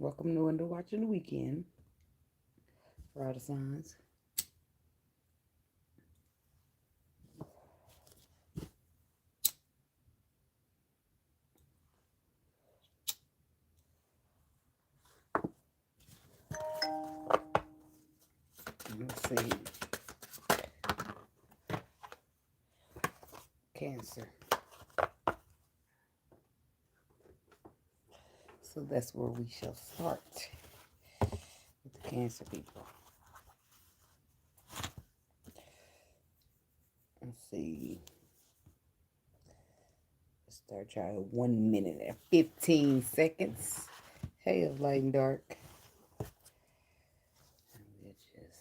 Welcome to Window Watching the Weekend for all the signs. Let's see. Cancer. So that's where we shall start with the Cancer people. Let's see. Start y'all 1 minute and 15 seconds. Hey, of light and dark. And just,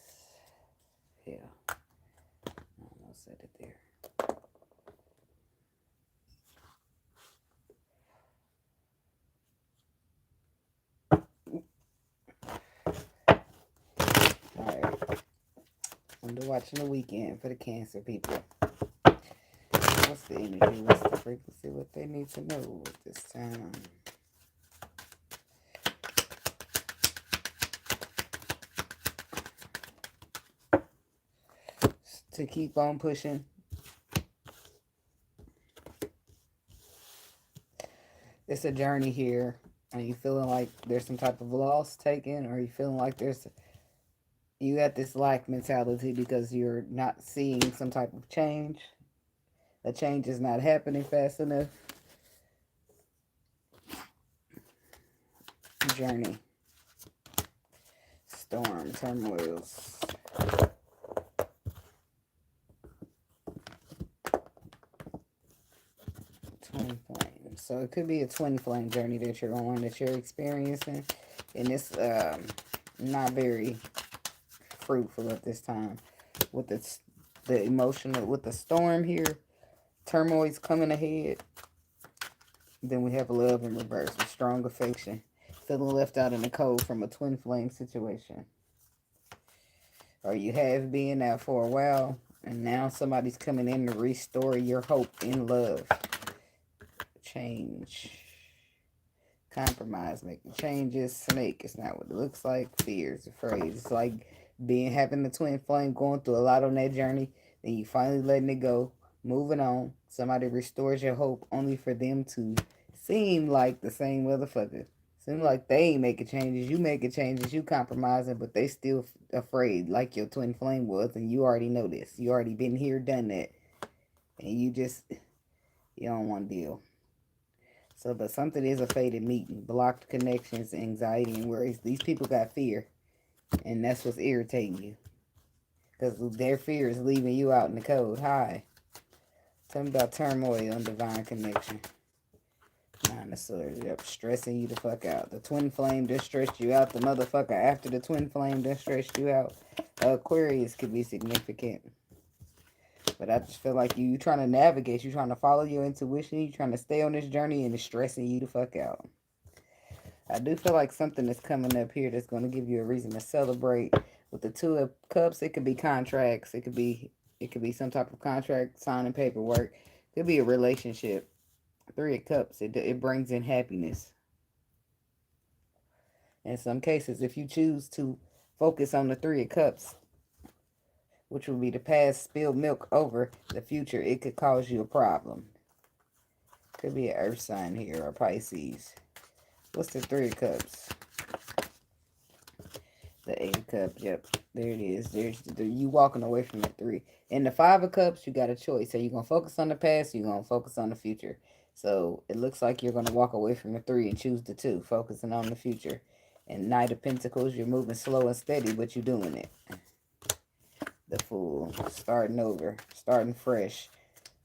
yeah. I don't know, set it there. Alright. Window Watching the Weekend for the Cancer people. What's the energy? What's the frequency? What they need to know at this time? To keep on pushing. It's a journey here. Are you feeling like there's some type of loss taken? Or are you feeling like you got this lack mentality because you're not seeing some type of change? The change is not happening fast enough. Journey. Storm. Turmoils. Twin flame. So it could be a twin flame journey that you're on, that you're experiencing. And it's not very fruitful at this time. With the emotional, with the storm here, turmoil's coming ahead. Then we have love in reverse, a strong affection. Feeling left out in the cold from a twin flame situation. Or you have been out for a while, and now somebody's coming in to restore your hope in love. Change. Compromise, making changes. Snake, it's not what it looks like. Fears, afraid. It's like having the twin flame, going through a lot on that journey. Then you finally letting it go. Moving on. Somebody restores your hope only for them to seem like the same motherfucker. Seem like they ain't making changes. You making changes. You compromising, but they still afraid like your twin flame was. And you already know this. You already been here, done that. And you don't want to deal. So, but something is a fated meeting. Blocked connections, anxiety, and worries. These people got fear. And that's what's irritating you. Because their fear is leaving you out in the cold. Hi. Tell me about turmoil and divine connection. Nine of Swords. Yep, stressing you the fuck out. The twin flame just stressed you out. The motherfucker after the twin flame just stressed you out. Aquarius could be significant. But I just feel like you trying to navigate. You trying to follow your intuition. You trying to stay on this journey, and it's stressing you the fuck out. I do feel like something is coming up here that's going to give you a reason to celebrate. With the Two of Cups, it could be contracts. It could be some type of contract, signing paperwork. It could be a relationship. Three of Cups, it brings in happiness. In some cases, if you choose to focus on the Three of Cups, which would be the past, spilled milk over the future, it could cause you a problem. Could be an earth sign here, or Pisces. What's the Three of Cups? The Eight of Cups, yep. There it is. There's you walking away from the three. In the Five of Cups, you got a choice. Are you going to focus on the past, or you going to focus on the future? So it looks like you're going to walk away from the three and choose the two, focusing on the future. And Knight of Pentacles, you're moving slow and steady, but you're doing it. The Fool, starting over, starting fresh,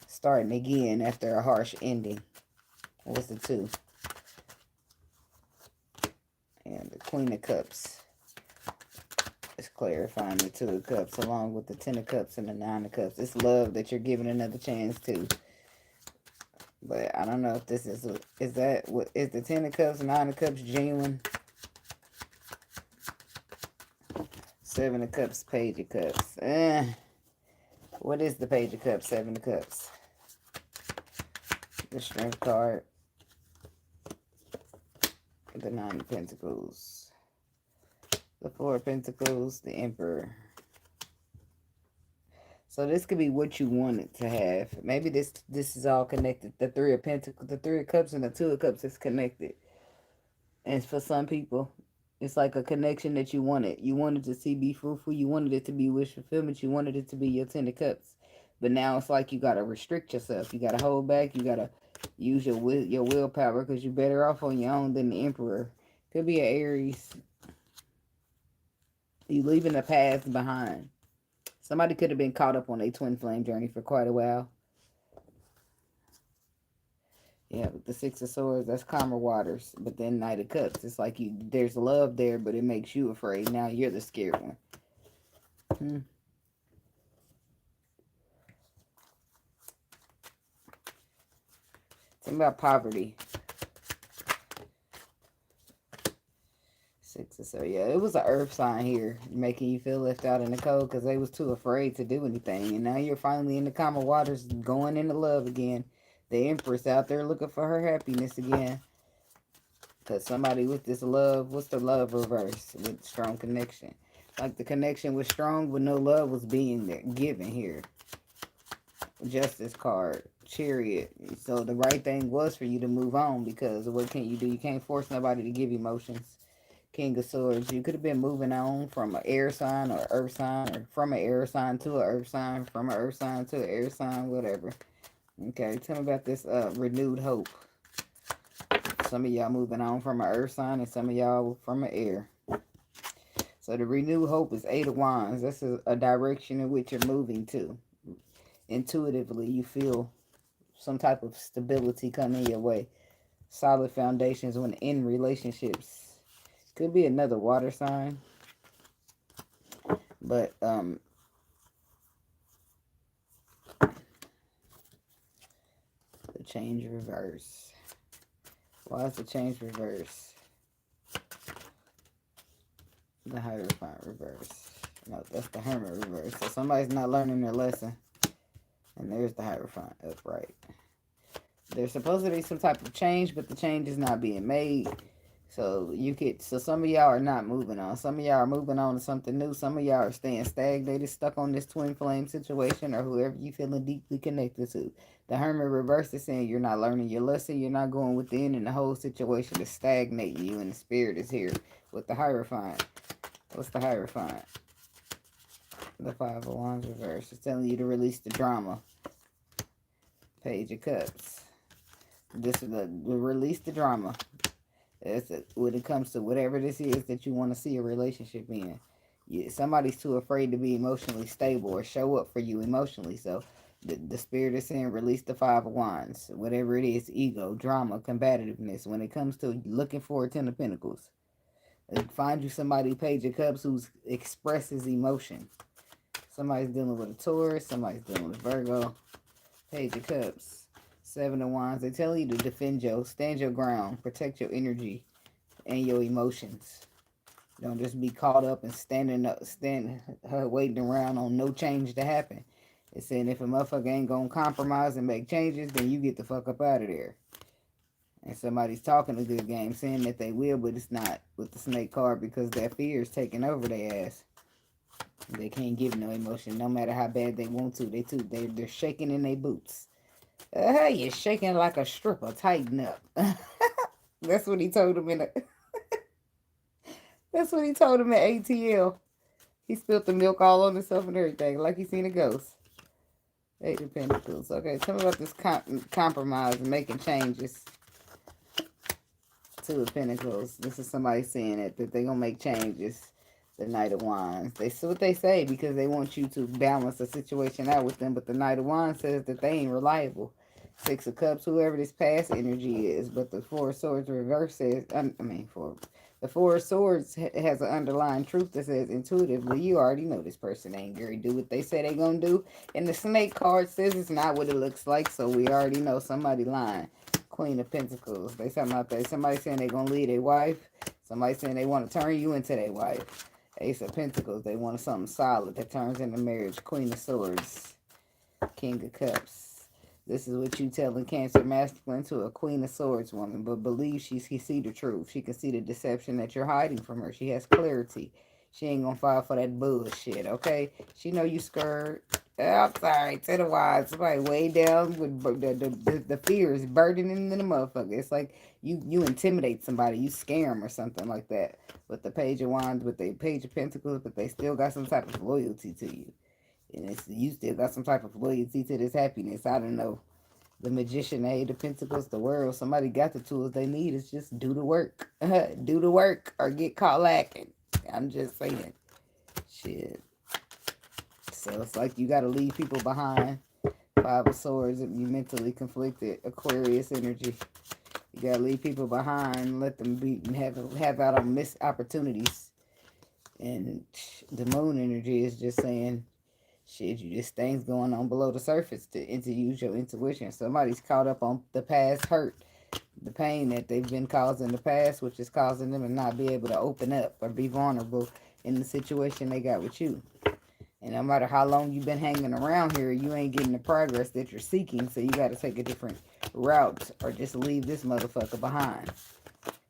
starting again after a harsh ending. What's the two? And the Queen of Cups. It's clarifying the Two of Cups along with the Ten of Cups and the Nine of Cups. It's love that you're giving another chance to. But I don't know if this is the Ten of Cups, Nine of Cups genuine? Seven of Cups, Page of Cups. What is the Page of Cups, Seven of Cups? The Strength card. The Nine of Pentacles. The Four of Pentacles. The Emperor. So this could be what you wanted to have. Maybe this is all connected. The Three of Pentacles, the Three of Cups, and the Two of Cups is connected. And for some people, it's like a connection that you wanted. You wanted to see be fruitful. You wanted it to be wish fulfillment. You wanted it to be your Ten of Cups. But now it's like you got to restrict yourself. You got to hold back. You got to use your willpower because you're better off on your own than the Emperor. Could be an Aries. You leaving the past behind. Somebody could have been caught up on a twin flame journey for quite a while. Yeah, with the Six of Swords, that's calmer waters. But then Knight of Cups, it's like there's love there, but it makes you afraid. Now you're the scared one. Think about poverty. Six of Swords. Yeah, it was an earth sign here, making you feel left out in the cold because they was too afraid to do anything. And now you're finally in the calmer waters, going into love again. The Empress out there looking for her happiness again. Because somebody with this love, what's the love reverse? With strong connection. Like the connection was strong, but no love was being there, given here. Justice card. Chariot. So the right thing was for you to move on because what can you do? You can't force nobody to give you emotions. King of Swords. You could have been moving on from an air sign or earth sign, or from an air sign to an earth sign, from an earth sign to an air sign, whatever. Okay, tell me about this renewed hope. Some of y'all moving on from an earth sign and some of y'all from an air. So the renewed hope is Eight of Wands. This is a direction in which you're moving to. Intuitively, you feel some type of stability coming your way. Solid foundations when in relationships. Could be another water sign. But, the change reverse. Why is the change reverse? The Hierophant reverse. No, that's the Hermit reverse. So somebody's not learning their lesson. And there's the Hierophant upright. There's supposed to be some type of change, but the change is not being made. So some of y'all are not moving on. Some of y'all are moving on to something new. Some of y'all are staying stagnated, stuck on this twin flame situation, or whoever you feeling deeply connected to. The Hermit reverse is saying you're not learning your lesson, you're not going within, and the whole situation is stagnating you, and the Spirit is here with the Hierophant. What's the Hierophant? The Five of Wands reverse. It's telling you to release the drama. Page of Cups. This is release the drama. When it comes to whatever this is that you want to see a relationship in. Somebody's too afraid to be emotionally stable or show up for you emotionally. So the Spirit is saying release the Five of Wands. Whatever it is, ego, drama, combativeness. When it comes to looking for a Ten of Pentacles. Find you somebody, Page of Cups, who expresses emotion. Somebody's dealing with a Taurus. Somebody's dealing with Virgo. Page of Cups. Seven of Wands. They tell you to stand your ground, protect your energy and your emotions. Don't just be caught up and waiting around on no change to happen. It's saying if a motherfucker ain't gonna compromise and make changes, then you get the fuck up out of there. And somebody's talking a good game, saying that they will, but it's not with the Snake card because that fear is taking over their ass. They can't give no emotion, no matter how bad they want to. They're shaking in their boots. You're shaking like a stripper. Tighten up. That's what he told him That's what he told him at ATL. He spilled the milk all on himself and everything, like he seen a ghost. Eight of Pentacles. Okay, tell me about this compromise and making changes. Two of Pentacles. This is somebody saying that they're gonna make changes. The Knight of Wands. That's what they say because they want you to balance the situation out with them. But the Knight of Wands says that they ain't reliable. Six of Cups, whoever this past energy is. But the Four of Swords reverse says, the Four of Swords has an underlying truth that says intuitively, you already know this person ain't gonna do what they say they gonna do. And the Snake card says it's not what it looks like, so we already know somebody lying. Queen of Pentacles. They talking about that. Somebody saying they gonna leave their wife. Somebody saying they want to turn you into their wife. Ace of Pentacles. They want something solid that turns into marriage. Queen of Swords. King of Cups. This is what you telling Cancer masculine to a Queen of Swords woman, but believe she see the truth. She can see the deception that you're hiding from her. She has clarity. She ain't gonna fall for that bullshit, okay? She know you scared. I'm sorry, to the wise. Somebody way down with the fear is burdening in the motherfucker. It's like you intimidate somebody, you scare them or something like that. With the Page of Wands, with the Page of Pentacles, but they still got some type of loyalty to you. And it's, you still got some type of loyalty to this happiness. I don't know. The Magician, the Eight of Pentacles, the World. Somebody got the tools they need. It's just do the work. Do the work or get caught lacking. I'm just saying. Shit. So it's like you got to leave people behind. Five of Swords, if you mentally conflicted. Aquarius energy. You got to leave people behind. Let them be and have out on missed opportunities. And the Moon energy is just saying, shit, you just things going on below the surface to use your intuition. Somebody's caught up on the past hurt, the pain that they've been causing in the past, which is causing them to not be able to open up or be vulnerable in the situation they got with you. And no matter how long you've been hanging around here, you ain't getting the progress that you're seeking, so you got to take a different route or just leave this motherfucker behind.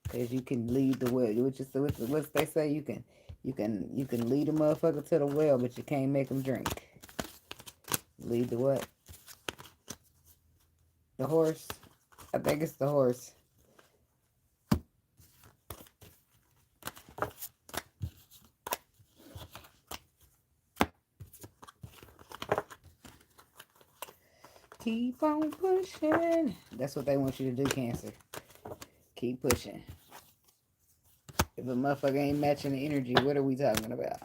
Because you can lead the well, which is what they say, you can lead a motherfucker to the well, but you can't make them drink. Lead the what? The horse? I think it's the horse. Keep on pushing. That's what they want you to do, Cancer. Keep pushing. If a motherfucker ain't matching the energy, what are we talking about?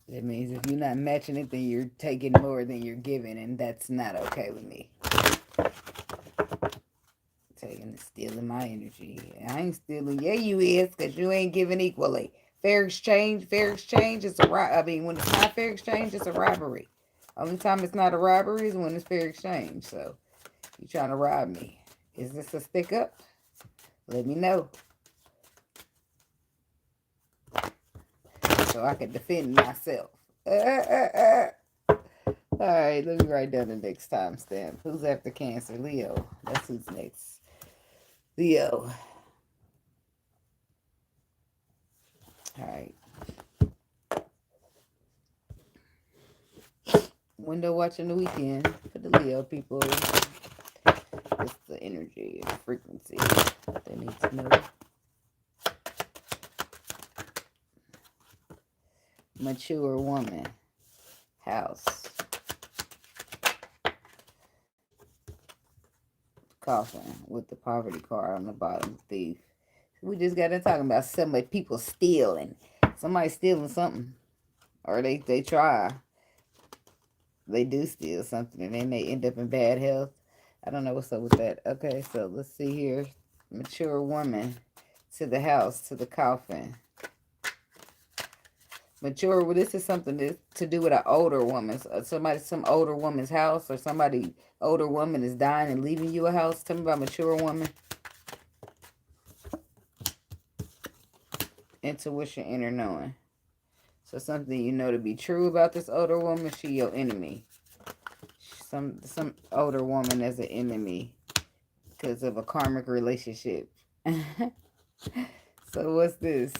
That means if you're not matching it, then you're taking more than you're giving, and that's not okay with me. Taking and stealing my energy. I ain't stealing. Yeah, you is, because you ain't giving equally. Fair exchange is a I mean, when it's not fair exchange, it's a robbery. Only time it's not a robbery is when it's fair exchange. So, you trying to rob me. Is this a stick up? Let me know. So I can defend myself. Alright, let me write down the next timestamp. Who's after Cancer? Leo. That's who's next. Leo. Alright. Window watching the weekend for the Leo people. It's the energy and frequency they need to know. Mature woman. House. Coffin with the poverty card on the bottom. Thief. We just got to talking about somebody, people stealing. Somebody stealing something. Or they try. They do steal something and then they end up in bad health. I don't know what's up with that. Okay, so let's see here. Mature woman to the house, to the coffin. Mature, well, this is something to do with an older woman. Some older woman's house, or somebody older woman is dying and leaving you a house. Tell me about mature woman. Intuition, inner knowing. So something you know to be true about this older woman, she your enemy. Some older woman as an enemy because of a karmic relationship. So what's this?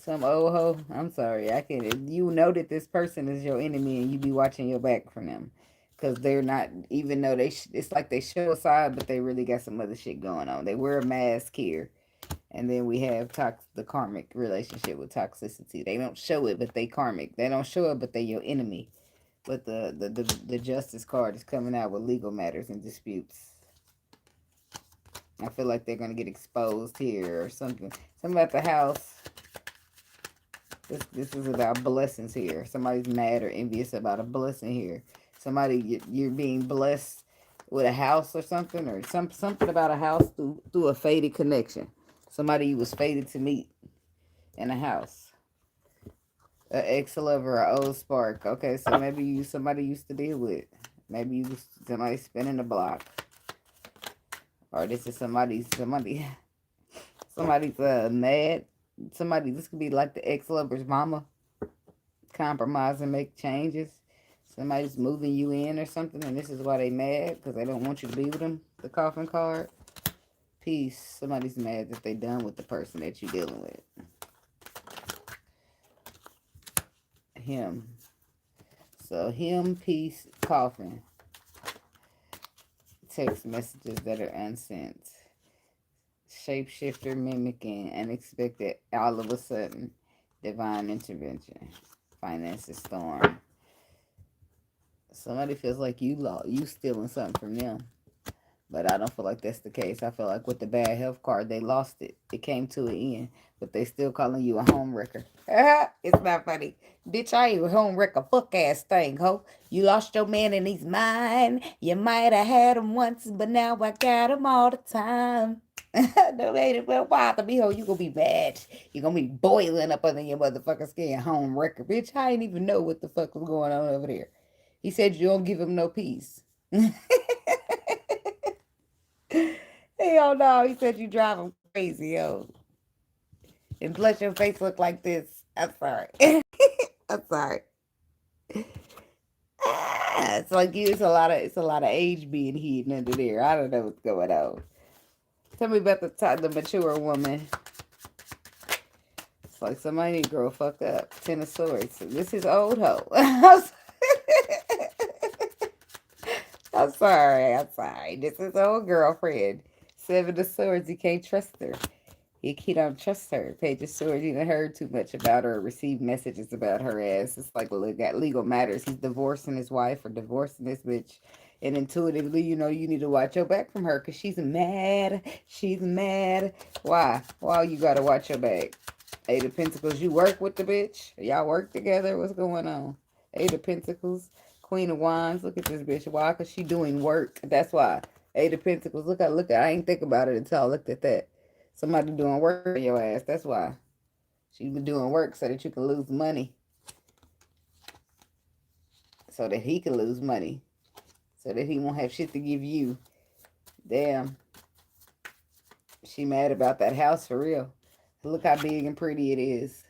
Some old hoe? I'm sorry. I can't. You know that this person is your enemy and you be watching your back from them. Because they're not, even though it's like they show a side, but they really got some other shit going on. They wear a mask here. And then we have the karmic relationship with toxicity. They don't show it, but they karmic. They don't show it, but they your enemy. But the justice card is coming out with legal matters and disputes. I feel like they're going to get exposed here or something. Something about the house. This is about blessings here. Somebody's mad or envious about a blessing here. Somebody, you're being blessed with a house or something. Or something about a house through a fated connection. Somebody you was fated to meet in a house. An ex-lover, an old spark. Okay, so maybe somebody used to deal with. Maybe somebody spinning the block. Or this is somebody's mad. Somebody, this could be like the ex-lover's mama. Compromise and make changes. Somebody's moving you in or something, and this is why they mad, because they don't want you to be with them. The coffin card. Peace. Somebody's mad that they done with the person that you're dealing with. Him. So, him, peace, coffin. Text messages that are unsent. Shapeshifter, mimicking, unexpected, all of a sudden. Divine intervention. Finances storm. Somebody feels like you stealing something from them. But I don't feel like that's the case. I feel like with the bad health card, they lost it. It came to an end. But they still calling you a home wrecker. It's not funny. Bitch, I ain't a home wrecker. Fuck ass thing, ho. You lost your man and he's mine. You might have had him once, but now I got him all the time. No, it will bother me, ho. You gonna be mad. You gonna be boiling up under your motherfucking skin, home wrecker. Bitch, I ain't even know what the fuck was going on over there. He said you don't give him no peace. Hell no, he said you drive him crazy, yo. And plus your face look like this. I'm sorry. I'm sorry. It's like you. It's a lot of age being hidden under there. I don't know what's going on. Tell me about the mature woman. It's like somebody need to grow fuck up. 10 of Swords. This is old hoe. I'm sorry. I'm sorry. This is old girlfriend. 7 of Swords. You can't trust her. He don't trust her. Page of Swords. You done heard too much about her. Received messages about her ass. It's like legal matters. He's divorcing his wife or divorcing this bitch. And intuitively, you know, you need to watch your back from her because she's mad. She's mad. Why? Why you got to watch your back? 8 of Pentacles. You work with the bitch? Y'all work together? What's going on? 8 of Pentacles. Queen of Wands. Look at this bitch. Why? Because she doing work. That's why. 8 of Pentacles. Look at. I ain't think about it until I looked at that. Somebody doing work for your ass. That's why. She been doing work so that you can lose money. So that he can lose money. So that he won't have shit to give you. Damn. She mad about that house for real. Look how big and pretty it is.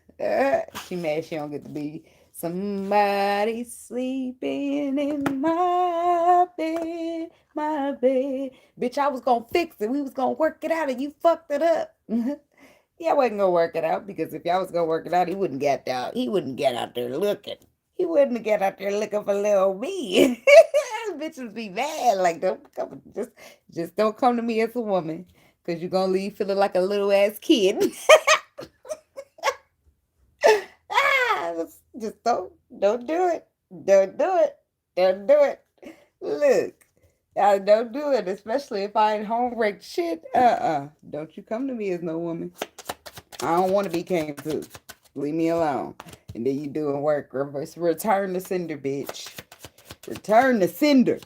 She mad she don't get to be somebody sleeping in my bed. My bed. Bitch, I was gonna fix it. We was gonna work it out and you fucked it up. Yeah, I wasn't gonna work it out because if y'all was gonna work it out, he wouldn't get out. He wouldn't get out there looking. He wouldn't get out there looking for little me. Bitches be mad. Like, don't come, just don't come to me as a woman. Cause you're gonna leave feeling like a little ass kid. Just don't do it. Don't do it. Don't do it. Look, I don't do it, especially if I ain't home wrecked shit. Don't you come to me as no woman. I don't want to be came to. Leave me alone. And then you doing work. Return to sender, bitch. Return to sender.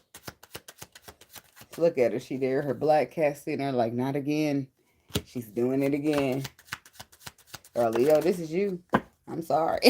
Look at her. She there. Her black cat sitting there like, not again. She's doing it again. Girl, Leo, this is you. I'm sorry.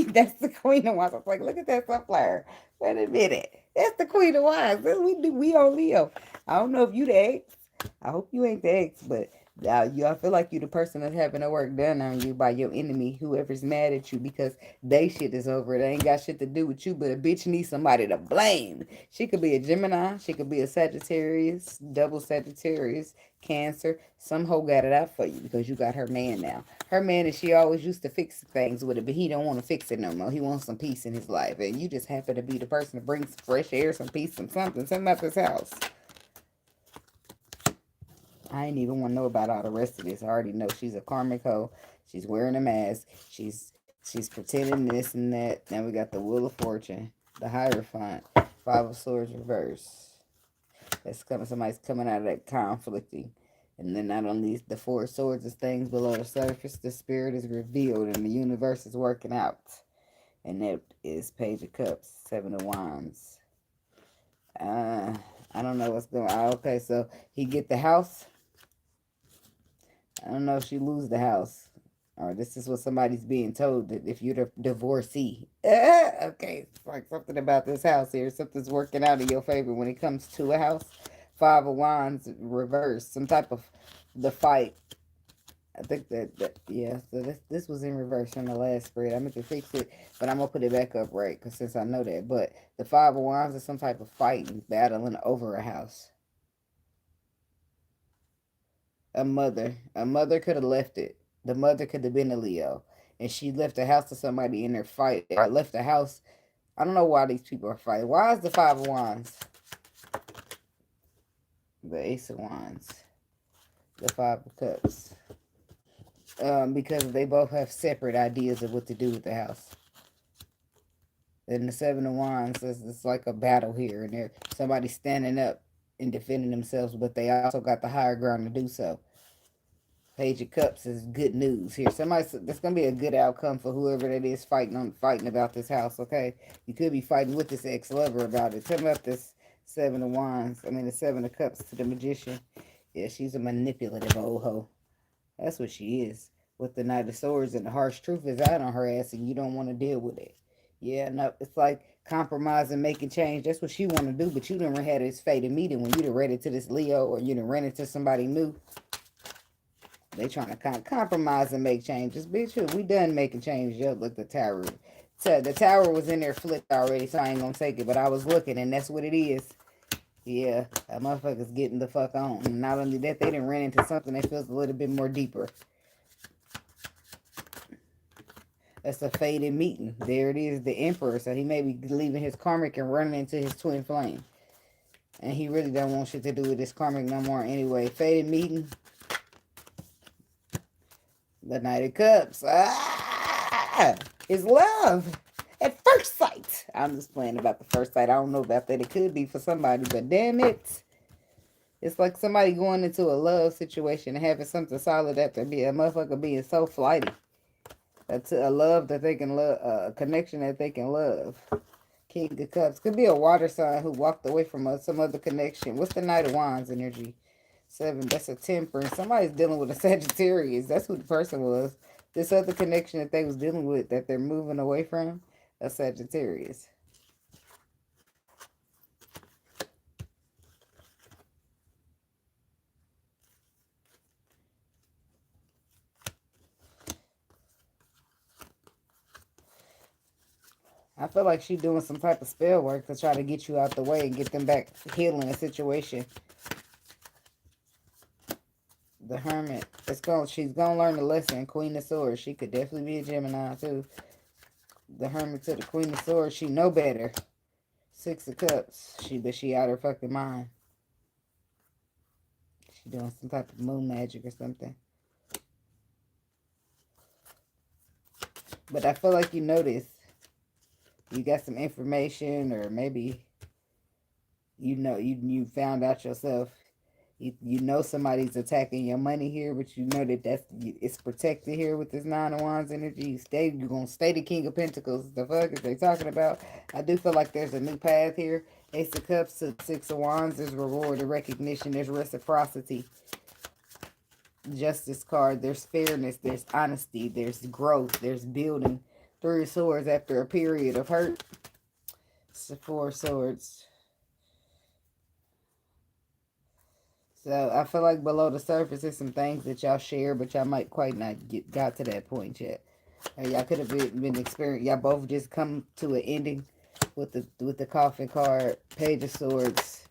That's the Queen of Wands. I was like, look at that sunflower. Wait a minute. That's the Queen of Wands. We on Leo. I don't know if you the ex. I hope you ain't the ex, but I feel like you the person that's having the work done on you by your enemy, whoever's mad at you because they shit is over. They ain't got shit to do with you, but a bitch needs somebody to blame. She could be a Gemini. She could be a Sagittarius, double Sagittarius, Cancer. Some hoe got it out for you because you got her man now. Her man is she always used to fix things with it, but he don't want to fix it no more. He wants some peace in his life. And you just happen to be the person to bring some fresh air, some peace, some something about this house. I ain't even want to know about all the rest of this. I already know she's a karmic hoe. She's wearing a mask. She's pretending this and that. Now we got the Wheel of Fortune, the Hierophant, 5 of Swords reverse. That's coming. Somebody's coming out of that conflicting. And then not only the 4 of Swords is things below the surface, the spirit is revealed and the universe is working out. And that is Page of Cups, 7 of Wands. I don't know what's going on. Okay, so he get the house. I don't know if she lose the house. Or this is what somebody's being told, that if you're the divorcee. Okay, it's like something about this house here. Something's working out in your favor when it comes to a house. 5 of Wands reverse. Some type of the fight. I think that yeah. So this was in reverse from the last spread. I meant to fix it, but I'm gonna put it back up right because since I know that. But the Five of Wands is some type of fighting, battling over a house. A mother could have left it. The mother could have been a Leo, and she left the house to somebody in their fight. Or left the house. I don't know why these people are fighting. Why is the Five of Wands? The Ace of Wands. The Five of Cups. Because they both have separate ideas of what to do with the house. And the Seven of Wands is it's like a battle here, and there somebody standing up and defending themselves, but they also got the higher ground to do so. Page of Cups is good news here. That's gonna be a good outcome for whoever that is fighting about this house. Okay, you could be fighting with this ex lover about it. Tell me about this Seven of Wands. I mean the Seven of Cups to the Magician. Yeah, she's a manipulative old hoe. That's what she is. With the Knight of Swords, and the harsh truth is out on her ass, and you don't want to deal with it. Yeah, no, it's like compromising, making change. That's what she want to do, but you done had this fated meeting when you done read it to this Leo, or you done ran into somebody new. They trying to kind of compromise and make changes. Bitch, we done making changes. Yo, look, the tower. So the tower was in there flipped already, so I ain't gonna take it. But I was looking, and that's what it is. Yeah, that motherfucker's getting the fuck on. And not only that, they done ran into something that feels a little bit more deeper. That's a faded meeting. There it is, the Emperor. So he may be leaving his karmic and running into his twin flame. And he really don't want shit to do with this karmic no more anyway. Faded meeting. The Knight of Cups. Ah! It's love at first sight. I'm just playing about the first sight. I don't know about that. It could be for somebody, but damn it. It's like somebody going into a love situation and having something solid after being a motherfucker being so flighty. That's a love that they can love, a connection that they can love. King of Cups. Could be a water sign who walked away from some other connection. What's the Knight of Wands energy? 7. That's a Temperance. Somebody's dealing with a Sagittarius. That's who the person was. This other connection that they was dealing with that they're moving away from, a Sagittarius. I feel like she's doing some type of spell work to try to get you out the way and get them back healing the situation. The Hermit. She's gonna learn the lesson. Queen of Swords. She could definitely be a Gemini too. The Hermit to the Queen of Swords. She know better. 6 of Cups. She out her fucking mind. She doing some type of moon magic or something. But I feel like you notice. You got some information, or maybe you found out yourself. You know somebody's attacking your money here, but you know that it's protected here with this Nine of Wands energy. You're gonna stay the King of Pentacles. The fuck is they talking about? I do feel like there's a new path here. Ace of Cups to 6 of Wands. There's reward and recognition. There's reciprocity. Justice card. There's fairness. There's honesty. There's growth. There's building. 3 of Swords after a period of hurt. 4 of Swords. So I feel like below the surface there's some things that y'all share, but y'all might quite not got to that point yet. Y'all could have been experienced. Y'all both just come to an ending with the coffin card. Page of Swords.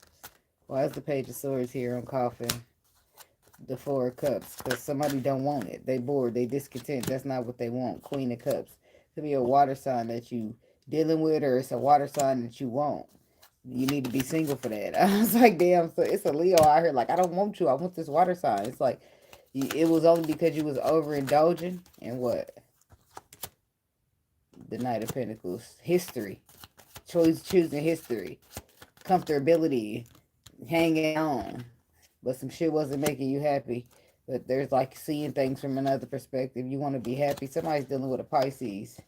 Why is the Page of Swords here on coffin? The 4 of Cups. Because somebody don't want it. They bored. They discontent. That's not what they want. Queen of Cups. Could be a water sign that you dealing with, or it's a water sign that you want. You need to be single for that. I was like, damn, so it's a Leo out here. Like, I don't want you. I want this water sign. It's like, it was only because you was overindulging. And what? The Knight of Pentacles. History. Choosing history. Comfortability. Hanging on. But some shit wasn't making you happy. But there's like seeing things from another perspective. You want to be happy. Somebody's dealing with a Pisces.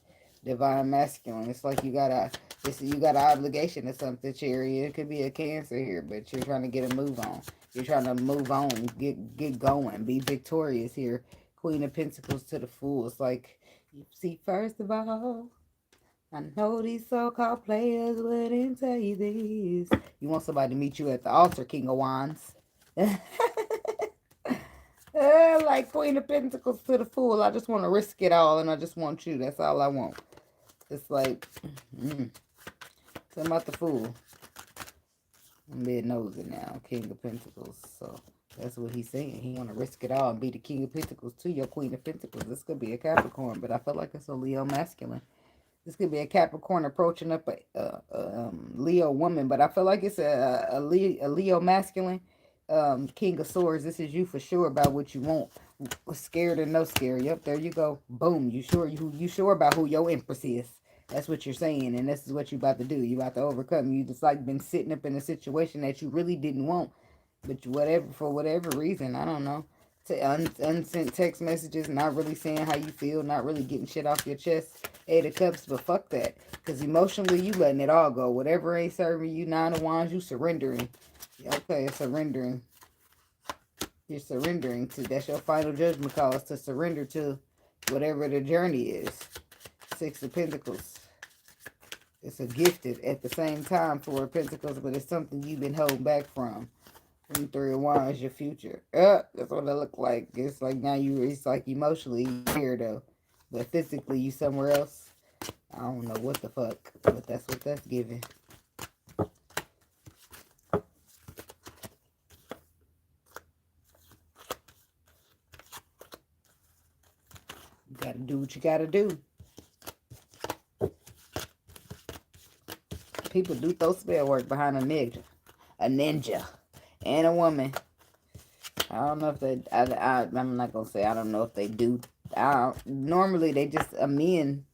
Divine masculine. It's like you got an obligation to something, Cherry. It could be a Cancer here, but you're trying to get a move on. You're trying to move on, get going, be victorious here. Queen of Pentacles to the Fool. It's like, you see, first of all, I know these so-called players wouldn't tell you this. You want somebody to meet you at the altar, King of Wands. Like Queen of Pentacles to the Fool. I just want to risk it all, and I just want you. That's all I want. It's like, something about the Fool. I'm being nosy now. King of Pentacles. So that's what he's saying. He want to risk it all and be the King of Pentacles to your Queen of Pentacles. This could be a Capricorn, but I feel like it's a Leo masculine. This could be a Capricorn approaching up a Leo woman, but I feel like it's a Leo masculine. King of Swords. This is you for sure about what you want. Scared or no scare. Yep, there you go. Boom. You sure about who your Empress is. That's what you're saying, and this is what you about to do. You about to overcome. You just like been sitting up in a situation that you really didn't want, but whatever, for whatever reason, I don't know. Unsent text messages, not really saying how you feel, not really getting shit off your chest. 8 of Cups, but fuck that. Because emotionally, you letting it all go. Whatever ain't serving you, 9 of Wands, you surrendering. Okay, surrendering. You're surrendering to, that's your final judgment call, is to surrender to whatever the journey is. 6 of Pentacles. It's a gifted at the same time, 4 of Pentacles, but it's something you've been holding back from. And 3 of Wands, your future. That's what it look like. It's like now it's like emotionally you're here though. But physically you somewhere else. I don't know what the fuck. But that's what that's giving. You gotta do what you gotta do. People do throw spell work behind a ninja. A ninja. And a woman. I don't know if they, I'm not going to say I don't know if they do. Normally, they just, a men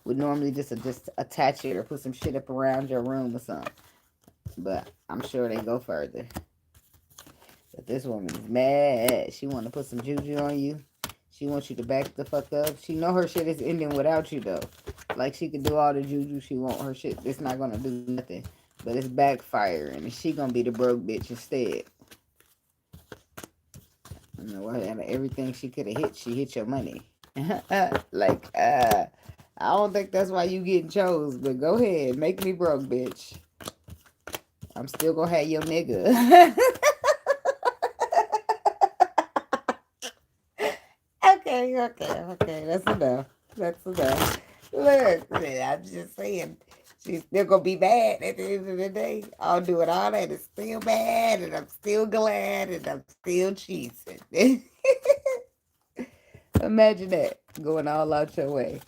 would normally just attach it or put some shit up around your room or something. But I'm sure they go further. But this woman's mad. She want to put some juju on you. She wants you to back the fuck up. She know her shit is ending without you, though. Like, she can do all the juju she want. Her shit, it's not going to do nothing. But it's backfiring. And she going to be the broke bitch instead. You know, everything she could have hit, she hit your money. Like, I don't think that's why you getting chose, but go ahead, make me broke, bitch. I'm still gonna have your nigga. Okay, that's enough. That's enough. Look, I'm just saying, she's still gonna be mad at the end of the day. I'll do it all that. It's still bad, and I'm still glad, and I'm still cheesing. Imagine that, going all out your way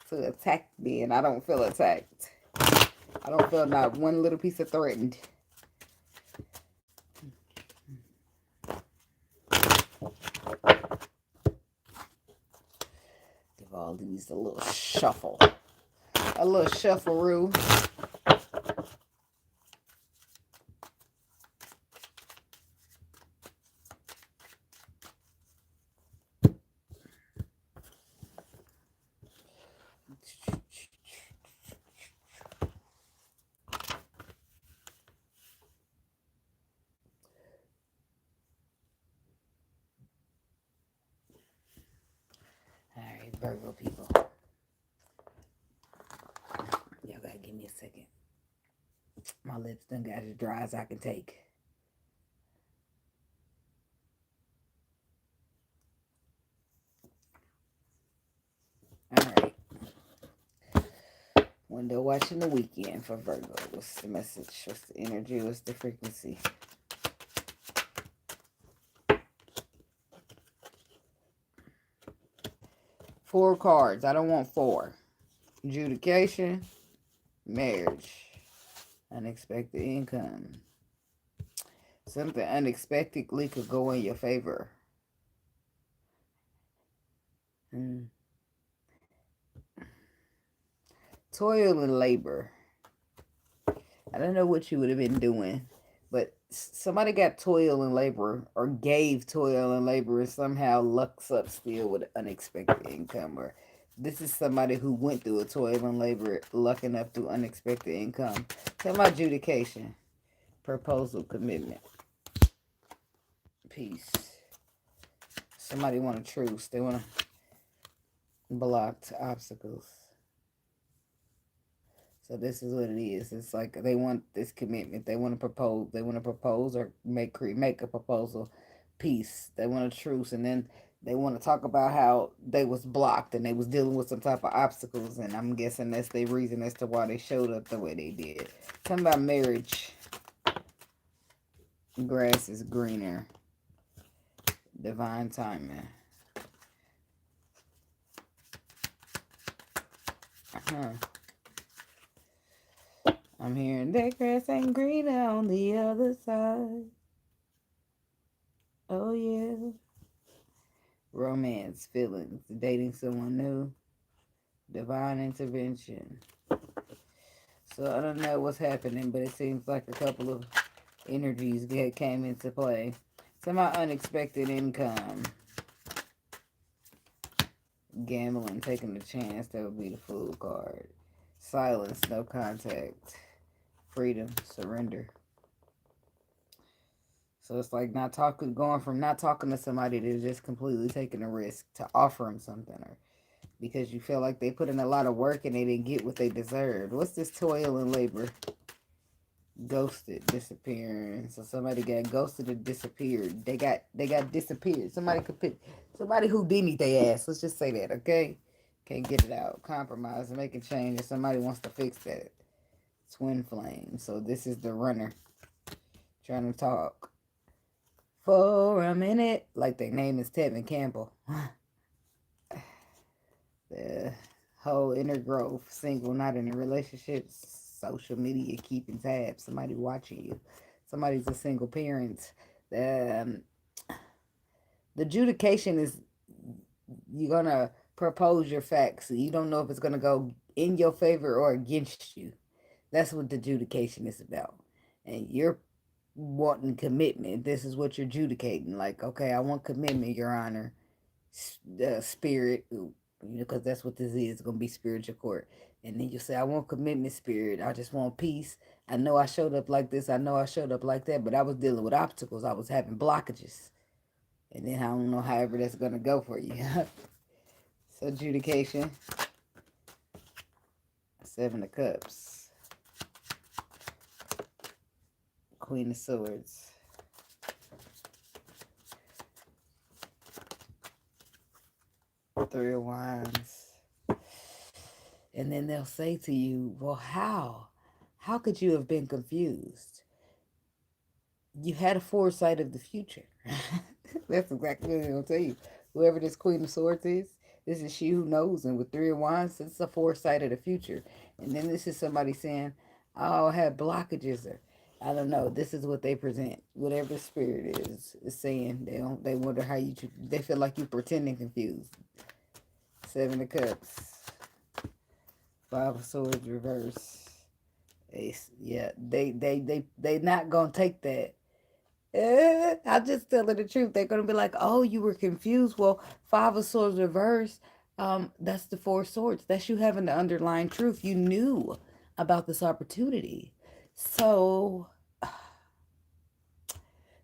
to attack me, and I don't feel attacked. I don't feel not one little piece of threatened. Give all these a little shuffle. A little shuffle-roo. Alright, Virgo people. Y'all gotta give me a second. My lips done got as dry as I can take. Alright. Window watching the weekend for Virgo. What's the message? What's the energy? What's the frequency? 4 cards. I don't want 4. Adjudication. Marriage. Unexpected income. Something unexpectedly could go in your favor. Toil and labor. I don't know what you would have been doing, but somebody got toil and labor or gave toil and labor and somehow lucks up still with unexpected income. Or this is somebody who went through a toil and labor, lucking up through unexpected income. Tell my adjudication. Proposal, commitment. Peace. Somebody want a truce. They want to block obstacles. So this is what it is. It's like they want this commitment. They want to propose. They want to propose or make a proposal, peace. They want a truce, and then they want to talk about how they was blocked and they was dealing with some type of obstacles, and I'm guessing that's the reason as to why they showed up the way they did. Something about marriage. Grass is greener. Divine timing. I'm hearing that grass ain't greener on the other side. Oh yeah. Romance, feelings, dating someone new, divine intervention. So I don't know what's happening, but it seems like a couple of energies came into play. Some unexpected income. Gambling, taking a chance, that would be the Fool card. Silence, no contact. Freedom, surrender. So it's like not talking, going from not talking to somebody to just completely taking a risk to offer them something, or because you feel like they put in a lot of work and they didn't get what they deserved. What's this toil and labor? Ghosted, disappearing. So somebody got ghosted or disappeared. They got disappeared. Somebody who didn't eat their ass. Let's just say that, okay? Can't get it out. Compromise, making changes. Somebody wants to fix that. Twin flame. So this is the runner trying to talk for a minute, like their name is Tevin Campbell. The whole inner growth, single, not in a relationship, social media, keeping tabs, somebody watching you, somebody's a single parent. The adjudication is you're gonna propose your facts. You don't know if it's gonna go in your favor or against you. That's what the adjudication is about. And you're wanting commitment. This is what you're adjudicating. Like, okay, I want commitment, Your Honor. Spirit, because that's what this is. It's going to be spiritual court. And then you say, I want commitment, spirit. I just want peace. I know I showed up like this. I know I showed up like that. But I was dealing with obstacles. I was having blockages. And then I don't know however that's going to go for you. So adjudication. Seven of Cups. Queen of Swords. Three of Wands. And then they'll say to you, well, how? How could you have been confused? You had a foresight of the future. That's exactly what they're going to tell you. Whoever this Queen of Swords is, this is she who knows. And with Three of Wands, it's a foresight of the future. And then this is somebody saying, oh, I had blockages, or I don't know. This is what they present. Whatever the spirit is saying, they wonder how they feel like you pretending confused. Seven of Cups. Five of Swords reverse. Ace. Yeah, they not gonna take that. I'm just telling the truth. They're gonna be like, oh, you were confused. Well, Five of Swords reverse. That's the Four of Swords. That's you having the underlying truth. You knew about this opportunity. So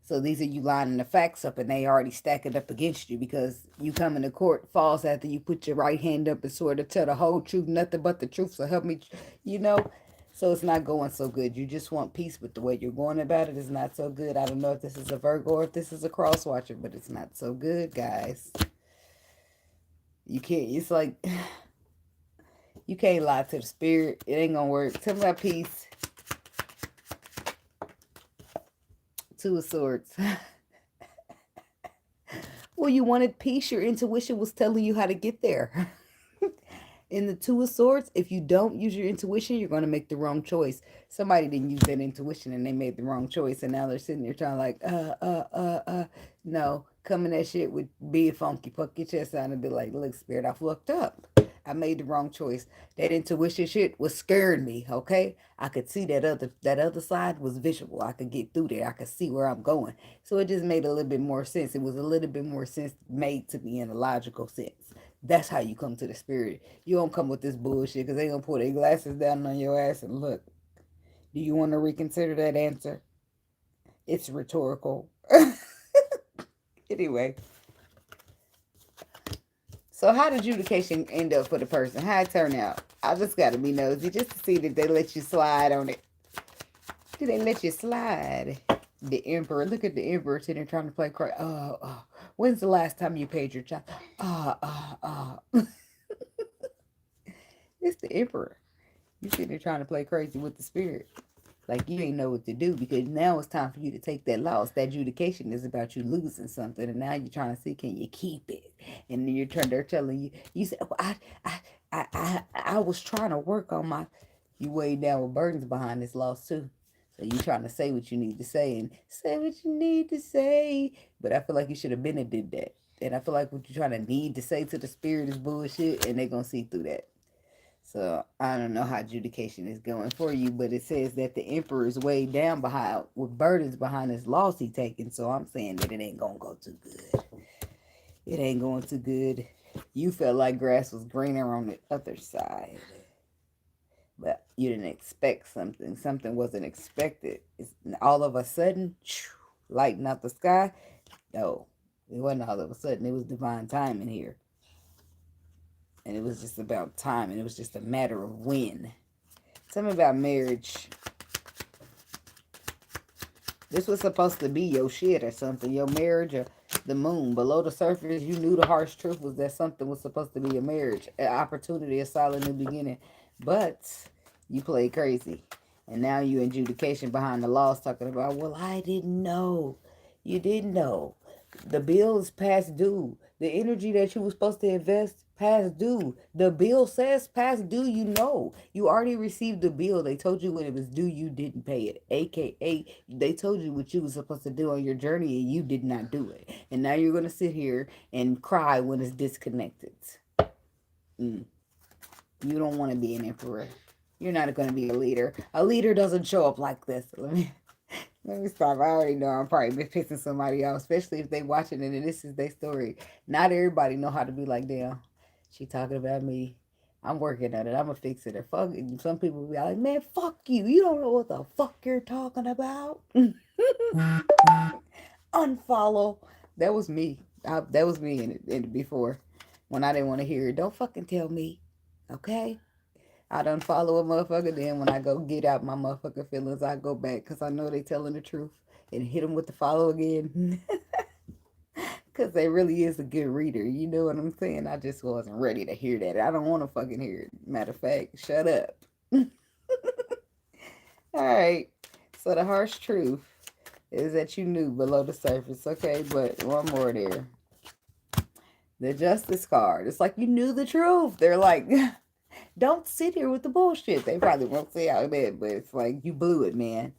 these are you lining the facts up, and they already stack it up against you, because you come into court false after you put your right hand up and sort of tell the whole truth, nothing but the truth. So help me, So it's not going so good. You just want peace, but the way you're going about it is not so good. I don't know if this is a Virgo or if this is a cross watcher, but it's not so good, guys. You can't, it's like, you can't lie to the spirit. It ain't gonna work. Tell me about peace. Two of Swords. Well, you wanted peace. Your intuition was telling you how to get there. In the Two of Swords, if you don't use your intuition, you're going to make the wrong choice. Somebody didn't use that intuition and they made the wrong choice, and now they're sitting there trying like, no, coming that shit with being funky, puck your chest out and be like, look, spirit, I fucked up. I made the wrong choice. That intuition shit was scaring me, okay? I could see that other side was visual. I could get through there. I could see where I'm going. So it just made a little bit more sense. It was a little bit more sense made to me in a logical sense. That's how you come to the spirit. You don't come with this bullshit, because they going to pull their glasses down on your ass and look. Do you want to reconsider that answer? It's rhetorical. Anyway. So how did adjudication end up for the person? How it turn out? I just got to be nosy just to see that they let you slide on it. Did they let you slide? The Emperor. Look at the Emperor sitting there trying to play cry. When's the last time you paid your child? It's the Emperor. You sitting there trying to play crazy with the spirit. Like you ain't know what to do because now it's time for you to take that loss. That adjudication is about you losing something, and now you're trying to see can you keep it. And then they're telling you. You said, well, I was trying to work on my. You weighed down with burdens behind this loss too. So you trying to say what you need to say and say what you need to say. But I feel like you should have been and did that. And I feel like what you're trying to need to say to the spirit is bullshit, and they're gonna see through that. So I don't know how adjudication is going for you, but it says that the emperor is weighed down behind with burdens behind his loss he taken. So I'm saying that it ain't gonna go too good. It ain't going too good. You felt like grass was greener on the other side, but you didn't expect something. Something wasn't expected. It's all of a sudden, lighting up the sky. No, it wasn't all of a sudden. It was divine timing here. And it was just about time, and it was just a matter of when. Tell me about marriage. This was supposed to be your shit or something, your marriage or the moon. Below the surface, you knew the harsh truth was that something was supposed to be your marriage, an opportunity, a solid new beginning. But you played crazy. And now you in adjudication behind the laws talking about, well, I didn't know. You didn't know. The bill is past due. The energy that you were supposed to invest, past due. The bill says past due, you know. You already received the bill. They told you when it was due, you didn't pay it. AKA, they told you what you were supposed to do on your journey and you did not do it. And now you're going to sit here and cry when it's disconnected. You don't want to be an emperor. You're not going to be a leader. A leader doesn't show up like this. Let me stop. I already know I'm probably pissing somebody off, especially if they watching it and this is their story. Not everybody know how to be like, damn, she talking about me. I'm working on it. I'm going to fix it. Or fuck it. Some people will be like, man, fuck you. You don't know what the fuck you're talking about. Unfollow. That was me. That was me in it before when I didn't want to hear it. Don't fucking tell me. Okay? I done follow a motherfucker. Then when I go get out my motherfucking feelings, I go back because I know they telling the truth and hit them with the follow again. Because they really is a good reader. You know what I'm saying? I just wasn't ready to hear that. I don't want to fucking hear it. Matter of fact, shut up. All right. So the harsh truth is that you knew below the surface. Okay, but one more there. The justice card. It's like you knew the truth. They're like... Don't sit here with the bullshit. They probably won't say out of bed, but it's like you blew it, man.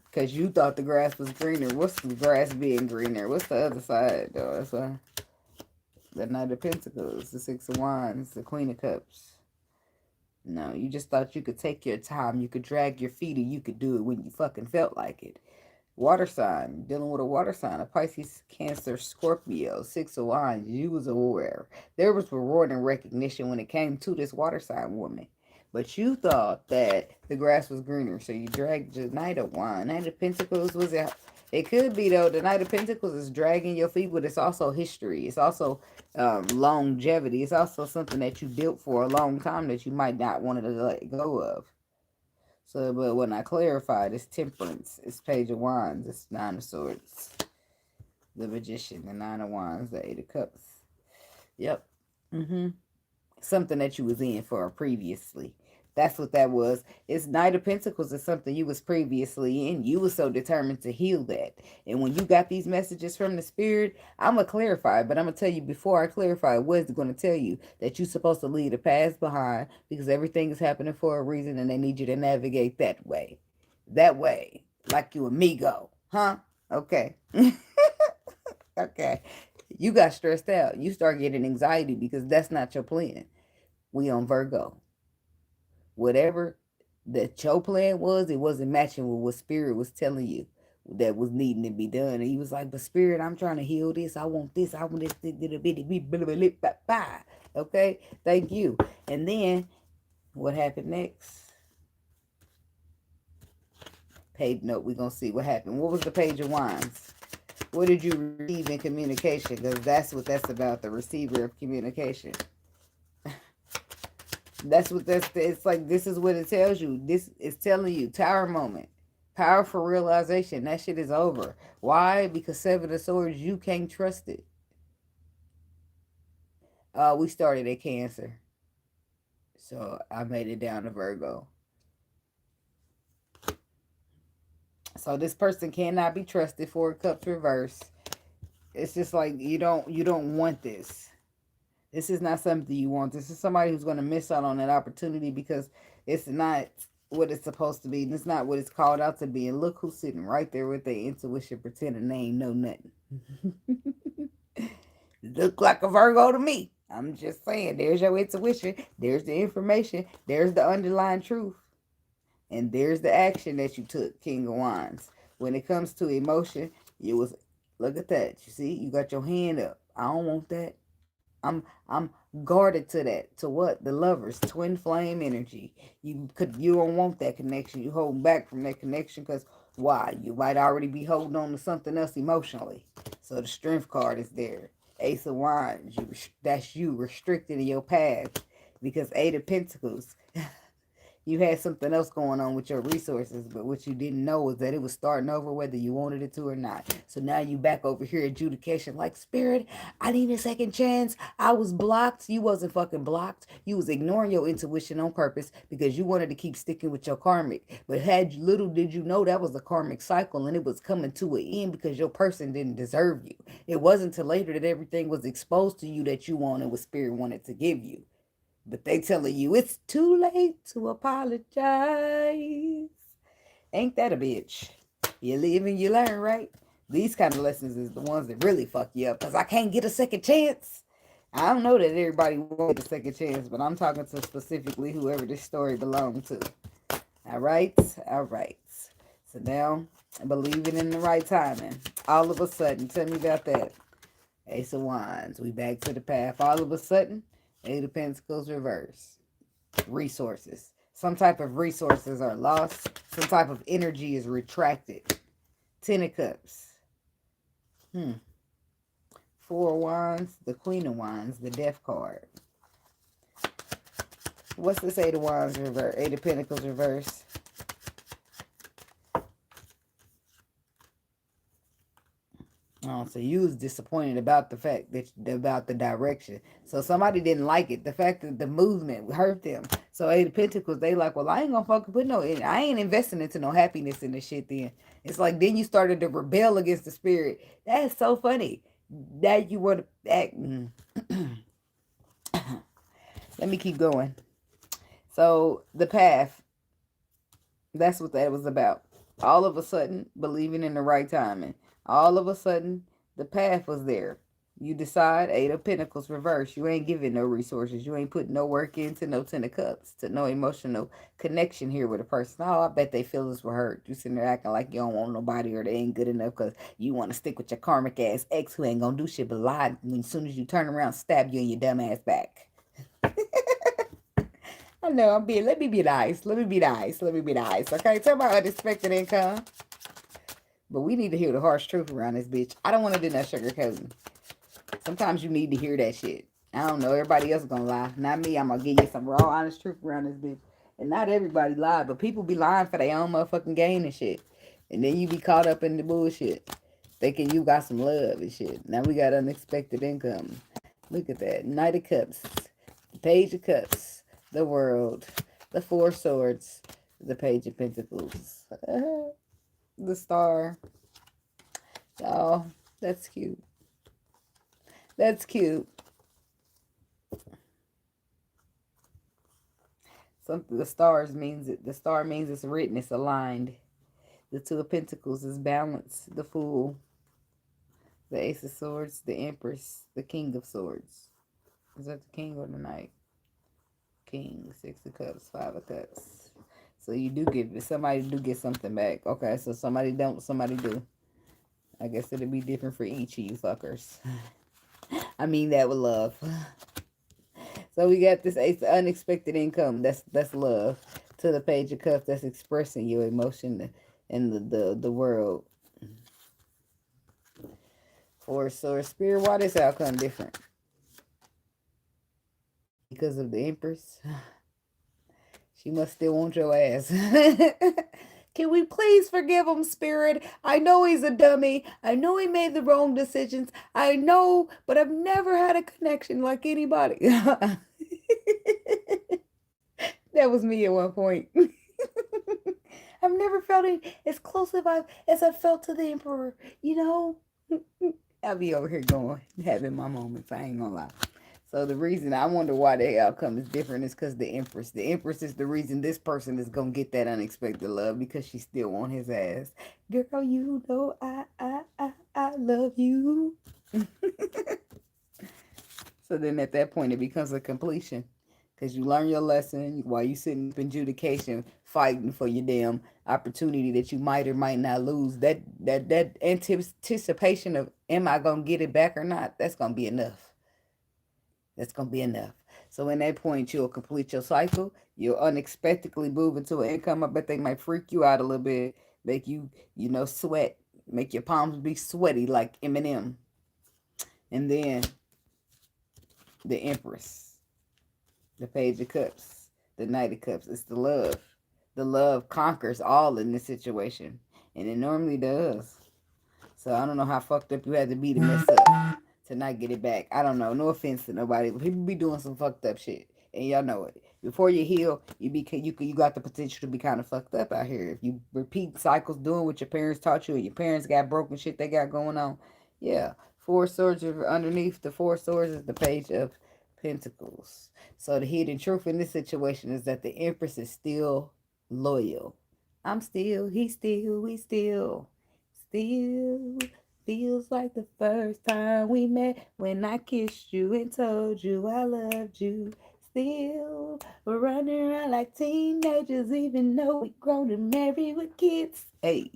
Because you thought the grass was greener. What's the grass being greener? What's the other side, though? That's why. The Knight of Pentacles, the Six of Wands, the Queen of Cups. No, you just thought you could take your time. You could drag your feet and you could do it when you fucking felt like it. Water sign, dealing with a water sign, a Pisces, Cancer, Scorpio, Six of Wands. You was aware. There was reward and recognition when it came to this water sign woman. But you thought that the grass was greener, so you dragged the Knight of Wands. Knight of Pentacles was it? It could be, though. The Knight of Pentacles is dragging your feet, but it's also history. It's also longevity. It's also something that you built for a long time that you might not want to let go of. So, but when I clarified, it's Temperance, it's Page of Wands, it's Nine of Swords, the Magician, the Nine of Wands, the Eight of Cups. Yep. Something that you was in for previously. That's what that was. It's Knight of Pentacles is something you was previously in. You was so determined to heal that. And when you got these messages from the spirit, I'm going to clarify. But I'm going to tell you before I clarify, I was going to tell you that you're supposed to leave the past behind because everything is happening for a reason and they need you to navigate that way. That way. Like you and me go. Huh? Okay. Okay. You got stressed out. You start getting anxiety because that's not your plan. We on Virgo. Whatever that your plan was, it wasn't matching with what spirit was telling you that was needing to be done. And he was like, but spirit, I'm trying to heal this. I want this. I want this. Okay? Thank you. And then what happened next? Page note. We're going to see what happened. What was the Page of Wands? What did you receive in communication? Because that's what that's about, the receiver of communication. That's what it's like. This is what it tells you. This is telling you, Tower moment. Powerful realization. That shit is over. Why? Because Seven of Swords, you can't trust it. We started at Cancer. So I made it down to Virgo. So this person cannot be trusted. Four of Cups reverse. It's just like you don't want this. This is not something you want. This is somebody who's going to miss out on that opportunity because it's not what it's supposed to be. And it's not what it's called out to be. And look who's sitting right there with their intuition pretending they ain't know nothing. Look like a Virgo to me. I'm just saying, there's your intuition. There's the information. There's the underlying truth. And there's the action that you took, King of Wands. When it comes to emotion, you was, look at that. You see, you got your hand up. I don't want that. I'm guarded to that. To what? The Lovers, twin flame energy. You don't want that connection. You hold back from that connection because why? You might already be holding on to something else emotionally. So the Strength card is there. Ace of Wands. That's you restricted in your path because Eight of Pentacles. You had something else going on with your resources, but what you didn't know was that it was starting over whether you wanted it to or not. So now you back over here, adjudication, like, Spirit, I need a second chance. I was blocked. You wasn't fucking blocked. You was ignoring your intuition on purpose because you wanted to keep sticking with your karmic. But little did you know that was a karmic cycle and it was coming to an end because your person didn't deserve you. It wasn't until later that everything was exposed to you that you wanted what Spirit wanted to give you. But they telling you it's too late to apologize. Ain't that a bitch? You live and you learn, right? These kind of lessons is the ones that really fuck you up. Because I can't get a second chance. I don't know that everybody wants a second chance. But I'm talking to specifically whoever this story belonged to. All right? All right. So now, believing in the right timing. All of a sudden, tell me about that. Ace of Wands. We back to the path. All of a sudden, Eight of Pentacles reverse. Resources. Some type of resources are lost. Some type of energy is retracted. Ten of Cups. Four of Wands. The Queen of Wands. The Death card. What's this Eight of Wands reverse? Eight of Pentacles reverse. Oh, so you was disappointed about the fact that about the direction. So somebody didn't like it. The fact that the movement hurt them. So Eight of Pentacles, they like, well, I ain't gonna fucking put no in. I ain't investing into no happiness in this shit then. It's like then you started to rebel against the Spirit. That's so funny. That you want to act. Let me keep going. So the path. That's what that was about. All of a sudden, believing in the right timing. All of a sudden, the path was there. You decide, Eight of Pentacles reverse. You ain't giving no resources. You ain't putting no work into no Ten of Cups. To no emotional connection here with a person. Oh, I bet they feelings were hurt. You sitting there acting like you don't want nobody or they ain't good enough because you want to stick with your karmic ass ex who ain't going to do shit but lie. And as soon as you turn around, stab you in your dumb ass back. I know, let me be nice. Let me be nice. Let me be nice. Okay, tell my unexpected income. But we need to hear the harsh truth around this bitch. I don't want to do no sugarcoating. Sometimes you need to hear that shit. I don't know. Everybody else gonna lie. Not me. I'm gonna give you some raw, honest truth around this bitch. And not everybody lie, but people be lying for their own motherfucking gain and shit. And then you be caught up in the bullshit. Thinking you got some love and shit. Now we got unexpected income. Look at that. Knight of Cups. The Page of Cups. The World. The Four Swords. The Page of Pentacles. The Star. Oh, that's cute. That's cute. Something the stars means it. The star means it's written, it's aligned. The Two of Pentacles is balanced. The Fool. The Ace of Swords. The Empress. The King of Swords. Is that the King or the Knight? King. Six of Cups. Five of Cups. So you do get, somebody do get something back. Okay, so somebody don't, somebody do. I guess it'll be different for each of you fuckers. I mean that with love. So we got this Ace of Unexpected Income. That's love. To the Page of Cups, that's expressing your emotion in the world. Four Swords. Spirit, why this outcome different? Because of the Empress. She must still want your ass. Can we please forgive him, Spirit? I know he's a dummy. I know he made the wrong decisions. I know, but I've never had a connection like anybody. That was me at one point. I've never felt it as close as I felt to the Emperor, you know? I'll be over here going, having my moments. I ain't gonna lie. So the reason I wonder why the outcome is different is because the Empress. The Empress is the reason this person is gonna get that unexpected love because she still want his ass. Girl, you know I love you. So then at that point it becomes a completion. Because you learn your lesson while you sitting up in adjudication fighting for your damn opportunity that you might or might not lose. That anticipation of am I gonna get it back or not, that's gonna be enough. That's gonna be enough. So in that point you'll complete your cycle. You'll unexpectedly move into an income. I bet they might freak you out a little bit, make you, sweat, make your palms be sweaty like Eminem. And then the Empress. The Page of Cups, the Knight of Cups. It's the love. The love conquers all in this situation. And it normally does. So I don't know how fucked up you had to be to mess up to not get it back. I don't know. No offense to nobody, but people be doing some fucked up shit. And y'all know it. Before you heal, you got the potential to be kind of fucked up out here. If you repeat cycles doing what your parents taught you, and your parents got broken shit they got going on. Yeah. Four swords are underneath the four swords is the Page of Pentacles. So the hidden truth in this situation is that the Empress is still loyal. I'm still, he still, we still feels like the first time we met when I kissed you and told you I loved you. Still, we're running around like teenagers even though we grown and married with kids. Hey.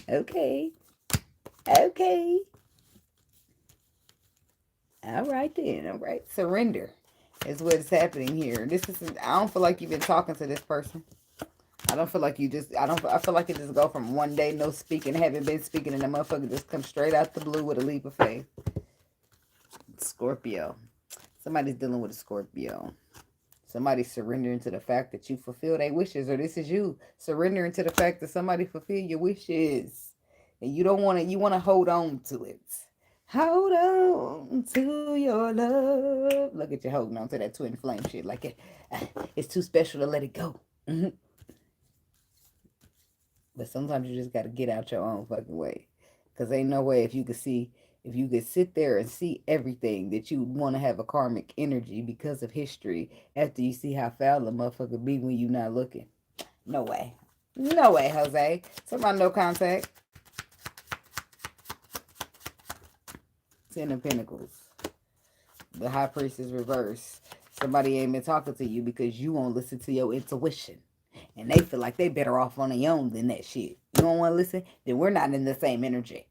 Okay. Okay. All right then. All right. Surrender is what is happening here. I don't feel like you've been talking to this person. I don't feel like I feel like it just go from one day no speaking, haven't been speaking, and the motherfucker just come straight out the blue with a leap of faith. Scorpio. Somebody's dealing with a Scorpio. Somebody's surrendering to the fact that you fulfill their wishes, or this is you surrendering to the fact that somebody fulfilled your wishes. And you don't want to, you want to hold on to it. Hold on to your love. Look at you holding on to that twin flame shit like it's too special to let it go. But sometimes you just got to get out your own fucking way. Because ain't no way if you could sit there and see everything that you want to have a karmic energy because of history after you see how foul a motherfucker be when you not looking. No way. No way, Jose. Somebody no contact. Ten of Pentacles. The High Priestess reverse. Somebody ain't been talking to you because you won't listen to your intuition. And they feel like they better off on their own than that shit. You don't want to listen? Then we're not in the same energy.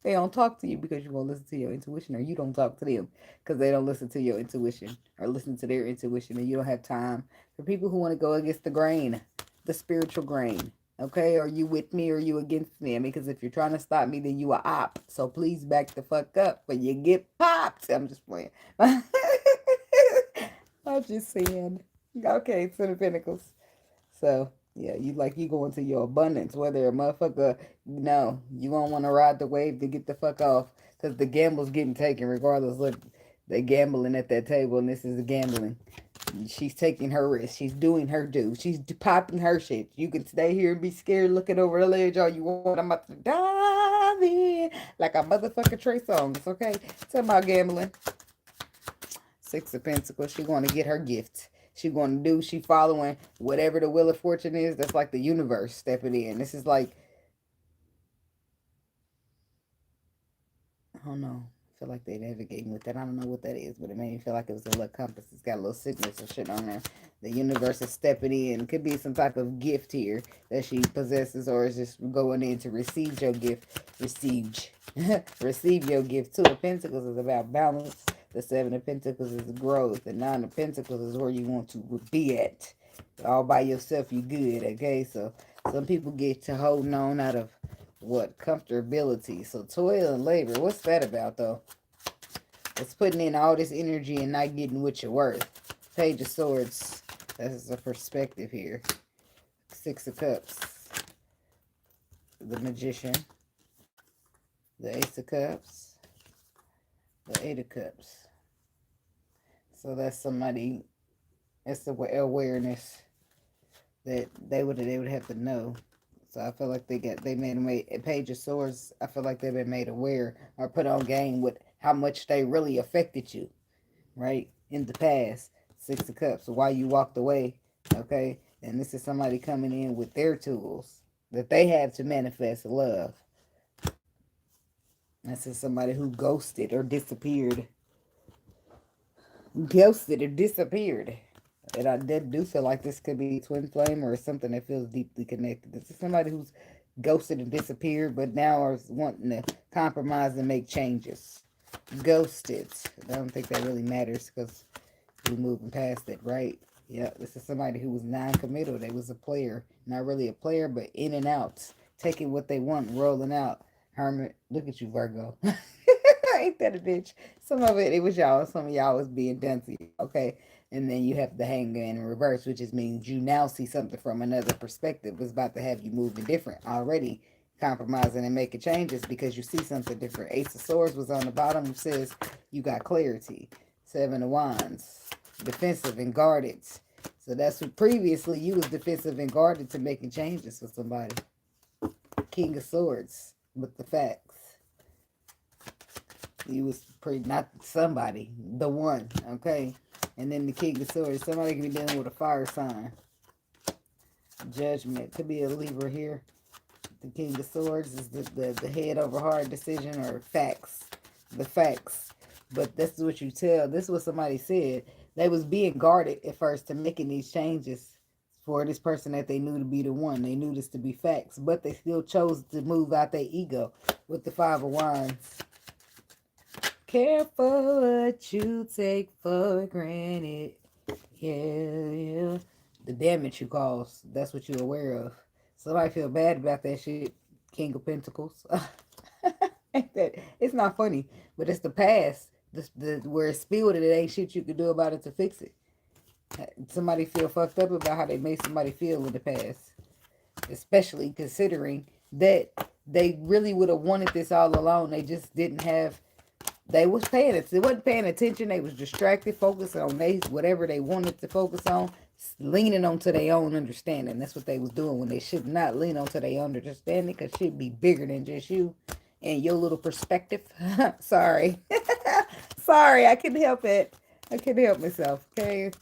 They don't talk to you because you won't listen to your intuition, or you don't talk to them because they don't listen to your intuition or listen to their intuition, and you don't have time for people who want to go against the grain, the spiritual grain. Okay, are you with me or are you against me? I mean, because if you're trying to stop me, then you are op. So please back the fuck up when you get popped. I'm just playing. I'm just saying. Okay, Ten of Pentacles. So, yeah, you go into your abundance. Whether a motherfucker, no, you don't want to ride the wave to get the fuck off. Because the gamble's getting taken regardless. Look, they gambling at that table and this is the gambling. She's taking her risk. She's doing her due. She's popping her shit. You can stay here and be scared looking over the ledge all you want. I'm about to dive in like a motherfucking Trey Songz, okay? Talking about gambling. Six of Pentacles. She's going to get her gift. She following whatever the wheel of fortune is. That's like the universe stepping in. This is like, I don't know. I feel like they navigating with that. I don't know what that is, but it made me feel like it was a little compass. It's got a little sickness and shit on there. The universe is stepping in. It could be some type of gift here that she possesses, or is just going in to receive your gift. Receive your gift. Two of Pentacles is about balance. The Seven of Pentacles is growth. The Nine of Pentacles is where you want to be at. All by yourself, you good, okay? So some people get to holding on out of what? Comfortability. So toil and labor. What's that about, though? It's putting in all this energy and not getting what you're worth. Page of Swords. That's a perspective here. Six of Cups. The Magician. The Ace of Cups. The Eight of Cups. So that's somebody, that's the awareness that they would have to know. So I feel like they made a Page of Swords. I feel like they've been made aware or put on game with how much they really affected you, right, in the past. Six of Cups. Why you walked away, okay? And this is somebody coming in with their tools that they have to manifest love. This is somebody who ghosted or disappeared. Ghosted or disappeared. And I do feel like this could be twin flame or something that feels deeply connected. This is somebody who's ghosted and disappeared, but now are wanting to compromise and make changes. Ghosted. I don't think that really matters because we're moving past it, right? Yeah, this is somebody who was non-committal. They was a player. Not really a player, but in and out. Taking what they want, rolling out. Hermit, look at you, Virgo. Ain't that a bitch? Some of it was y'all. Some of y'all was being done to you, okay? And then you have the Hangman in reverse, which just means you now see something from another perspective. It's about to have you moving different already, compromising and making changes because you see something different. Ace of Swords was on the bottom, which says you got clarity. Seven of Wands, defensive and guarded. So that's what previously you was defensive and guarded to making changes for somebody. King of Swords with the facts. You was pretty, not somebody, the one, okay? And then the King of Swords. Somebody could be dealing with a fire sign. Judgment. Could be a Libra here. The King of Swords is the head over heart decision or facts. The facts. But this is what you tell. This is what somebody said. They was being guarded at first to making these changes for this person that they knew to be the one. They knew this to be facts. But they still chose to move out their ego with the Five of Wands. Careful what you take for granted. Yeah. The damage you cause. That's what you're aware of. Somebody feel bad about that shit. King of Pentacles. It's not funny, but it's the past. Where it's spilled and it ain't shit you can do about it to fix it. Somebody feel fucked up about how they made somebody feel in the past. Especially considering that they really would have wanted this all along. They just didn't have... They wasn't paying attention. They was distracted, focusing on whatever they wanted to focus on, leaning onto their own understanding. That's what they was doing when they should not lean onto their own understanding because shit be bigger than just you and your little perspective. Sorry. Sorry, I couldn't help it. I couldn't help myself, okay?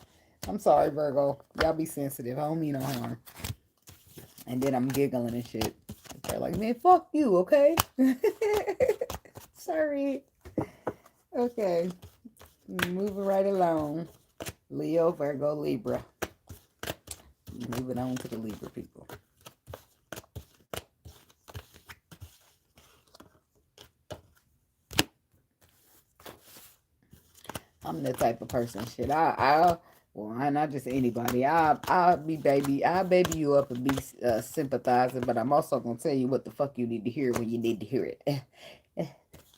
I'm sorry, Virgo. Y'all be sensitive. I don't mean no harm. And then I'm giggling and shit. They're like, man, fuck you, okay? Sorry. Okay, moving right along. Leo, Virgo, Libra. Moving on to the Libra people. I'm the type of person, shit. Well, I'm not just anybody. I'll baby you up and be sympathizing, but I'm also gonna tell you what the fuck you need to hear when you need to hear it.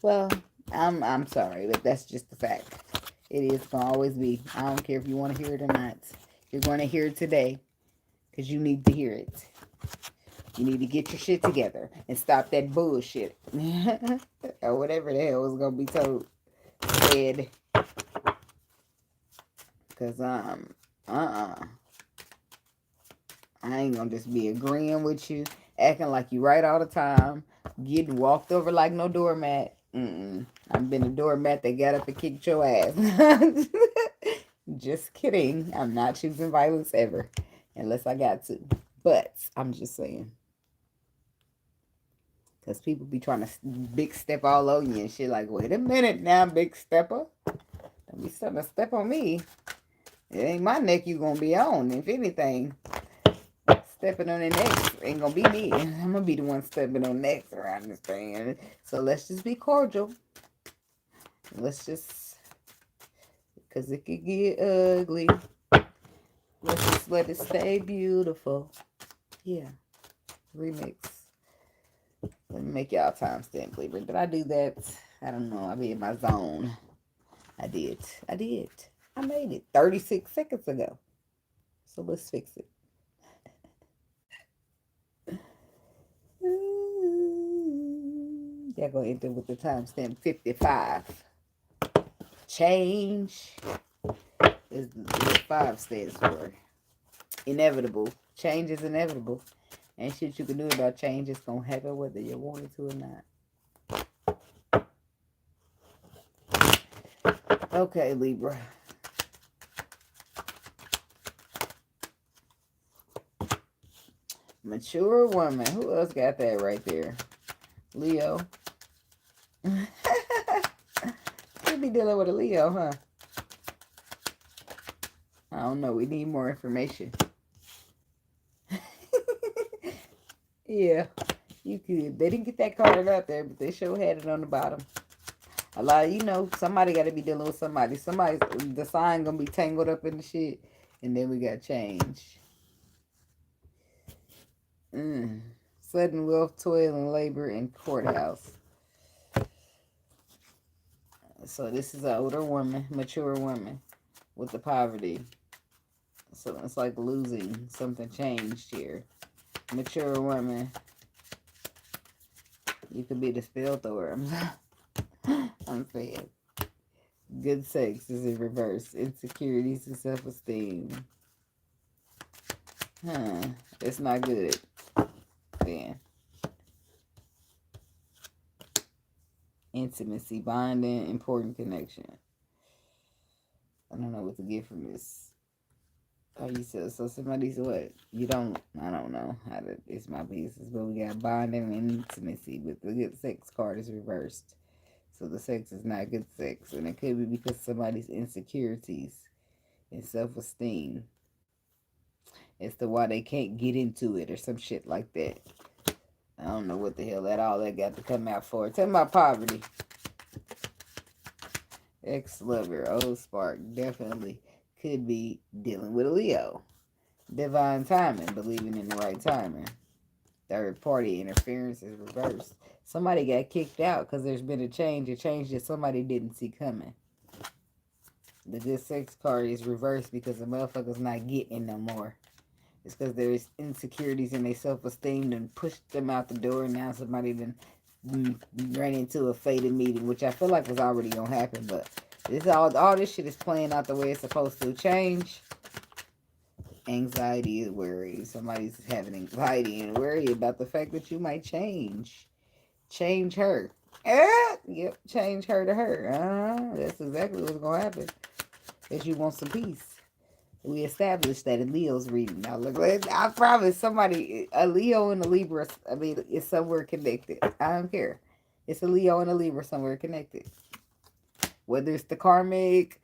Well, I'm sorry, but that's just the fact. It is gonna always be. I don't care if you want to hear it or not. You're going to hear it today because you need to hear it. You need to get your shit together and stop that bullshit or whatever the hell is gonna be told. Said, because I ain't gonna just be agreeing with you, acting like you right all the time, getting walked over like no doormat. I've been a doormat that got up and kicked your ass. Just kidding. I'm not choosing violence ever. Unless I got to. But I'm just saying. Because people be trying to big step all over you and shit like, wait a minute now, big stepper. Don't be starting to step on me. It ain't my neck you gonna be on. If anything, stepping on the neck ain't gonna be me. I'm gonna be the one stepping on necks around this thing. So let's just be cordial. Let's just, because it could get ugly. Let's just let it stay beautiful. Yeah. Remix. Let me make y'all timestamp, Libra. Did I do that? I don't know. I be in my zone. I did. I made it 36 seconds ago. So let's fix it. They're going to enter with the timestamp 55. Change is what 5 stands for. Inevitable. Change is inevitable. Ain't shit you can do about change. It's going to happen whether you want it to or not. Okay, Libra. Mature woman. Who else got that right there? Leo. Could be dealing with a Leo, huh? I don't know. We need more information. Yeah, you could. They didn't get that card out there, but they sure had it on the bottom. A lot of, somebody got to be dealing with somebody. The sign going to be tangled up in the shit. And then we got change. Sudden wealth, toil, and labor in courthouse. So this is an older woman, mature woman with the poverty. So it's like losing. Something changed here. Mature woman. You could be the spell thrower. I'm saying. Good sex is in reverse. Insecurities and self-esteem. It's not good. Then. Intimacy, bonding, important connection. I don't know what to get from this. Oh, you said, so somebody's what? I don't know how to, it's my business. But we got bonding and intimacy, but the good sex card is reversed. So the sex is not good sex. And it could be because somebody's insecurities and self-esteem. It's the why they can't get into it or some shit like that. I don't know what the hell all that got to come out for. Tell me about poverty. Ex-lover, old spark, definitely could be dealing with a Leo. Divine timing, believing in the right timing. Third party interference is reversed. Somebody got kicked out because there's been a change that somebody didn't see coming. The good sex card is reversed because the motherfucker's not getting it no more. It's because there's insecurities in their self-esteem and pushed them out the door, and now somebody then ran into a fated meeting, which I feel like was already going to happen, but all this shit is playing out the way it's supposed to. Change. Anxiety and worry. Somebody's having anxiety and worry about the fact that you might change. Change her. Yep, change her to her. That's exactly what's going to happen. Because you want some peace. We established that in Leo's reading. Now, look, I promise a Leo and a Libra, it's somewhere connected. I don't care. It's a Leo and a Libra somewhere connected. Whether it's the karmic,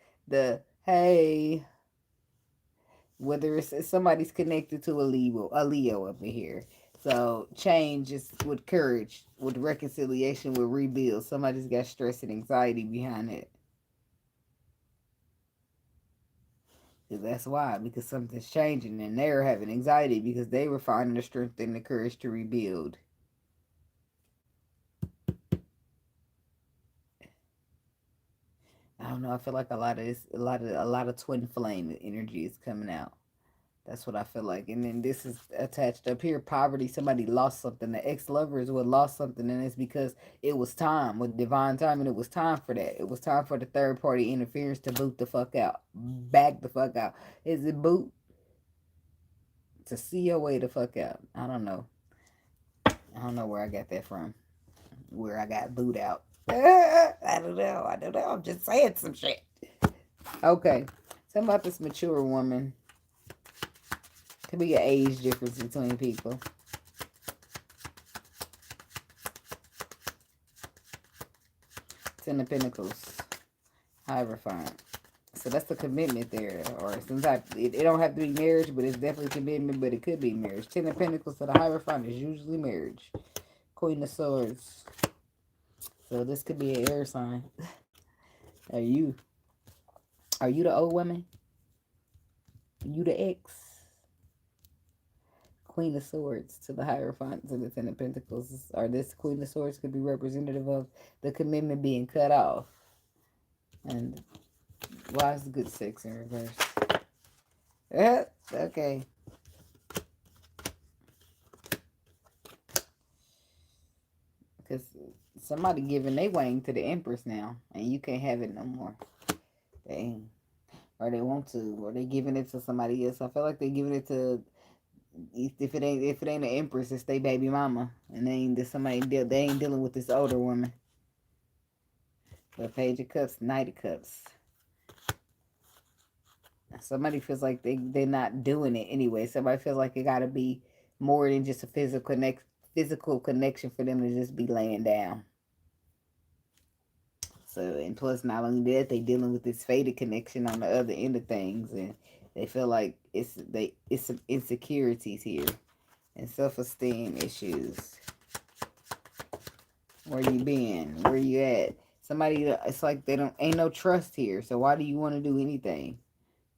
whether it's somebody's connected to a Leo up in here. So change is with courage, with reconciliation, with rebuild. Somebody's got stress and anxiety behind it. That's why, because something's changing and they're having anxiety because they were finding the strength and the courage to rebuild. I don't know. I feel like a lot of twin flame energy is coming out. That's what I feel like. And then this is attached up here. Poverty. Somebody lost something. The ex-lover is what lost something, and it's because it was time with divine time, and it was time for that. It was time for the third party interference to boot the fuck out, back the fuck out. Is it boot? To see your way the fuck out. I don't know. I don't know where I got that from. Where I got boot out. I don't know. I'm just saying some shit. Okay. Tell me about this mature woman. Could be an age difference between people. Ten of Pentacles. Hierophant. So that's the commitment there. Or some type. It don't have to be marriage, but it's definitely commitment, but it could be marriage. Ten of Pentacles to the Hierophant is usually marriage. Queen of Swords. So this could be an air sign. Are you the old woman? You the ex? Queen of Swords to the Hierophant to the Ten of Pentacles. Or this Queen of Swords could be representative of the commitment being cut off. And why is good sex in reverse? Okay. Because somebody giving they wang to the Empress now, and you can't have it no more. Dang. Or they want to, or they giving it to somebody else. I feel like they giving it to, if it ain't an Empress, it's their baby mama, and they ain't dealing with this older woman. The Page of Cups, Knight of Cups. Somebody feels like they're not doing it anyway. Somebody feels like it got to be more than just a physical connection for them to just be laying down. So, and plus, not only that, they dealing with this faded connection on the other end of things, and they feel like it's some insecurities here and self-esteem issues. Where you been? Where you at? Somebody, it's like they don't ain't no trust here. So why do you want to do anything?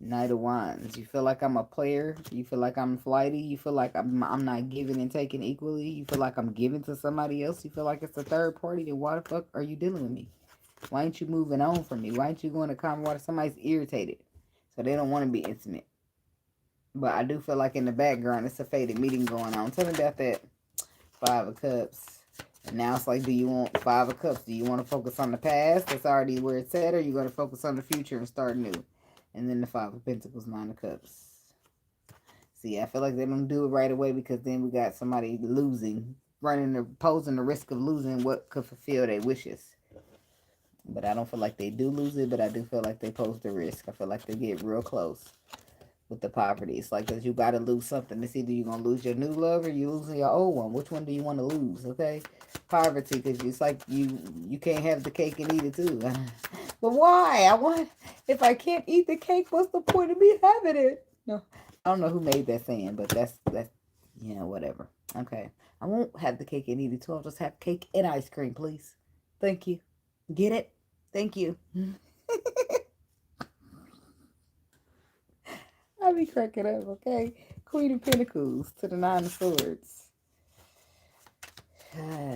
Knight of Wands. You feel like I'm a player. You feel like I'm flighty. You feel like I'm not giving and taking equally. You feel like I'm giving to somebody else. You feel like it's a third party. Then why the fuck are you dealing with me? Why ain't you moving on from me? Why ain't you going to calm water? Somebody's irritated. So they don't want to be intimate. But I do feel like in the background, it's a faded meeting going on. Tell me about that. Five of Cups. And now it's like, do you want Five of Cups? Do you want to focus on the past? That's already where it's at. Or you going to focus on the future and start new? And then the Five of Pentacles, Nine of Cups. See, I feel like they don't do it right away because then we got somebody losing, posing the risk of losing what could fulfill their wishes. But I don't feel like they do lose it, but I do feel like they pose the risk. I feel like they get real close with the poverty. It's like that you got to lose something. It's either you're going to lose your new love or you're losing your old one. Which one do you want to lose, okay? Poverty, because it's like you can't have the cake and eat it too. But why? If I can't eat the cake, what's the point of me having it? No, I don't know who made that saying, but that's whatever. Okay, I won't have the cake and eat it too. I'll just have cake and ice cream, please. Thank you. Get it? Thank you. I'll be cracking up, okay? Queen of Pentacles to the Nine of Swords.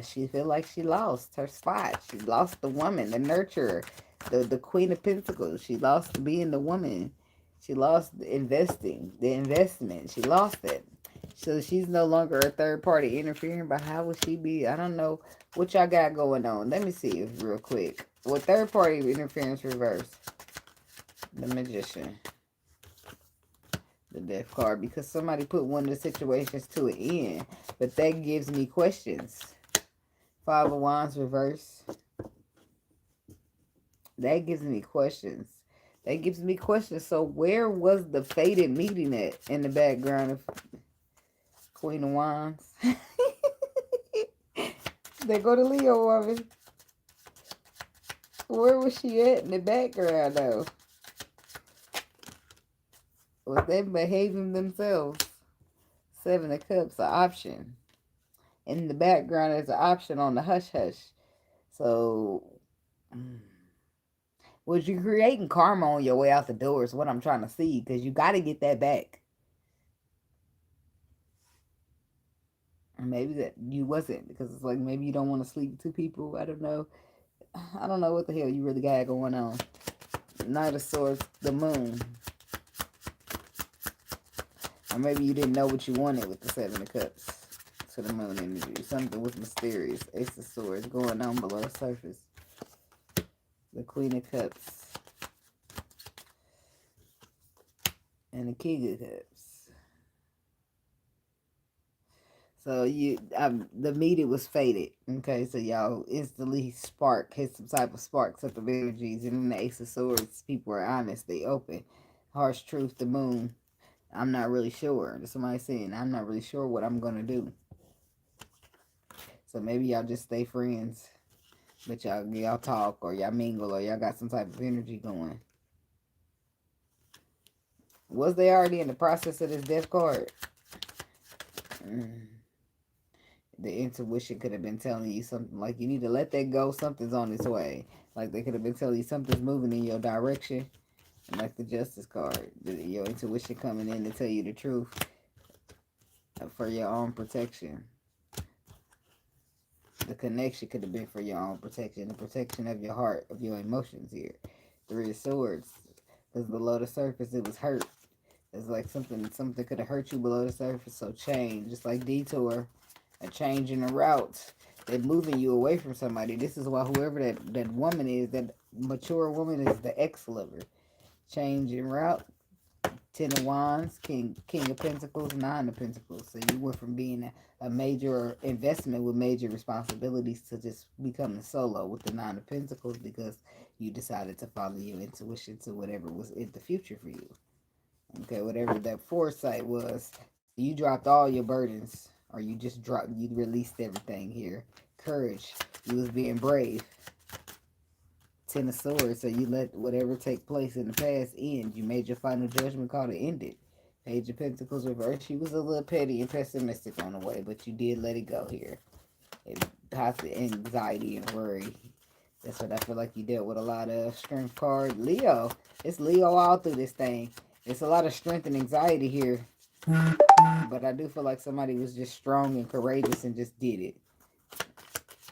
She feel like she lost her spot. She lost the woman, the nurturer, the Queen of Pentacles. She lost being the woman. She lost the investment. She lost it. So she's no longer a third party interfering, but how would she be? I don't know what y'all got going on. Let me see real quick. What third party interference reverse? The Magician. The Death card, because somebody put one of the situations to an end, but that gives me questions. Five of Wands reverse. That gives me questions. That gives me questions. So where was the faded meeting at in the background of Queen of Wands? They go to Leo, woman. Where was she at in the background, though? Was they behaving themselves? Seven of Cups, an option. In the background, there's an option on the hush hush. So, was you creating karma on your way out the door is what I'm trying to see, because you got to get that back. Or maybe that you wasn't, because it's like maybe you don't want to sleep with two people. I don't know. I don't know what the hell you really got going on. Knight of Swords, the Moon. Or maybe you didn't know what you wanted with the Seven of Cups to the Moon energy. Something was mysterious. Ace of Swords going on below the surface. The Queen of Cups. And the King of Cups. So the meeting was faded. Okay, so y'all instantly hit some type of spark, type of energies. And in the Ace of Swords, people are honest, they open. Harsh truth, the Moon. I'm not really sure. There's somebody saying, I'm not really sure what I'm going to do. So maybe y'all just stay friends. But y'all talk or y'all mingle or y'all got some type of energy going. Was they already in the process of this death card? The intuition could have been telling you something like you need to let that go. Something's on its way. Like they could have been telling you something's moving in your direction. Like the Justice card, your intuition coming in to tell you the truth for your own protection. The connection could have been for your own protection, the protection of your heart, of your emotions here. Three of Swords, because below the surface it was hurt. It's like something could have hurt you below the surface. So change, just like detour, a change in the route. They're moving you away from somebody. This is why whoever that woman is, that mature woman is the ex-lover. Change in route. Ten of Wands, King of Pentacles, Nine of Pentacles. So you went from being a major investment with major responsibilities to just becoming solo with the Nine of Pentacles because you decided to follow your intuition to whatever was in the future for you. Okay, whatever that foresight was. You dropped all your burdens, or you just dropped, you released everything here. Courage. You was being brave. Ten of Swords, so you let whatever take place in the past end. You made your final judgment call to end it. Page of Pentacles reversed. She was a little petty and pessimistic on the way, but you did let it go here. It positive anxiety and worry. That's what I feel like you dealt with a lot of. Strength card. Leo. It's Leo all through this thing. It's a lot of strength and anxiety here. But I do feel like somebody was just strong and courageous and just did it.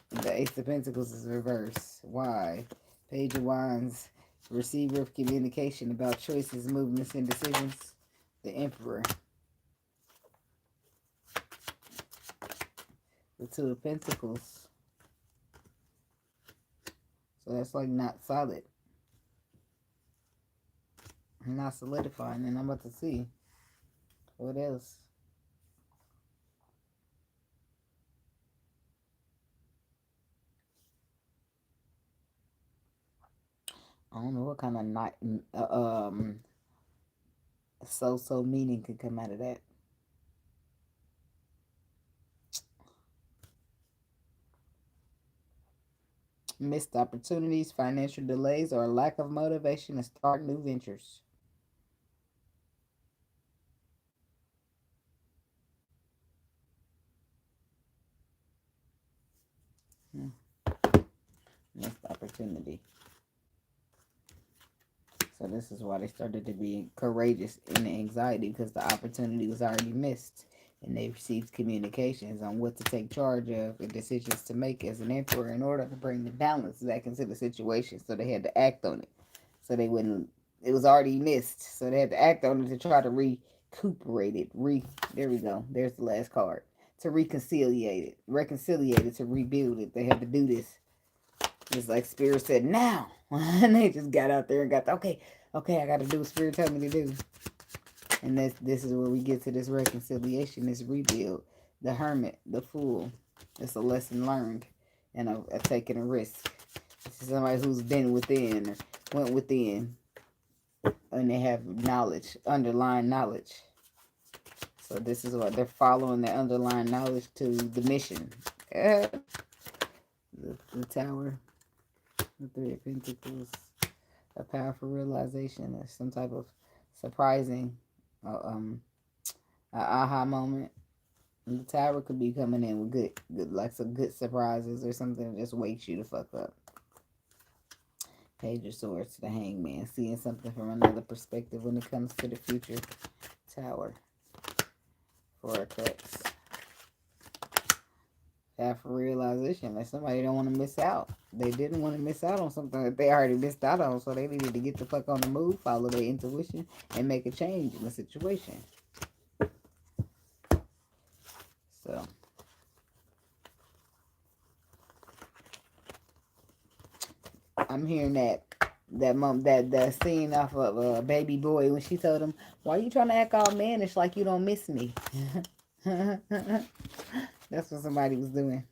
The Ace of Pentacles is reversed. Why? Page of Wands, receiver of communication about choices, movements, and decisions. The Emperor. The Two of Pentacles. So that's like not solid. Not solidifying. And I'm about to see. What else? I don't know what kind of not so meaning could come out of that. Missed opportunities, financial delays, or a lack of motivation to start new ventures. Missed opportunity. So this is why they started to be courageous in the anxiety, because the opportunity was already missed. And they received communications on what to take charge of and decisions to make as an emperor in order to bring the balance back into the situation. So they had to act on it. So they wouldn't, it was already missed. So they had to act on it to try to recuperate it. There we go. There's the last card. To reconciliate it, to rebuild it. They had to do this. It's like Spirit said, now. And they just got out there and got, okay, I got to do what Spirit told me to do. And this is where we get to this reconciliation, this rebuild. The Hermit, the Fool. It's a lesson learned and a taking a risk. This is somebody who's been within or went within. And they have knowledge, underlying knowledge. So this is what they're following, their underlying knowledge to the mission. The Tower. The Three of Pentacles. A powerful realization of some type of surprising aha moment. And the Tower could be coming in with good like some good surprises or something that just wakes you the fuck up. Page of Swords, the Hangman, seeing something from another perspective when it comes to the future. Tower. Four of Cups. Half a realization that somebody don't want to miss out. They didn't want to miss out on something that they already missed out on, so they needed to get the fuck on the move, follow their intuition, and make a change in the situation. So I'm hearing that scene off of Baby Boy when she told him, "Why are you trying to act all mannish like you don't miss me?" That's what somebody was doing.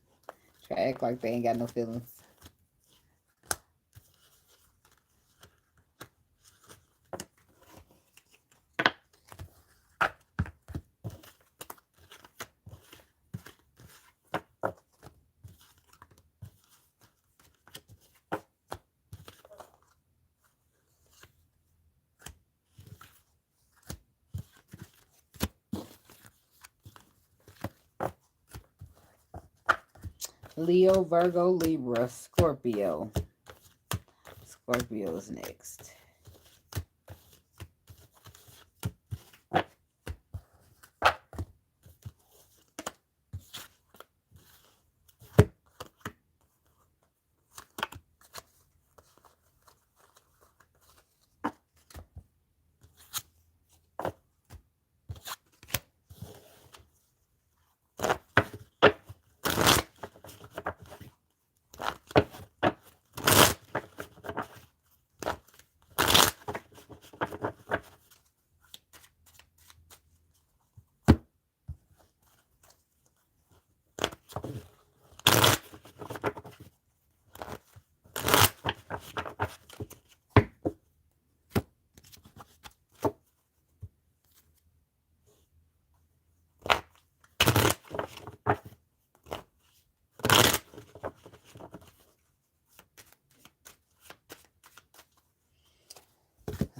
Try to act like they ain't got no feelings. Leo, Virgo, Libra, Scorpio. Scorpio is next.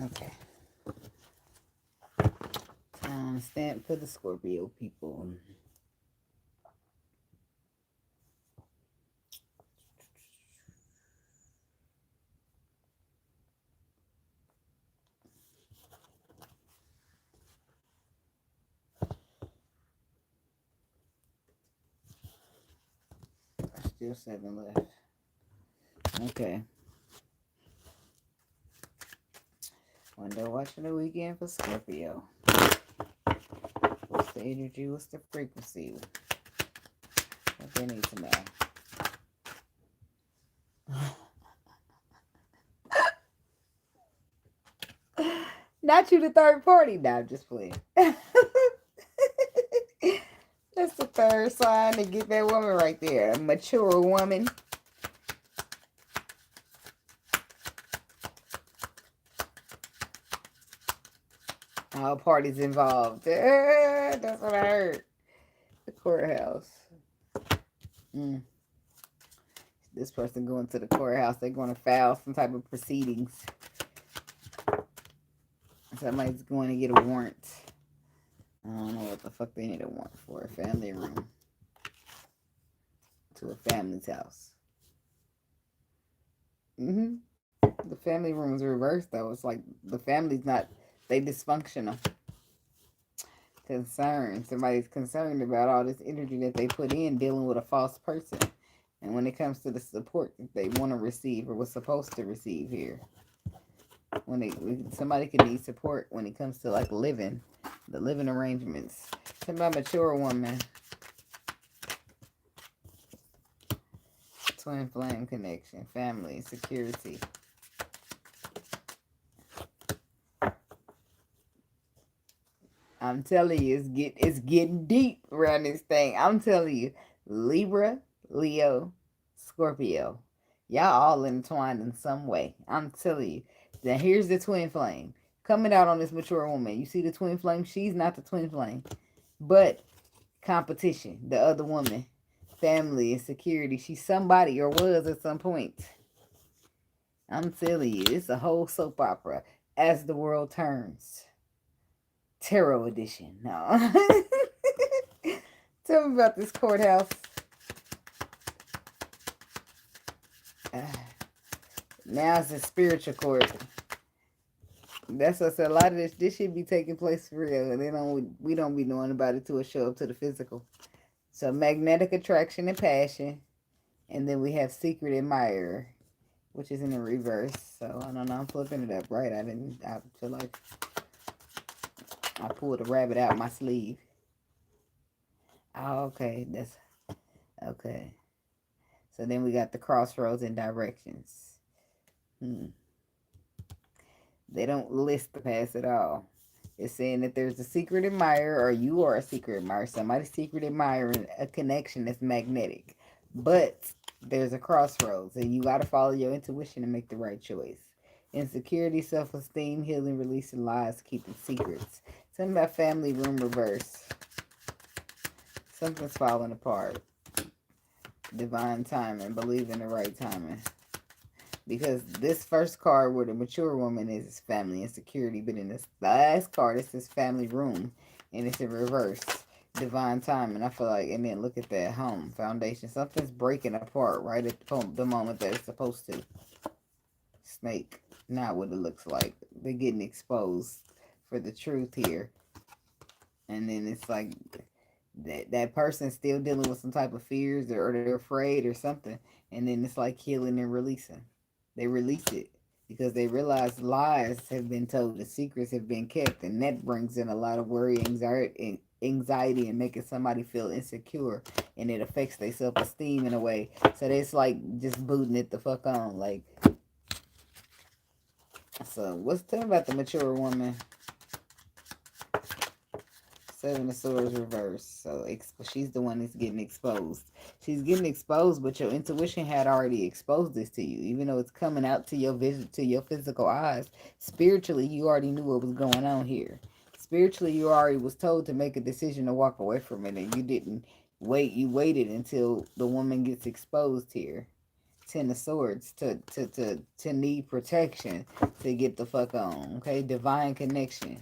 Okay. Time stamp for the Scorpio people. Still 7 left. Okay. Window watching the weekend for Scorpio. What's the energy? What's the frequency? What they need to know. Not you, the third party. Now, I'm just playing. That's the third sign to get that woman right there. A mature woman. All parties involved. That's what I heard. The courthouse. This person going to the courthouse. They're going to file some type of proceedings. Somebody's going to get a warrant. I don't know what the fuck they need a warrant for. A family room. To a family's house. The family room's reversed though. It's like the family's not, they dysfunctional. Concerned. Somebody's concerned about all this energy that they put in dealing with a false person. And when it comes to the support that they want to receive or was supposed to receive here. Somebody can need support when it comes to like living. The living arrangements. Talking about mature woman. Twin flame connection. Family. Security. I'm telling you, it's getting deep around this thing. I'm telling you, Libra, Leo, Scorpio, y'all all entwined in some way. I'm telling you. Now here's the twin flame coming out on this mature woman. You see the twin flame? She's not the twin flame, but competition. The other woman, family and security. She's somebody or was at some point. I'm telling you, it's a whole soap opera as the world turns. Tarot edition. No. Tell me about this courthouse. Now it's a spiritual court. That's what I said. A lot of this should be taking place for real. And we don't be knowing about it till it show up to the physical. So magnetic attraction and passion. And then we have secret admirer, which is in the reverse. So I don't know. I'm flipping it up right. I feel like I pulled a rabbit out of my sleeve. Oh, okay. That's okay. So then we got the crossroads and directions. They don't list the past at all. It's saying that there's a secret admirer, or you are a secret admirer. Somebody's secret admirer, a connection that's magnetic. But there's a crossroads, and you got to follow your intuition and make the right choice. Insecurity, self-esteem, healing, releasing lies, keeping secrets. Something about family room reverse. Something's falling apart. Divine timing. Believe in the right timing. Because this first card where the mature woman is family and security. But in this last card, it says family room. And it's in reverse. Divine timing. I feel like, and then look at that home foundation. Something's breaking apart right at the moment that it's supposed to. Snake. Not what it looks like. They're getting exposed for the truth here. And then it's like that person's still dealing with some type of fears or they're afraid or something. And then it's like healing and releasing. They release it because they realize lies have been told, the secrets have been kept, and that brings in a lot of worry, anxiety, and making somebody feel insecure, and it affects their self-esteem in a way. So it's like just booting it the fuck on, like. So what's tell me about the mature woman? Seven of Swords reversed. So she's the one that's getting exposed. She's getting exposed, but your intuition had already exposed this to you. Even though it's coming out to your vision, to your physical eyes, spiritually, you already knew what was going on here. Spiritually, you already was told to make a decision to walk away from it, and you didn't wait. You waited until the woman gets exposed here Ten of Swords to need protection to get the fuck on. Okay, divine connection.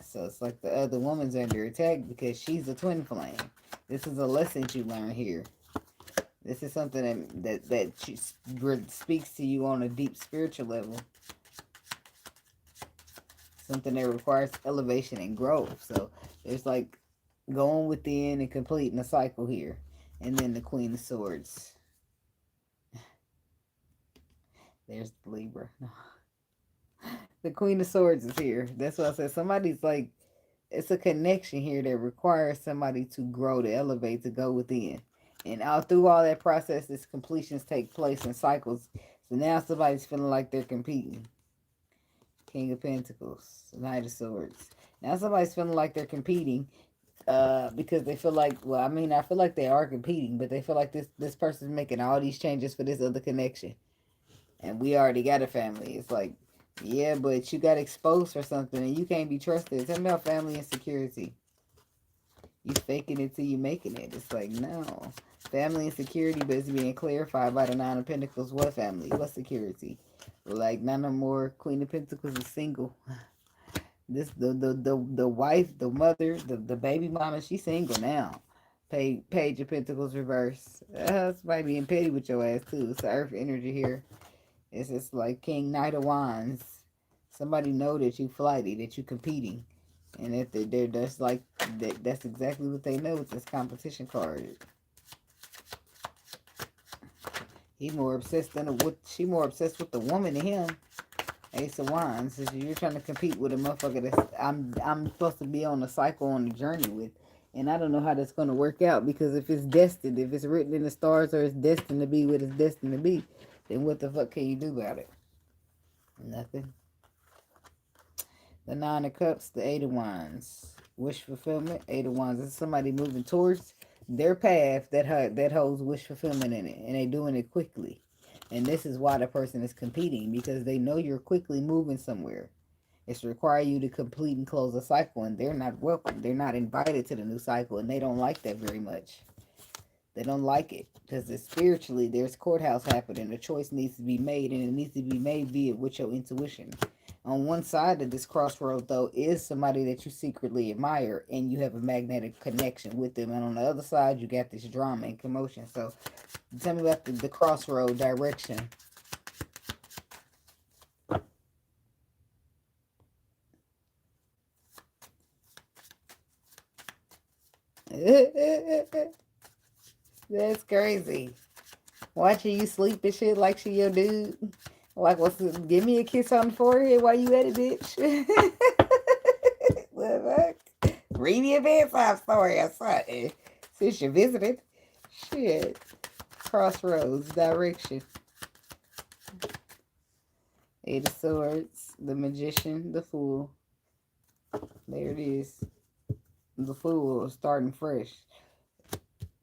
So it's like the other woman's under attack because she's a twin flame. This is a lesson you learn here. This is something that speaks to you on a deep spiritual level. Something that requires elevation and growth. So there's like going within and completing a cycle here. And then the Queen of Swords. There's the Libra. The Queen of Swords is here. That's what I said. Somebody's like, it's a connection here that requires somebody to grow, to elevate, to go within. And through all that process, this completions take place in cycles. So now somebody's feeling like they're competing. King of Pentacles, Knight of Swords. Now somebody's feeling like they're competing because they feel like, well, I mean, I feel like they are competing, but they feel like this person's making all these changes for this other connection. And we already got a family. It's like, yeah, but you got exposed for something and you can't be trusted. Tell me about family insecurity. You faking it till you making it. It's like, no. Family insecurity, but it's being clarified by the Nine of Pentacles. What family? What security? Like, none no more. Queen of Pentacles is single. This the wife, the mother, the baby mama, she's single now. Page of Pentacles reverse. Somebody being petty with your ass too. It's the earth energy here. It's just like King, Knight of Wands. Somebody know that you flighty, that you competing. And if they're just like, that's exactly what they know with this competition card. He more obsessed she more obsessed with the woman than him. Ace of Wands. You're trying to compete with a motherfucker that I'm supposed to be on a cycle, on a journey with. And I don't know how that's going to work out, because if it's destined, if it's written in the stars, or it's destined to be what it's destined to be, then what the fuck can you do about it? Nothing. The Nine of Cups, the Eight of Wands. Wish fulfillment, Eight of Wands. This is somebody moving towards their path that holds wish fulfillment in it. And they doing it quickly. And this is why the person is competing, because they know you're quickly moving somewhere. It's require you to complete and close a cycle, and they're not welcome. They're not invited to the new cycle, and they don't like that very much. They don't like it because spiritually there's courthouse happening. A choice needs to be made, and it needs to be made via with your intuition. On one side of this crossroad, though, is somebody that you secretly admire, and you have a magnetic connection with them. And on the other side, you got this drama and commotion. So tell me about the crossroad direction. That's crazy. Watching you sleep and shit like she your dude. Like, give me a kiss on the forehead while you at it, bitch. What the fuck? Read me a bedtime story or something. Since you visited. Shit. Crossroads, direction. Eight of Swords, the Magician, the Fool. There it is. The Fool is starting fresh.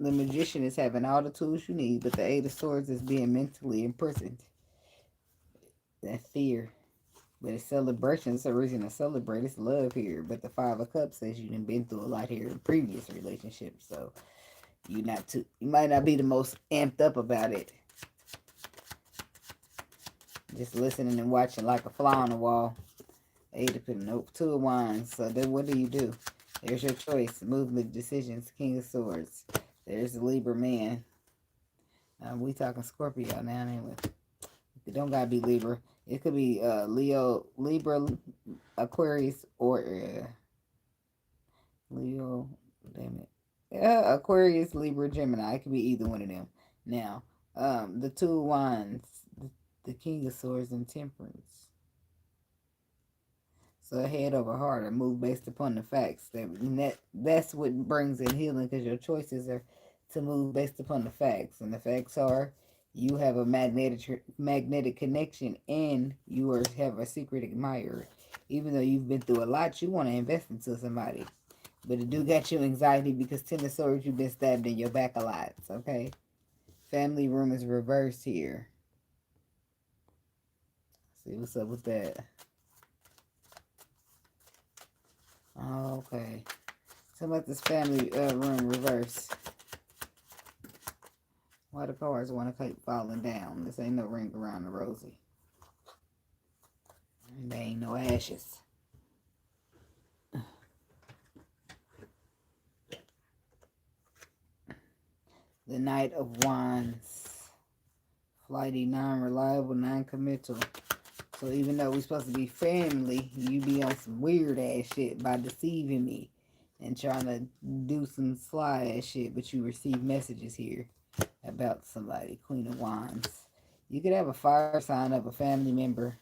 The Magician is having all the tools you need, but the Eight of Swords is being mentally imprisoned. That fear. But it's celebration. It's a reason to celebrate. It's love here. But the Five of Cups says you've been through a lot here in previous relationships. So you might not be the most amped up about it. Just listening and watching like a fly on the wall. Eight of Pentacles. Nope. Two of Wands. So then what do? There's your choice. Movement, decisions. King of Swords. There's the Libra man. We talking Scorpio now, anyway. It don't gotta be Libra. It could be Leo, Libra, Aquarius, or Leo. Damn it. Aquarius, Libra, Gemini. It could be either one of them. Now, the Two of Wands, the King of Swords, and Temperance. So head over heart, or move based upon the facts. That's what brings in healing, because your choices are to move based upon the facts. And the facts are, you have a magnetic connection, and you have a secret admirer. Even though you've been through a lot, you want to invest into somebody. But it do got you anxiety, because Ten of Swords, you've been stabbed in your back a lot. Okay? Family room is reversed here. See what's up with that. Okay. So about this family room reverse. Why the cards want to keep falling down? This ain't no ring around the rosy. There ain't no ashes. The Knight of Wands. Flighty, non-reliable, non-committal. So even though we're supposed to be family, you be on some weird ass shit by deceiving me and trying to do some sly ass shit, but you receive messages here about somebody. Queen of Wands. You could have a fire sign of a family member.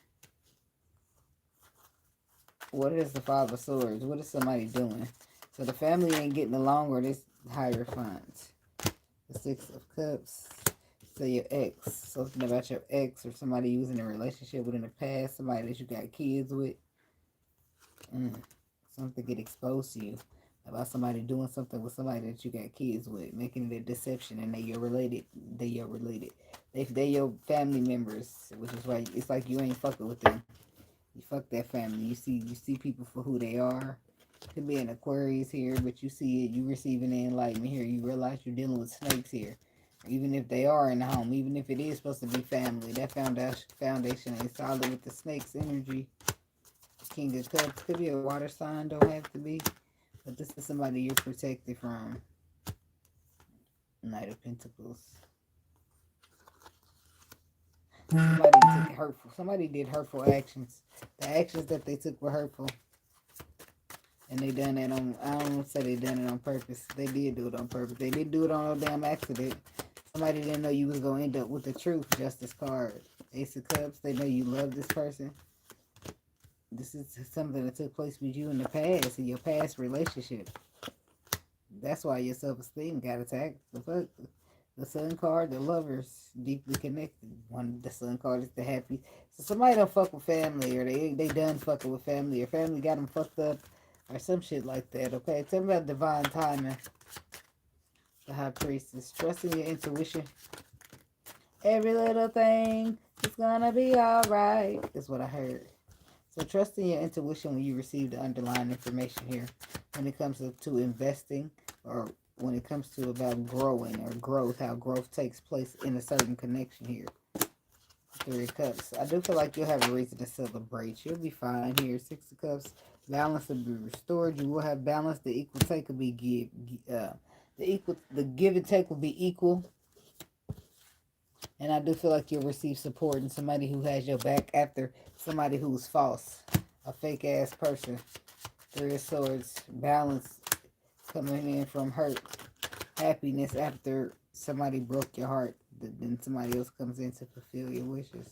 What is the Five of Swords? What is somebody doing? So the family ain't getting along, or this Hierophant. The Six of Cups. So your ex. Something about your ex or somebody you was in a relationship with in the past. Somebody that you got kids with. Something get exposed to you about somebody doing something with somebody that you got kids with, making it a deception, and they your related. They your related. They your family members, which is why it's like you ain't fucking with them. You fuck that family. You see people for who they are. Could be an Aquarius here, but you see it. You receiving the enlightenment here. You realize you're dealing with snakes here. Even if they are in the home, even if it is supposed to be family, that foundation ain't solid with the snake's energy. King of Cups could be a water sign, don't have to be. But this is somebody you're protected from. Knight of Pentacles. Somebody did hurtful actions. The actions that they took were hurtful. And they done that on, I don't say they done it on purpose. They did do it on purpose. They didn't do it on no damn accident. Somebody didn't know you was going to end up with the truth. Justice card. Ace of Cups. They know you love this person. This is something that took place with you in the past, in your past relationship. That's why your self-esteem got attacked. The fuck? The Sun card, the lovers, deeply connected. The Sun card is the happy. So somebody don't fuck with family, or they done fucking with family, or family got them fucked up, or some shit like that, okay? Tell me about divine timing. The High Priestess. Trusting your intuition. Every little thing is gonna be alright, is what I heard. So trusting your intuition when you receive the underlying information here. When it comes to investing, or when it comes to about growing or growth, how growth takes place in a certain connection here. Three of Cups. I do feel like you'll have a reason to celebrate. You'll be fine here. Six of Cups. Balance will be restored. You will have balance. The equal take will be the give and take will be equal. And I do feel like you'll receive support in somebody who has your back after somebody who's false. A fake ass person. Three of Swords. Balance coming in from hurt. Happiness after somebody broke your heart. Then somebody else comes in to fulfill your wishes.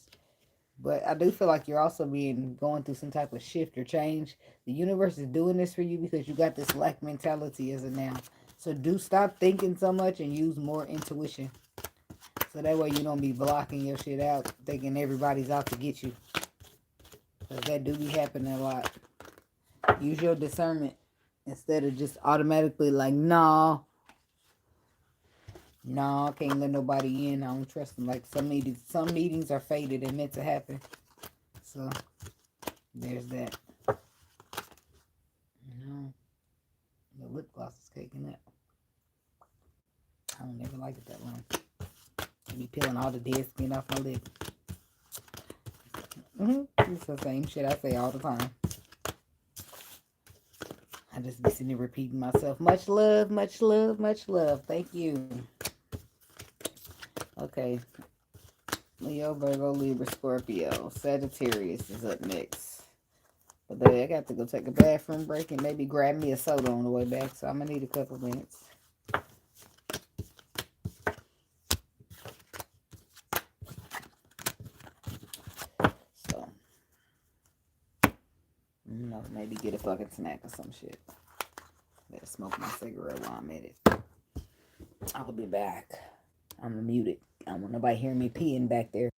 But I do feel like you're also going through some type of shift or change. The universe is doing this for you because you got this lack mentality as of now. So do stop thinking so much and use more intuition. So that way you don't be blocking your shit out, thinking everybody's out to get you. Because that do be happening a lot. Use your discernment instead of just automatically like, nah, I can't let nobody in. I don't trust them. Like some meetings are fated and meant to happen. So there's that. No, the lip gloss is caking up. I don't ever like it that long. I be peeling all the dead skin off my lip. It's the same shit I say all the time. I just be sitting there repeating myself. Much love, much love, much love. Thank you. Okay. Leo, Virgo, Libra, Scorpio. Sagittarius is up next. But then I got to go take a bathroom break and maybe grab me a soda on the way back. So I'm going to need a couple minutes. So, maybe get a fucking snack or some shit. Better smoke my cigarette while I'm at it. I'll be back. I'm muted. I don't want nobody hearing me peeing back there.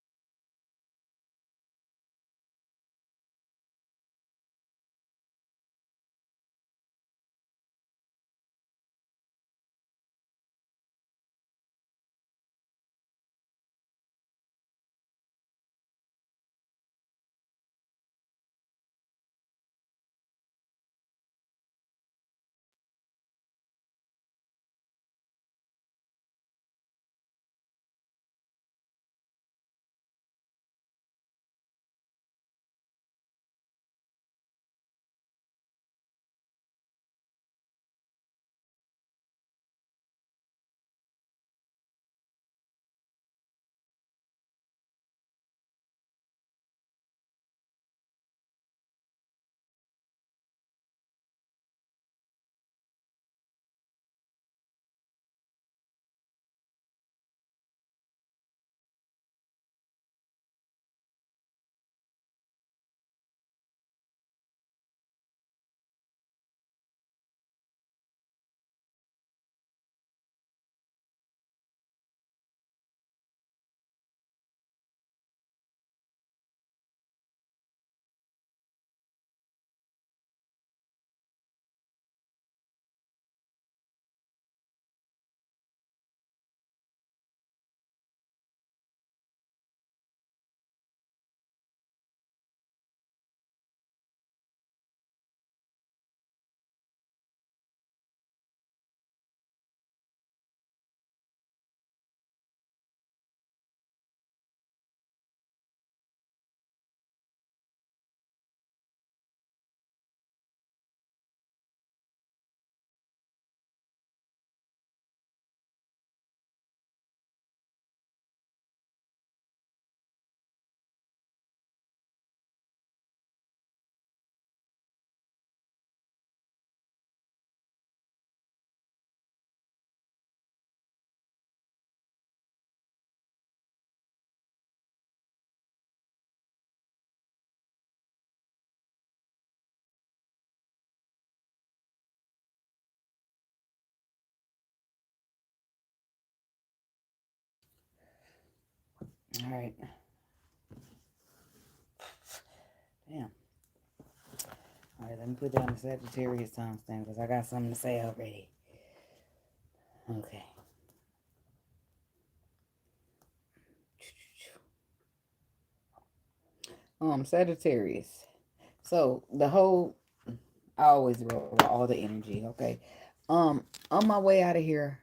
All right. Damn. All right, let me put down the Sagittarius timestamp because I got something to say already. Okay. Sagittarius. So the whole, I always roll all the energy. Okay. On my way out of here,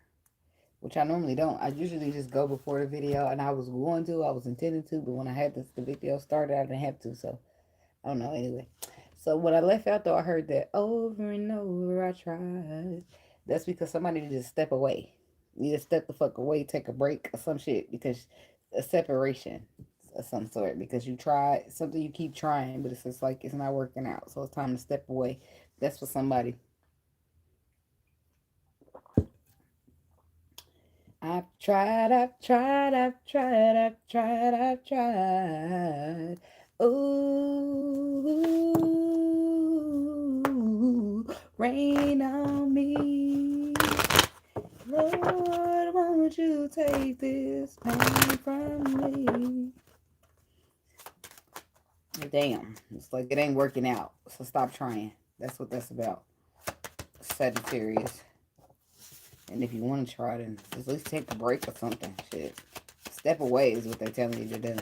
which I normally don't. I usually just go before the video, and I was intending to, but when I had the video started, I didn't have to. So I don't know. Anyway, so when I left out though, I heard that over and over I tried. That's because somebody needed to step away. Need to step the fuck away, take a break or some shit because a separation of some sort because you tried something you keep trying, but it's just like it's not working out. So it's time to step away. That's for somebody. I've tried, I've tried, I've tried, I've tried, I've tried. Ooh, rain on me. Lord, won't you take this pain from me? Damn, it's like it ain't working out. So stop trying. That's what that's about. Sagittarius. And if you want to try, then at least take a break or something. Shit. Step away is what they're telling you to do.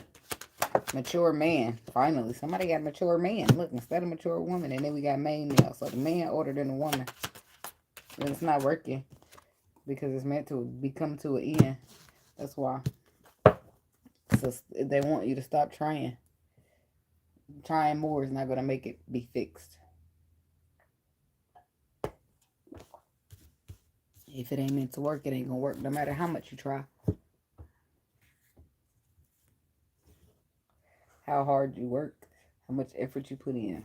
Mature man. Finally, somebody got mature man. Look, instead of mature woman, and then we got main male. So the man ordered in the woman. And it's not working because it's meant to become to an end. That's why. So they want you to stop trying. Trying more is not going to make it be fixed. If it ain't meant to work, it ain't going to work no matter how much you try. How hard you work, how much effort you put in.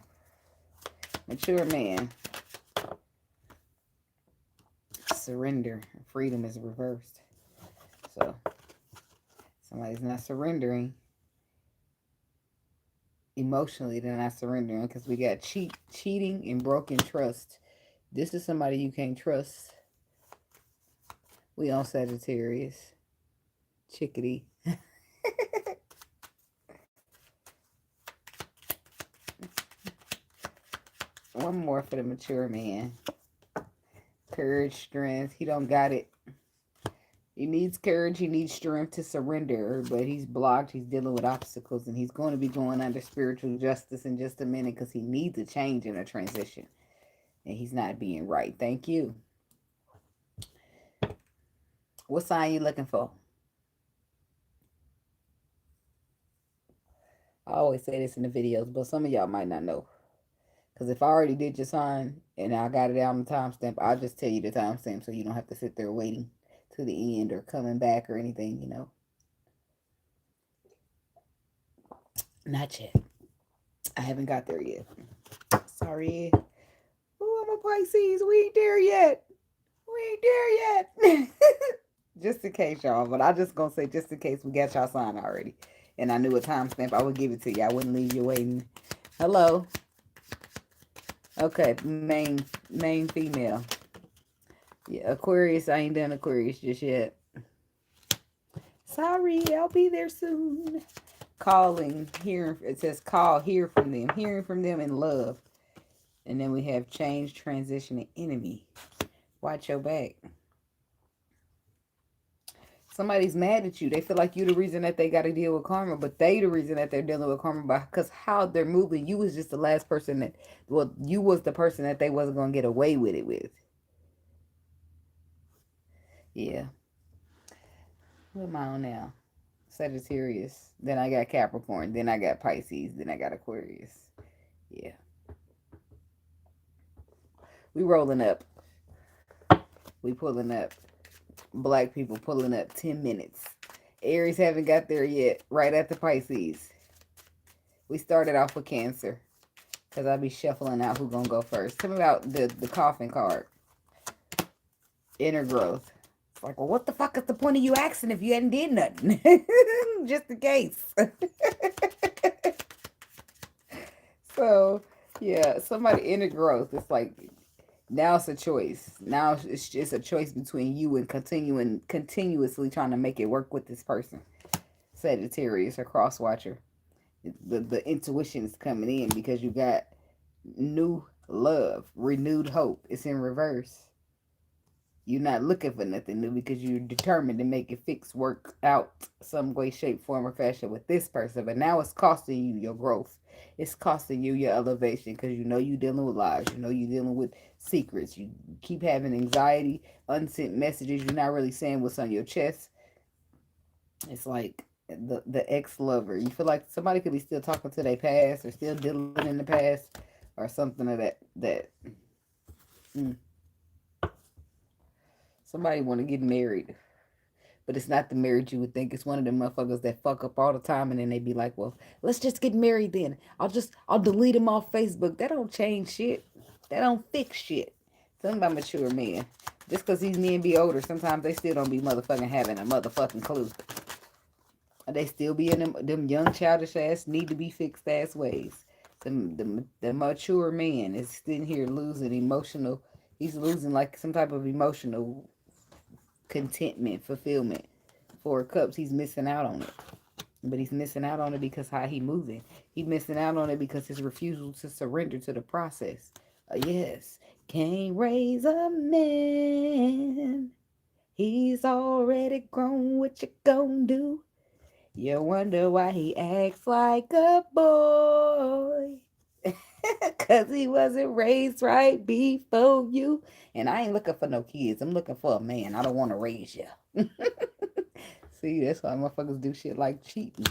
Mature man. Surrender. Freedom is reversed. So, somebody's not surrendering. Emotionally, they're not surrendering because we got cheating and broken trust. This is somebody you can't trust. We on Sagittarius. Chickadee. One more for the mature man. Courage, strength. He don't got it. He needs courage. He needs strength to surrender. But he's blocked. He's dealing with obstacles. And he's going to be going under spiritual justice in just a minute because he needs a change and a transition. And he's not being right. Thank you. What sign you looking for? I always say this in the videos, but some of y'all might not know. Because if I already did your sign and I got it out on the timestamp, I'll just tell you the timestamp so you don't have to sit there waiting to the end or coming back or anything, you know. Not yet. I haven't got there yet. Sorry. Oh, I'm a Pisces. We ain't there yet. We ain't there yet. Just in case, y'all. But I just gonna say just in case we got y'all sign already. And I knew a timestamp, I would give it to you. I wouldn't leave you waiting. Hello. Okay, main female. Yeah, Aquarius. I ain't done Aquarius just yet. Sorry, I'll be there soon. Calling, hearing. It says call, hear from them. Hearing from them in love. And then we have change, transition, and enemy. Watch your back. Somebody's mad at you. They feel like you're the reason that they got to deal with karma, but they the reason that they're dealing with karma because how they're moving. You was just the last person that, well, you was the person that they wasn't going to get away with it with. Yeah. What am I on now? Sagittarius. Then I got Capricorn. Then I got Pisces. Then I got Aquarius. Yeah. We rolling up. We pulling up. Black people pulling up 10 minutes. Aries haven't got there yet. Right after Pisces. We started off with Cancer. Because I'll be shuffling out who's going to go first. Tell me about the coffin card. Inner growth. It's like, well, what the fuck is the point of you asking if you hadn't did nothing? Just in case. So, yeah, somebody inner growth. It's like, now it's a choice. Now it's just a choice between you and continuously trying to make it work with this person. Sagittarius or cross watcher. The intuition is coming in because you got new love, renewed hope. It's in reverse. You're not looking for nothing new because you're determined to make it fix, work out some way, shape, form, or fashion with this person. But now it's costing you your growth. It's costing you your elevation because you know you're dealing with lies. You know you're dealing with secrets. You keep having anxiety, unsent messages. You're not really saying what's on your chest. It's like the ex-lover. You feel like somebody could be still talking to their past or still dealing in the past or something of that. Mm. Somebody want to get married, but it's not the marriage you would think. It's one of them motherfuckers that fuck up all the time, and then they be like, "Well, let's just get married then. I'll delete him off Facebook." That don't change shit. That don't fix shit. Something about mature men. Just because these men be older, sometimes they still don't be motherfucking having a motherfucking clue. They still be in them young childish ass need to be fixed ass ways. The mature man is sitting here losing emotional. He's losing like some type of emotional contentment, fulfillment. Four cups, he's missing out on it. But he's missing out on it because how he moving. He's missing out on it because his refusal to surrender to the process. Yes, can't raise a man. He's already grown. What you gonna do? You wonder why he acts like a boy. Because he wasn't raised right before you. And I ain't looking for no kids. I'm looking for a man. I don't want to raise you. See, that's why motherfuckers do shit like cheating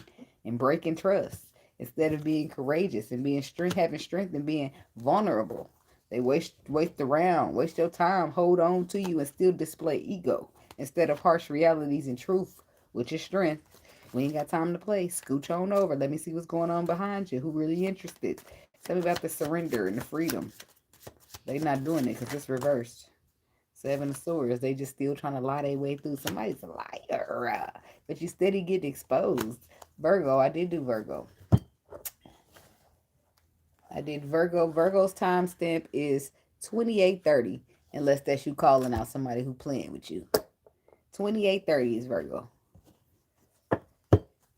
and breaking trust. Instead of being courageous and being having strength and being vulnerable. They waste around, waste your time, hold on to you and still display ego. Instead of harsh realities and truth, which is strength. We ain't got time to play. Scooch on over. Let me see what's going on behind you. Who really interested? Tell me about the surrender and the freedom. They not doing it because it's reversed. Seven of Swords. They just still trying to lie their way through. Somebody's a liar. But you steady get exposed. Virgo. I did do Virgo. I did Virgo. Virgo's timestamp is 28:30. Unless that's you calling out somebody who playing with you. 28:30 is Virgo.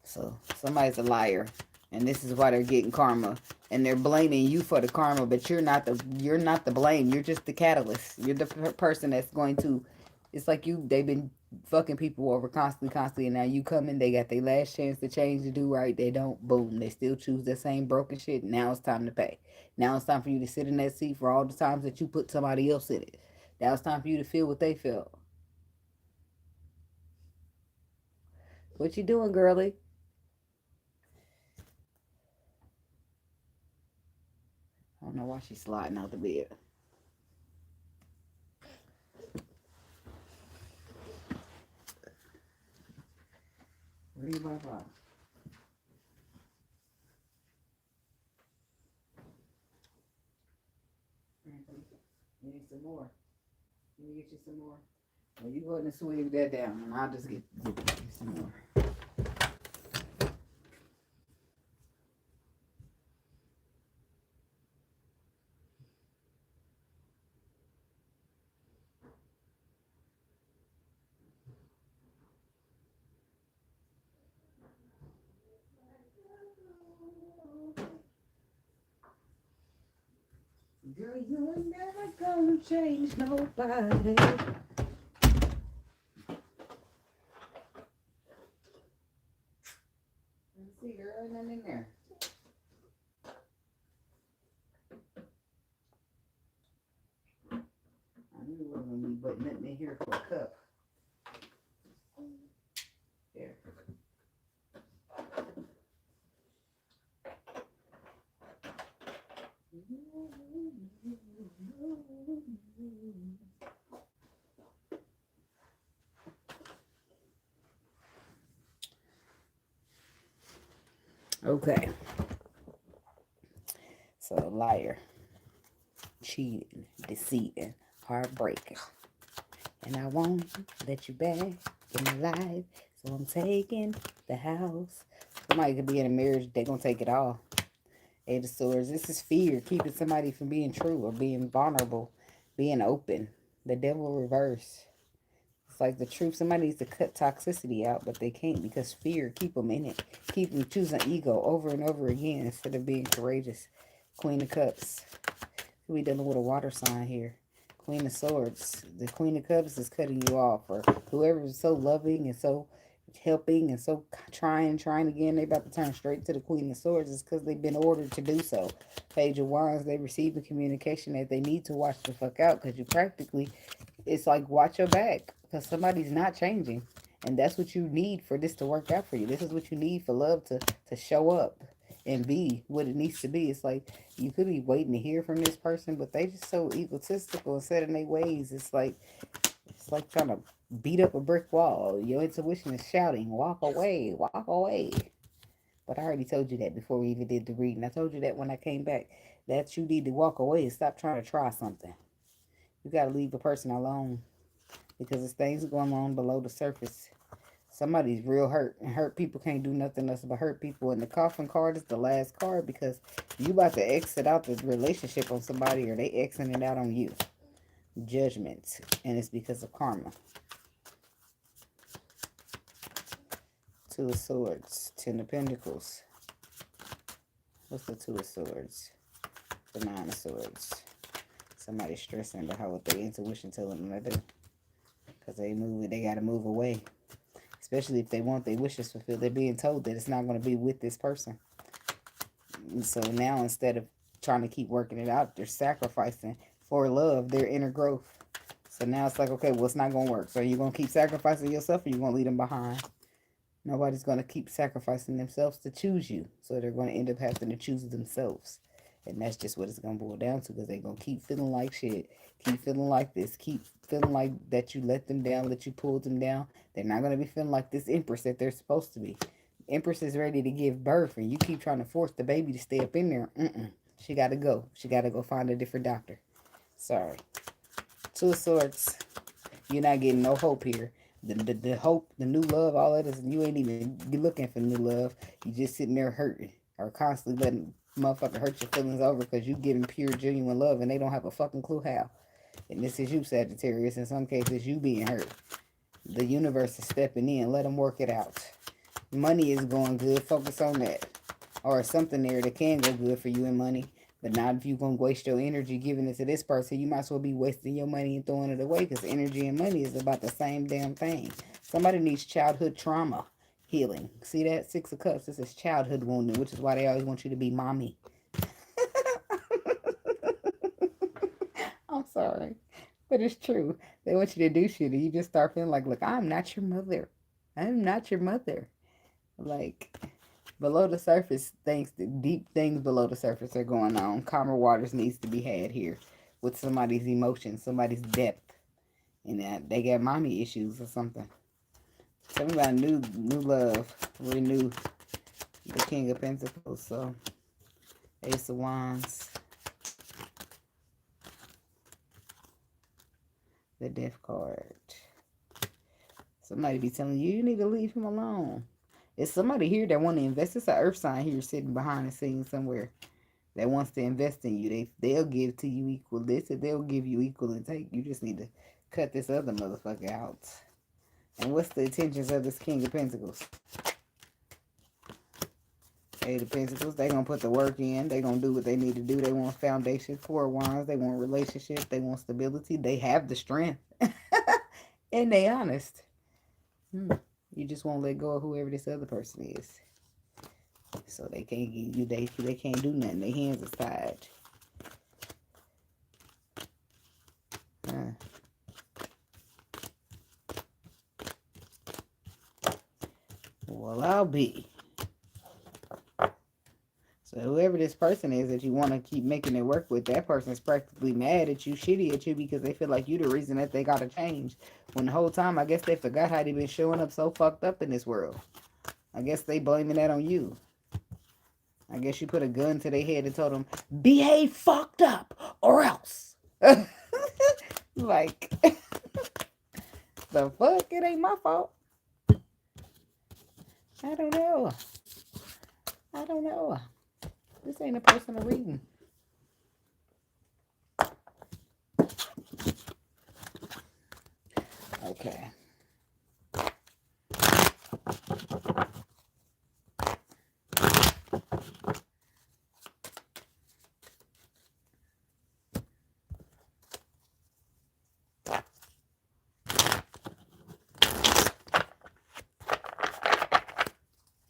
So somebody's a liar, and this is why they're getting karma, and they're blaming you for the karma. But you're not the blame. You're just the catalyst. You're the person that's going to. It's like they've been fucking people over constantly, and now you come in. They got their last chance to change, to do right. They don't. Boom. They still choose the same broken shit. Now it's time to pay. Now it's time for you to sit in that seat for all the times that you put somebody else in it. Now it's time for you to feel what they felt. What you doing, girlie? I don't know why she's sliding out the bed. Where are you, Wi-Fi? You need some more. Let me get you some more. Well, you go ahead and swing that down, and I'll just get you some more. Girl, you ain't never gonna change nobody. Let's see, girl, ain't nothing in there. I knew it wasn't gonna be but nothing in here for a cup. There. Okay. So, liar, cheating, deceiving, heartbreaking. And I won't let you back in my life. So I'm taking the house. Somebody could be in a marriage, they're going to take it all. Eight of Swords. This is fear, keeping somebody from being true or being vulnerable, being open. The devil reverse. It's like the truth. Somebody needs to cut toxicity out, but they can't because fear keep them in it. Keep them choosing ego over and over again instead of being courageous. Queen of Cups. We dealing with a water sign here. Queen of Swords. The Queen of Cups is cutting you off. Or whoever is so loving and so helping and so trying again, they about to turn straight to the Queen of Swords. It's because they've been ordered to do so. Page of Wands, they receive the communication that they need to watch the fuck out because you practically, it's like watch your back because somebody's not changing. And that's what you need for this to work out for you. This is what you need for love to show up and be what it needs to be. It's like you could be waiting to hear from this person, but they just so egotistical and set in their ways. It's like trying to beat up a brick wall. Your intuition is shouting, walk away, walk away. But I already told you that before we even did the reading. I told you that when I came back, that you need to walk away and stop trying to try something. You got to leave a person alone because there's things going on below the surface. Somebody's real hurt, and hurt people can't do nothing else but hurt people. And the coffin card is the last card because you about to exit out the relationship on somebody or they exiting it out on you. Judgment, and it's because of karma. Two of Swords, Ten of Pentacles. What's the Two of Swords? The Nine of Swords. Somebody's stressing about what their intuition telling them to do. Because they got to move away. Especially if they want their wishes fulfilled. They're being told that it's not going to be with this person. And so now instead of trying to keep working it out, they're sacrificing for love, their inner growth. So now it's like, okay, well, it's not going to work. So you're going to keep sacrificing yourself or you're going to leave them behind? Nobody's going to keep sacrificing themselves to choose you. So they're going to end up having to choose themselves. And that's just what it's going to boil down to because they're going to keep feeling like shit. Keep feeling like this. Keep feeling like that you let them down, that you pulled them down. They're not going to be feeling like this Empress that they're supposed to be. Empress is ready to give birth and you keep trying to force the baby to stay up in there. She got to go. She got to go find a different doctor. Sorry. Two of Swords. You're not getting no hope here. The hope, the new love, all that is, you ain't even looking for new love. You just sitting there hurting or constantly letting motherfucker hurt your feelings over because you giving pure, genuine love and they don't have a fucking clue how. And this is you, Sagittarius. In some cases, you being hurt. The universe is stepping in. Let them work it out. Money is going good. Focus on that. Or something there that can go good for you in money. But not if you're going to waste your energy giving it to this person. You might as well be wasting your money and throwing it away because energy and money is about the same damn thing. Somebody needs childhood trauma healing. See that? Six of Cups. This is childhood wounding, which is why they always want you to be mommy. I'm sorry. But it's true. They want you to do shit and you just start feeling like, look, I'm not your mother. I'm not your mother. Like, below the surface, deep things below the surface are going on. Calmer waters needs to be had here with somebody's emotions, somebody's depth. And that they got mommy issues or something. Tell me about new love. Renew the King of Pentacles. So, Ace of Wands. The Death card. Somebody be telling you, you need to leave him alone. It's somebody here that want to invest. It's an earth sign here sitting behind the scenes somewhere that wants to invest in you. They'll give to you equal. They'll give you equal and take. You just need to cut this other motherfucker out. And what's the intentions of this King of Pentacles? Eight of Pentacles. They're going to put the work in. They're going to do what they need to do. They want foundation. Four of Wands. They want relationship. They want stability. They have the strength. And they honest. You just won't let go of whoever this other person is. So they can't get you. They can't do nothing. Their hands are tied. Well, I'll be. So whoever this person is that you want to keep making it work with, that person's practically mad at you, shitty at you, because they feel like you the reason that they got to change. When the whole time, I guess they forgot how they been showing up so fucked up in this world. I guess they blaming that on you. I guess you put a gun to their head and told them, behave fucked up or else. Like, the fuck? It ain't my fault. I don't know. I don't know. This ain't a personal reading. Okay.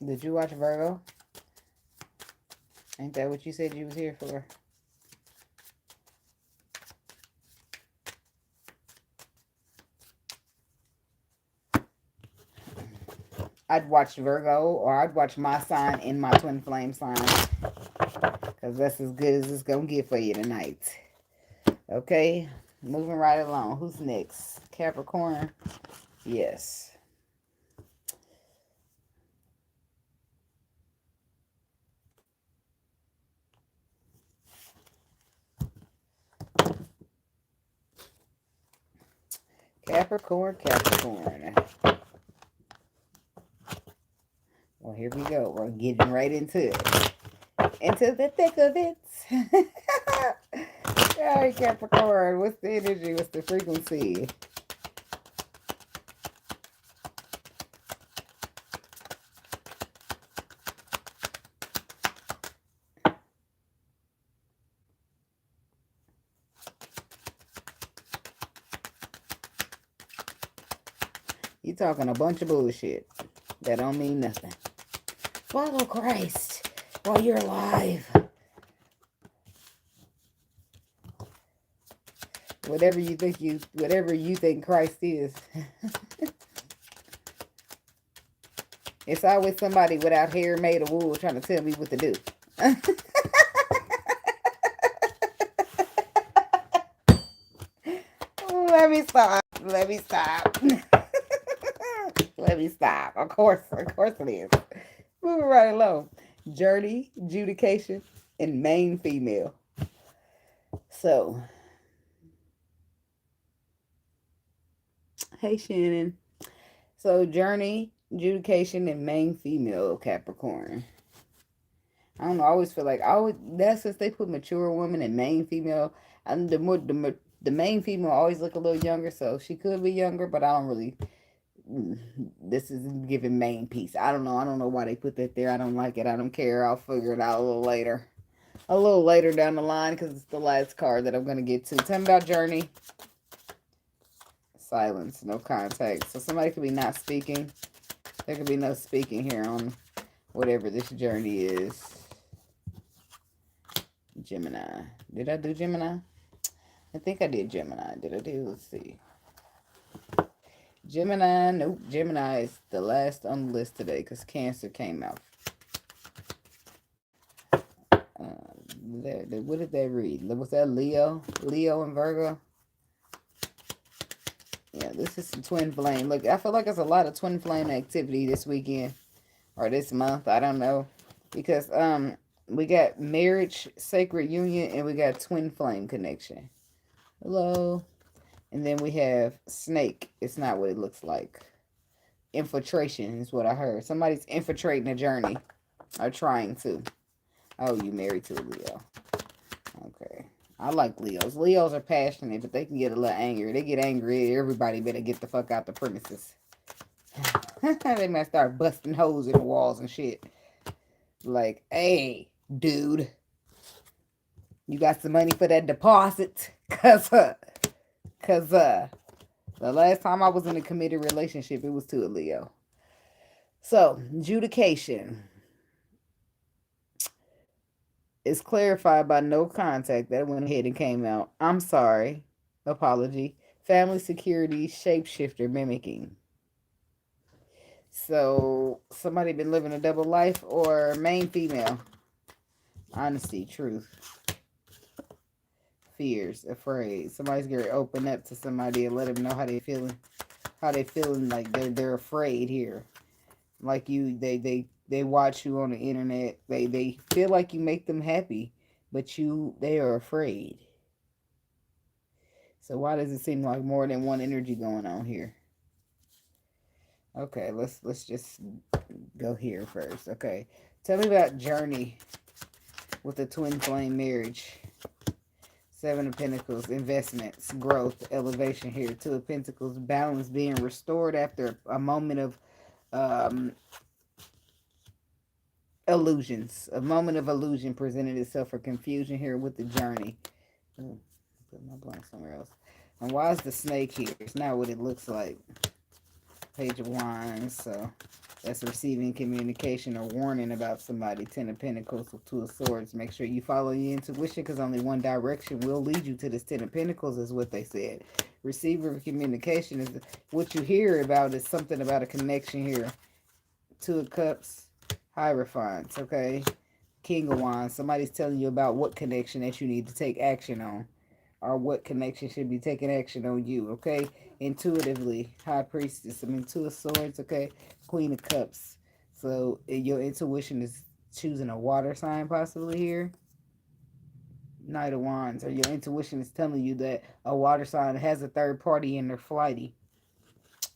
Did you watch Virgo? Ain't that what you said you was here for? I'd watch Virgo, or I'd watch my sign and my twin flame sign, because that's as good as it's going to get for you tonight. Okay, moving right along. Who's next? Capricorn? Yes. Capricorn, Capricorn. Well, here we go. We're getting right into it. Into the thick of it. All right, Capricorn. What's the energy? What's the frequency? You talking a bunch of bullshit. That don't mean nothing. Follow Christ while you're alive. Whatever you think Christ is. It's always somebody without hair made of wool trying to tell me what to do. Let me stop. Let me stop. Let me stop. Of course it is. Moving right along. Journey, adjudication, and main female. So, hey Shannon. So, journey, adjudication, and main female Capricorn. I don't know. I always feel like that's since they put mature woman and main female. And the main female always look a little younger, so she could be younger, but I don't really. This is giving main piece. I don't know. I don't know why they put that there. I don't like it. I don't care. I'll figure it out a little later. A little later down the line, because it's the last card that I'm going to get to. Tell me about journey. Silence. No contact. So somebody could be not speaking. There could be no speaking here on whatever this journey is. Gemini. Did I do Gemini? I think I did Gemini. Did I do? Let's see. Gemini. Nope. Gemini is the last on the list today because Cancer came out. What did they read? Was that Leo? Leo and Virgo? Yeah, this is some twin flame. Look, I feel like there's a lot of twin flame activity this weekend or this month. I don't know. Because we got marriage, sacred union, and we got twin flame connection. Hello. And then we have snake. It's not what it looks like. Infiltration is what I heard. Somebody's infiltrating a journey. Or trying to. Oh, you married to a Leo. Okay. I like Leos. Leos are passionate, but they can get a little angry. They get angry. Everybody better get the fuck out the premises. They might start busting holes in the walls and shit. Like, hey, dude. You got some money for that deposit? Cause the last time I was in a committed relationship, it was to a Leo. So, adjudication is clarified by no contact. That went ahead and came out. I'm sorry. Apology. Family security, shapeshifter, mimicking. So, somebody been living a double life or main female? Honesty, truth. Fears, afraid. Somebody's going to open up to somebody and let them know how they feeling. How they feeling like they're afraid here. Like they watch you on the internet. They feel like you make them happy, but they are afraid. So why does it seem like more than one energy going on here? Okay, let's just go here first. Okay, tell me about journey with the twin flame marriage. Seven of Pentacles, investments, growth, elevation here. Two of Pentacles, balance being restored after a moment of illusions. A moment of illusion presented itself for confusion here with the journey. Ooh, put my blank somewhere else. And why is the snake here? It's not what it looks like. Page of Wands. So that's receiving communication or warning about somebody. Ten of Pentacles with Two of Swords. Make sure you follow your intuition because only one direction will lead you to this Ten of Pentacles is what they said. Receiver of communication is what you hear about is something about a connection here. Two of Cups. Hierophants, okay? King of Wands. Somebody's telling you about what connection that you need to take action on. Or what connection should be taking action on you, okay? Intuitively. High Priestess. I mean, Two of Swords, okay? Queen of Cups. So, your intuition is choosing a water sign possibly here. Knight of Wands. Or your intuition is telling you that a water sign has a third party and they're flighty.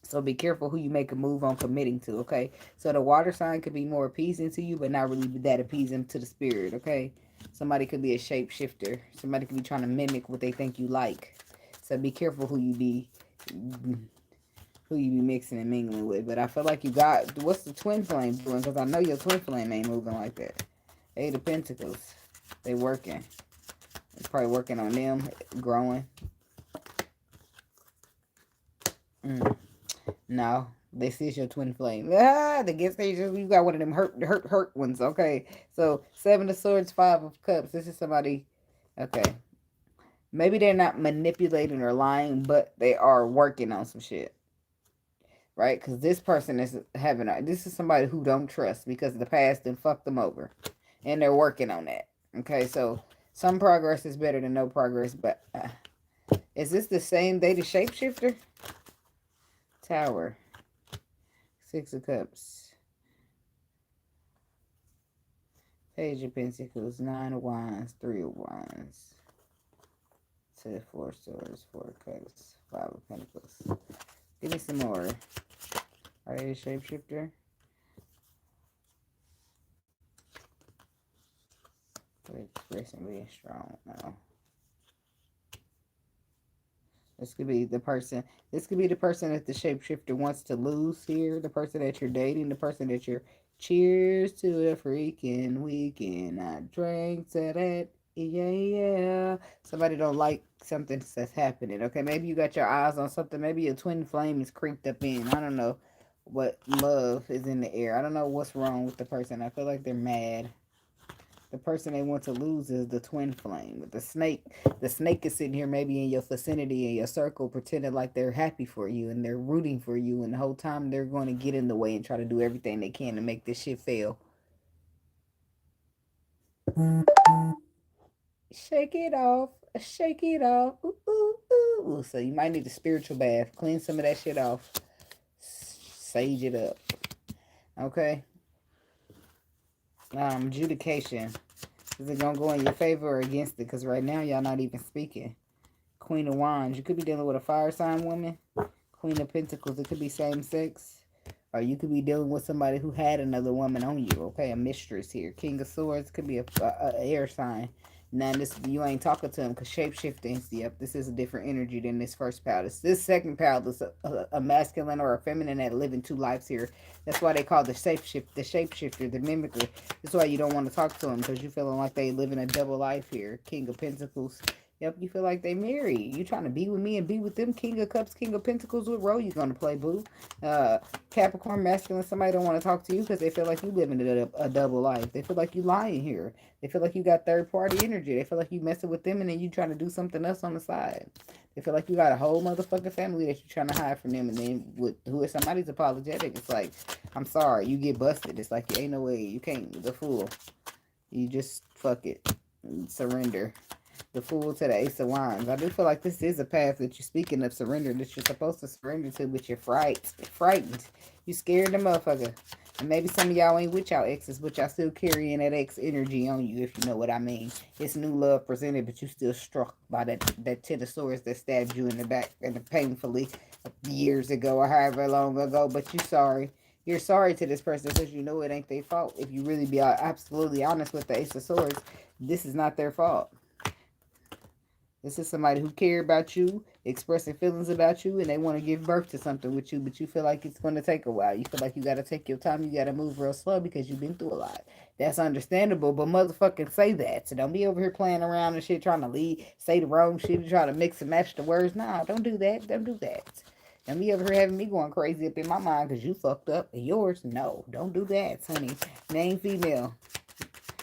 So be careful who you make a move on committing to, okay? So the water sign could be more appeasing to you, but not really that appeasing to the spirit, okay? Somebody could be a shapeshifter. Somebody could be trying to mimic what they think you like. So be careful who you be mixing and mingling with. But I feel like you got, what's the twin flame doing? Because I know your twin flame ain't moving like that. Eight of Pentacles. They working. It's probably working on them, growing. No, this is your twin flame. The gift stage, you got one of them hurt ones, okay? So, Seven of Swords, Five of Cups. This is somebody, okay. Maybe they're not manipulating or lying, but they are working on some shit. Right? Because this person is this is somebody who don't trust because the past done fucked them over. And they're working on that. Okay, so some progress is better than no progress, but is this the same day the shapeshifter? Tower. Six of Cups. Page of Pentacles. Nine of Wands. Three of Wands. Two of Four Swords. Four of Cups. Five of Pentacles. Give me some more. Are they a shapeshifter? Expressing being strong. No. This could be the person. This could be the person that the shapeshifter wants to lose here. The person that you're dating. The person that you're. Cheers to a freaking weekend. I drank to that. Yeah. Somebody don't like something that's happening. Okay, maybe you got your eyes on something. Maybe your twin flame is creeped up in. I don't know what love is in the air. I don't know what's wrong with the person. I feel like they're mad. The person they want to lose is the twin flame. The snake is sitting here maybe in your vicinity, in your circle, pretending like they're happy for you and they're rooting for you. And the whole time they're going to get in the way and try to do everything they can to make this shit fail. Shake it off. Shake it off. Ooh, ooh, ooh. So you might need a spiritual bath. Clean some of that shit off. Sage it up. Okay. Adjudication. Is it gonna go in your favor or against it? Because right now y'all not even speaking. Queen of Wands. You could be dealing with a fire sign woman. Queen of Pentacles. It could be same sex. Or you could be dealing with somebody who had another woman on you. Okay, a mistress here. King of Swords could be a air sign. Now this you ain't talking to him because shapeshifting. Yep, this is a different energy than this first pal. This second pal is a masculine or a feminine that live in two lives here. That's why they call the shapeshifter, the mimicry. That's why you don't want to talk to them because you feeling like they live in a double life here. King of Pentacles. Yep, you feel like they married. You trying to be with me and be with them. King of Cups, King of Pentacles. What role you going to play, boo? Capricorn, masculine, somebody don't want to talk to you because they feel like you living a double life. They feel like you lying here. They feel like you got third-party energy. They feel like you messing with them and then you trying to do something else on the side. They feel like you got a whole motherfucking family that you're trying to hide from them. And then if somebody's apologetic, it's like, I'm sorry, you get busted. It's like, ain't no way. You can't. The fool. You just fuck it. Surrender. The Fool to the Ace of Wands. I do feel like this is a path that you're speaking of surrender that you're supposed to surrender to, but you're frightened. You scared the motherfucker. And maybe some of y'all ain't with y'all exes, but y'all still carrying that ex energy on you, if you know what I mean. It's new love presented, but you still struck by that Ten of Swords that stabbed you in the back and painfully years ago or however long ago, but you sorry. You're sorry to this person because you know it ain't their fault. If you really be absolutely honest with the Ace of Swords, this is not their fault. This is somebody who care about you, expressing feelings about you, and they want to give birth to something with you, but you feel like it's going to take a while. You feel like you got to take your time. You got to move real slow because you've been through a lot. That's understandable, but motherfucking say that. So don't be over here playing around and shit, trying to say the wrong shit, trying to mix and match the words. Nah, don't do that. Don't do that. And me over here having me going crazy up in my mind because you fucked up. And yours, no. Don't do that, honey. Name female.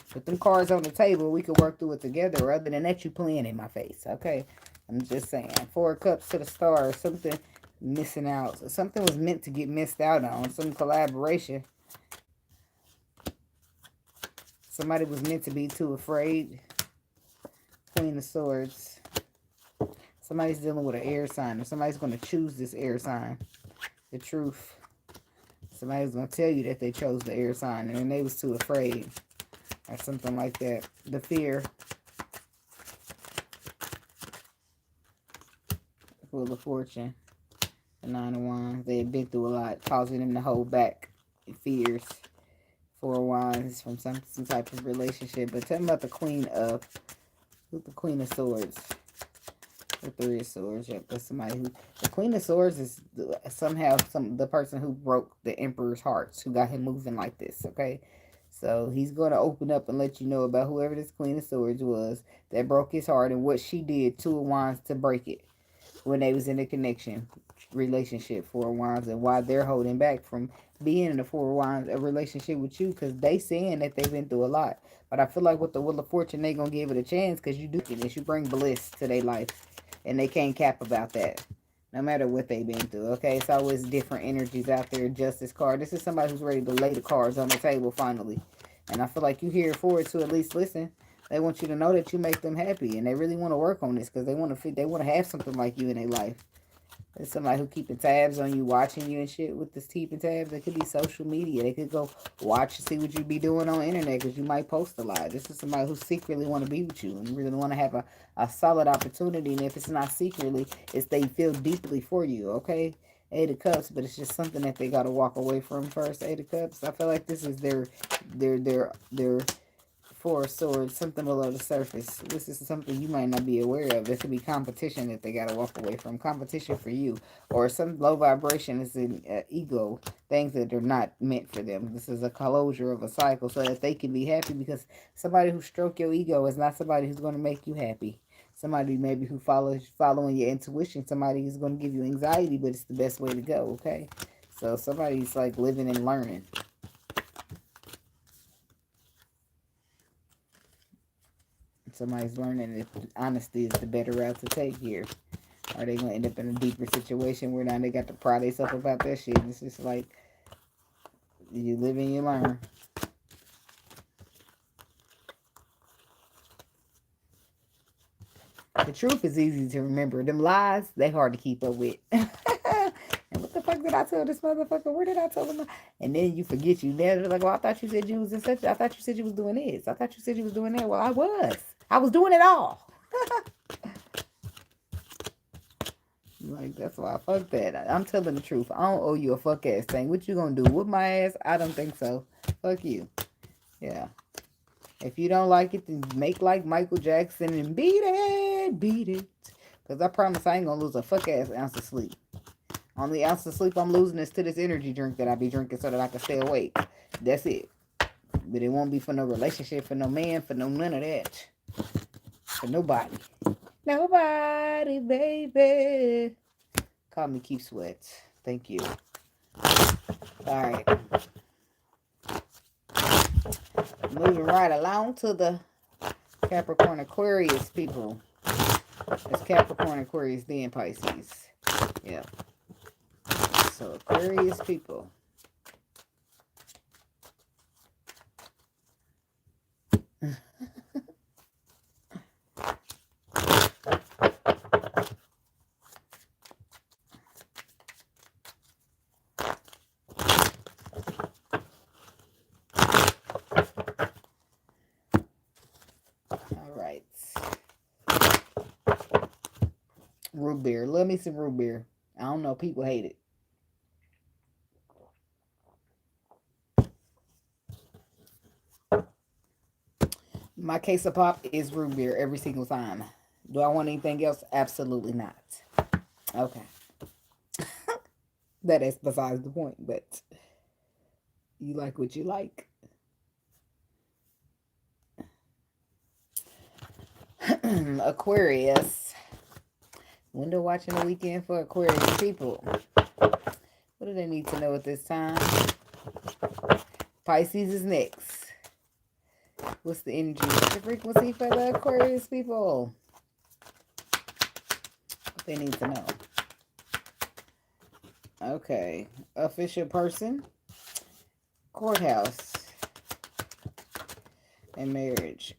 Put them cards on the table. We could work through it together. Other than that, you playing in my face, okay? I'm just saying. 4 cups to the stars. Something missing out. Something was meant to get missed out on. Some collaboration. Somebody was meant to be too afraid. Queen of Swords. Somebody's dealing with an air sign. Or somebody's going to choose this air sign. The truth. Somebody's going to tell you that they chose the air sign. And they was too afraid. Or something like that. The fear. Wheel of Fortune. The 9 of Wands. They had been through a lot. Causing them to hold back fears. 4 of Wands from some type of relationship. But tell me about the Queen of... Who's the Queen of Swords? The 3 of Swords. Yep, that's somebody who... The Queen of Swords is somehow the person who broke the Emperor's hearts. Who got him moving like this, okay? So he's going to open up and let you know about whoever this Queen of Swords was that broke his heart and what she did, 2 of Wands, to break it when they was in a connection, relationship, 4 of Wands, and why they're holding back from being in a 4 of Wands, a relationship with you, because they saying that they've been through a lot. But I feel like with the Wheel of Fortune, they going to give it a chance because you do this. You bring bliss to their life, and they can't cap about that. No matter what they've been through, okay? It's always different energies out there. Justice card. This is somebody who's ready to lay the cards on the table finally. And I feel like you here for it to at least listen. They want you to know that you make them happy. And they really want to work on this because they want to have something like you in their life. There's somebody who keeping tabs on you, watching you and shit with this keeping tabs. It could be social media. They could go watch and see what you be doing on the internet because you might post a lot. This is somebody who secretly want to be with you and really want to have a solid opportunity. And if it's not secretly, it's they feel deeply for you, okay? 8 of Cups, but it's just something that they got to walk away from first. 8 of Cups. I feel like this is their 4 of Swords, something below the surface. This is something you might not be aware of. This could be competition that they got to walk away from. Competition for you. Or some low vibration is in ego. Things that are not meant for them. This is a closure of a cycle so that they can be happy because somebody who stroke your ego is not somebody who's going to make you happy. Somebody maybe who following your intuition. Somebody who's going to give you anxiety, but it's the best way to go, okay? So somebody's like living and learning. Somebody's learning that honesty is the better route to take here. Are they going to end up in a deeper situation where now they got to pride themselves about that shit? It's just like, you live and you learn. The truth is easy to remember. Them lies, they hard to keep up with. And what the fuck did I tell this motherfucker? Where did I tell him? And then you forget you. They're like, well, I thought you said you was in such. I thought you said you was doing this. I thought you said you was doing that. Well, I was. I was doing it all. Like, that's why I fuck that. I'm telling the truth. I don't owe you a fuck ass thing. What you gonna do? Whoop my ass? I don't think so. Fuck you. Yeah. If you don't like it, then make like Michael Jackson and beat it. Beat it. Because I promise I ain't gonna lose a fuck ass ounce of sleep. Only ounce of sleep I'm losing is to this energy drink that I be drinking so that I can stay awake. That's it. But it won't be for no relationship, for no man, for no none of that. For nobody. Nobody, baby. Call me Keep Sweat. Thank you. Alright. Moving right along to the Capricorn Aquarius people. It's Capricorn Aquarius, then Pisces. Yeah. So Aquarius people. Root beer. Love me some root beer. I don't know. People hate it. My case of pop is root beer every single time. Do I want anything else? Absolutely not. Okay. That is besides the point, but you like what you like. Aquarius. Window watching the weekend for Aquarius people. What do they need to know at this time? Pisces is next. What's the energy? What's the frequency for the Aquarius people? What they need to know. Okay. Official person. Courthouse. And marriage.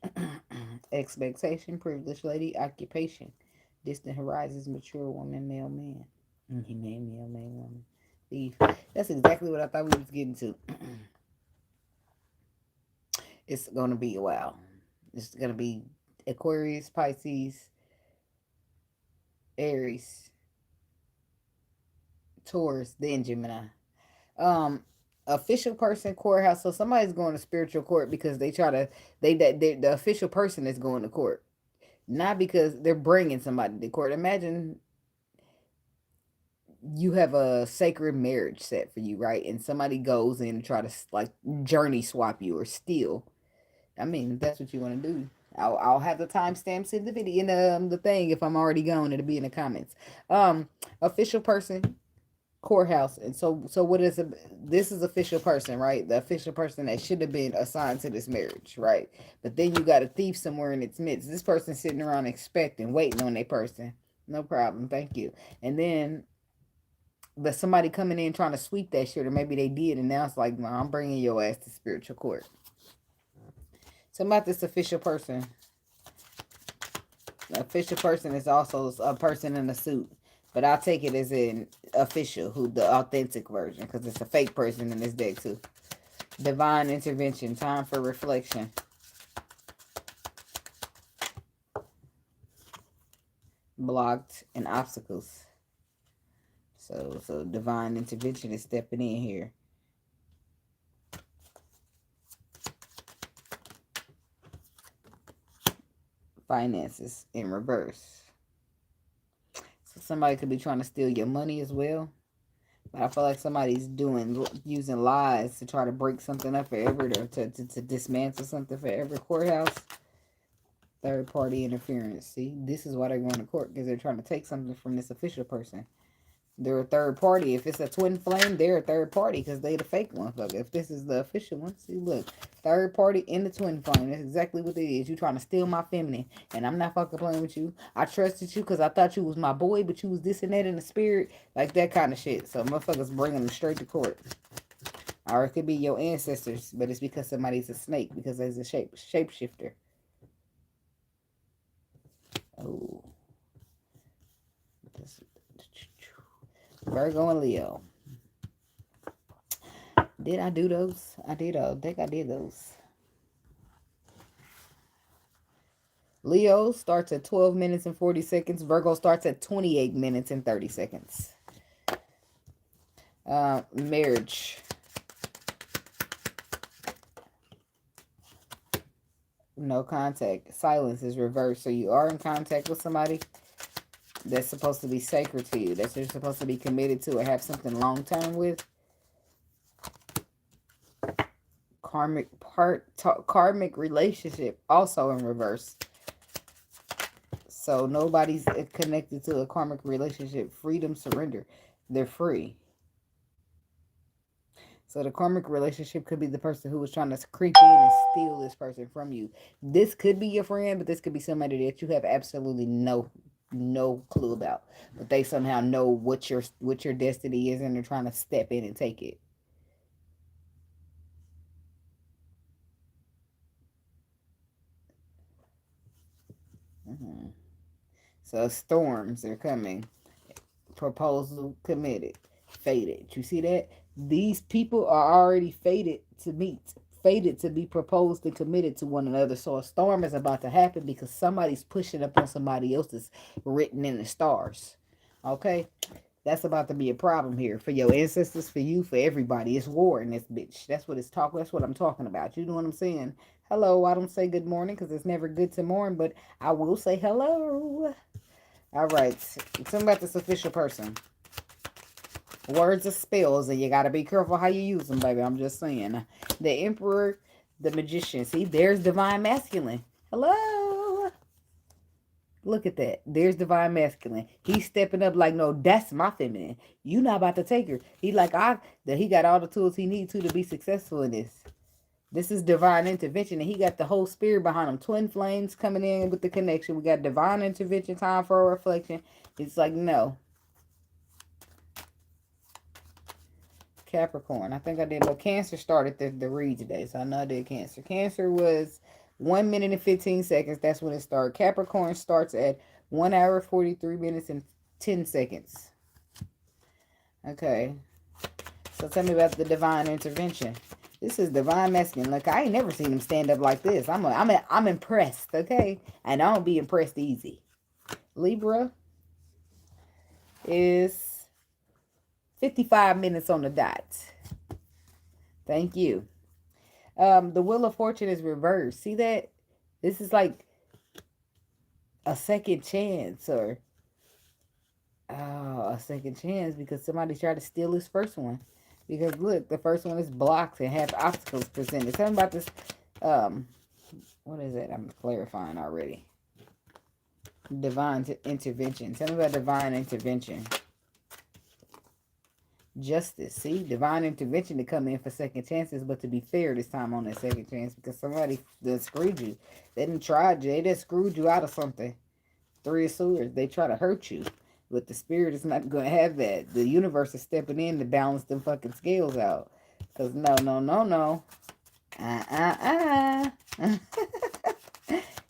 Expectation. Privileged lady. Occupation. Distant horizons. Mature woman. Male man. Male woman. Thief. That's exactly what I thought we was getting to. It's going to be a while. It's going to be Aquarius, Pisces, Aries, Taurus, then Gemini. Official person, courthouse. So somebody's going to spiritual court because they try to, the official person is going to court. Not because they're bringing somebody to court. Imagine you have a sacred marriage set for you, right? And somebody goes in and try to like journey swap you or steal. I mean, if that's what you want to do, I'll have the timestamps in the video in the thing. If I'm already gone, it'll be in the comments. Official person, courthouse, and so what is this is official person, right? The official person that should have been assigned to this marriage, right? But then you got a thief somewhere in its midst. This person sitting around expecting, waiting on their person. No problem, thank you. And then but somebody coming in trying to sweep that shit, or maybe they did, and now it's like, well, I'm bringing your ass to spiritual court. So about this official person. The official person is also a person in a suit. But I'll take it as an official, who the authentic version, because it's a fake person in this deck too. Divine intervention. Time for reflection. Blocked and obstacles. So divine intervention is stepping in here. Finances in reverse. So somebody could be trying to steal your money as well. But I feel like somebody's using lies to try to break something up forever, to dismantle something forever. Courthouse. Third party interference. See, this is why they're going to court, because they're trying to take something from this official person. They're a third party. If it's a twin flame, they're a third party because they the fake one. Look, if this is the official one, see, look. Third party in the twin flame. That's exactly what it is. You trying to steal my feminine. And I'm not fucking playing with you. I trusted you because I thought you was my boy, but you was this and that in the spirit. Like that kind of shit. So motherfuckers bringing them straight to court. Or it could be your ancestors, but it's because somebody's a snake, because there's a shapeshifter. Oh. Virgo and Leo. Did I do those? I did. I think I did those. Leo starts at 12 minutes and 40 seconds. Virgo starts at 28 minutes and 30 seconds. Marriage. No contact. Silence is reversed. So you are in contact with somebody that's supposed to be sacred to you, that you're supposed to be committed to or have something long-term with. Karmic relationship also in reverse. So nobody's connected to a karmic relationship. Freedom, surrender. They're free. So the karmic relationship could be the person who was trying to creep in and steal this person from you. This could be your friend, but this could be somebody that you have absolutely no clue about, but they somehow know what your destiny is, and they're trying to step in and take it. So storms are coming. Proposal committed. Fated. You see that? These people are already fated to meet. Fated to be proposed and committed to one another. So a storm is about to happen because somebody's pushing up on somebody else's written in the stars. Okay? That's about to be a problem here. For your ancestors, for you, for everybody. It's war in this bitch. That's what that's what I'm talking about. You know what I'm saying? Hello. I don't say good morning because it's never good to mourn, but I will say hello. All right. Something about this official person. Words are spells, and you got to be careful how you use them, baby. I'm just saying. The Emperor, the Magician. See, there's Divine Masculine. Hello. Look at that. There's divine masculine. He's stepping up like, no, that's my feminine. You not about to take her. He like, that he got all the tools he needs to be successful in this. This is divine intervention, and he got the whole spirit behind him. Twin flames coming in with the connection. We got divine intervention, time for a reflection. It's like, no. Capricorn. I think I did. But Cancer started the read today, so I know I did Cancer. Cancer was 1 minute and 15 seconds. That's when it started. Capricorn starts at 1 hour, 43 minutes, and 10 seconds. Okay. So tell me about the divine intervention. This is divine masculine. Look, I ain't never seen him stand up like this. I'm impressed, okay? And I don't be impressed easy. Libra is 55 minutes on the dot. Thank you. The Wheel of Fortune is reversed. See that? This is like a second chance, or a second chance because somebody tried to steal his first one. Because look, the first one is blocked and have obstacles presented. Tell me about this. What is it? I'm clarifying already. Divine intervention. Tell me about divine intervention. Justice. See, divine intervention to come in for second chances, but to be fair this time on that second chance because somebody that screwed you. They didn't try you. They just screwed you out of something. 3 of Swords. They try to hurt you. But the spirit is not going to have that. The universe is stepping in to balance them fucking scales out. Because no.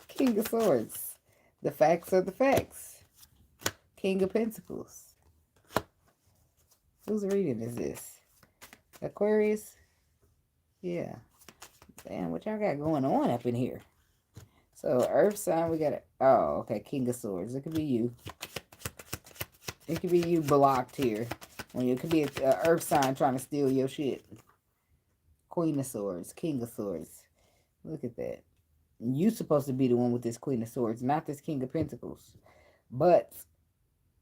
King of Swords. The facts are the facts. King of Pentacles. Whose reading is this? Aquarius? Yeah. Damn, what y'all got going on up in here? So, Earth sign, we got it. Oh, okay. King of Swords. It could be you. It could be you blocked here. When it could be an earth sign trying to steal your shit. Queen of Swords. King of Swords. Look at that. You supposed to be the one with this Queen of Swords, not this King of Pentacles. But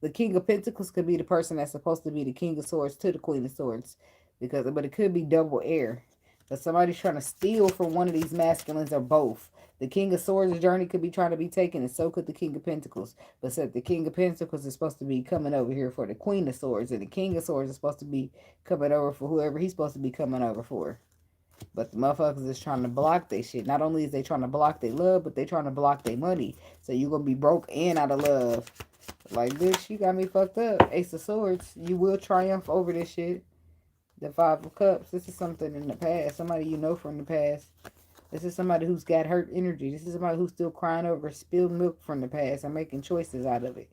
the King of Pentacles could be the person that's supposed to be the King of Swords to the Queen of Swords. But it could be double air. But somebody's trying to steal from one of these masculines or both. The King of Swords journey could be trying to be taken, and so could the King of Pentacles. But said the King of Pentacles is supposed to be coming over here for the Queen of Swords, and the King of Swords is supposed to be coming over for whoever he's supposed to be coming over for. But the motherfuckers is trying to block their shit. Not only is they trying to block their love, but they trying to block their money. So you're going to be broke and out of love. Like, bitch, you got me fucked up. Ace of Swords, you will triumph over this shit. The 5 of Cups, this is something in the past. Somebody you know from the past. This is somebody who's got hurt energy. This is somebody who's still crying over spilled milk from the past and making choices out of it.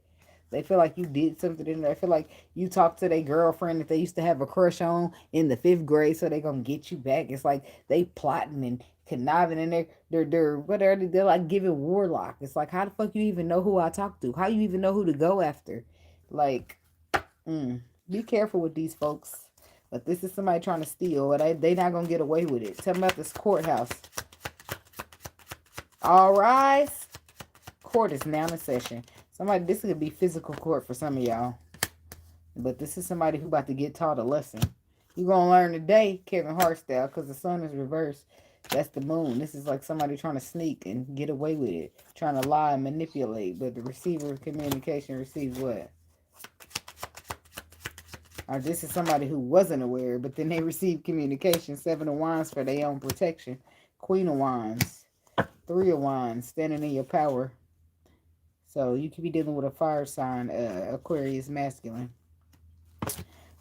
They feel like you did something in there. I feel like you talked to their girlfriend that they used to have a crush on in the 5th grade, so they're going to get you back. It's like they plotting and conniving, and they're like giving warlock. It's like, how the fuck you even know who I talk to? How you even know who to go after? Like, be careful with these folks. But this is somebody trying to steal, but they not going to get away with it. Tell me about this courthouse. All rise. Court is now in session. This could be physical court for some of y'all. But this is somebody who about to get taught a lesson. You're going to learn today, Kevin Hart style, because the sun is reversed. That's the moon. This is like somebody trying to sneak and get away with it. Trying to lie and manipulate. But the receiver of communication receives what? Or this is somebody who wasn't aware, but then they received communication. 7 of Wands for their own protection. Queen of Wands. 3 of Wands. Standing in your power. So you could be dealing with a fire sign, Aquarius masculine.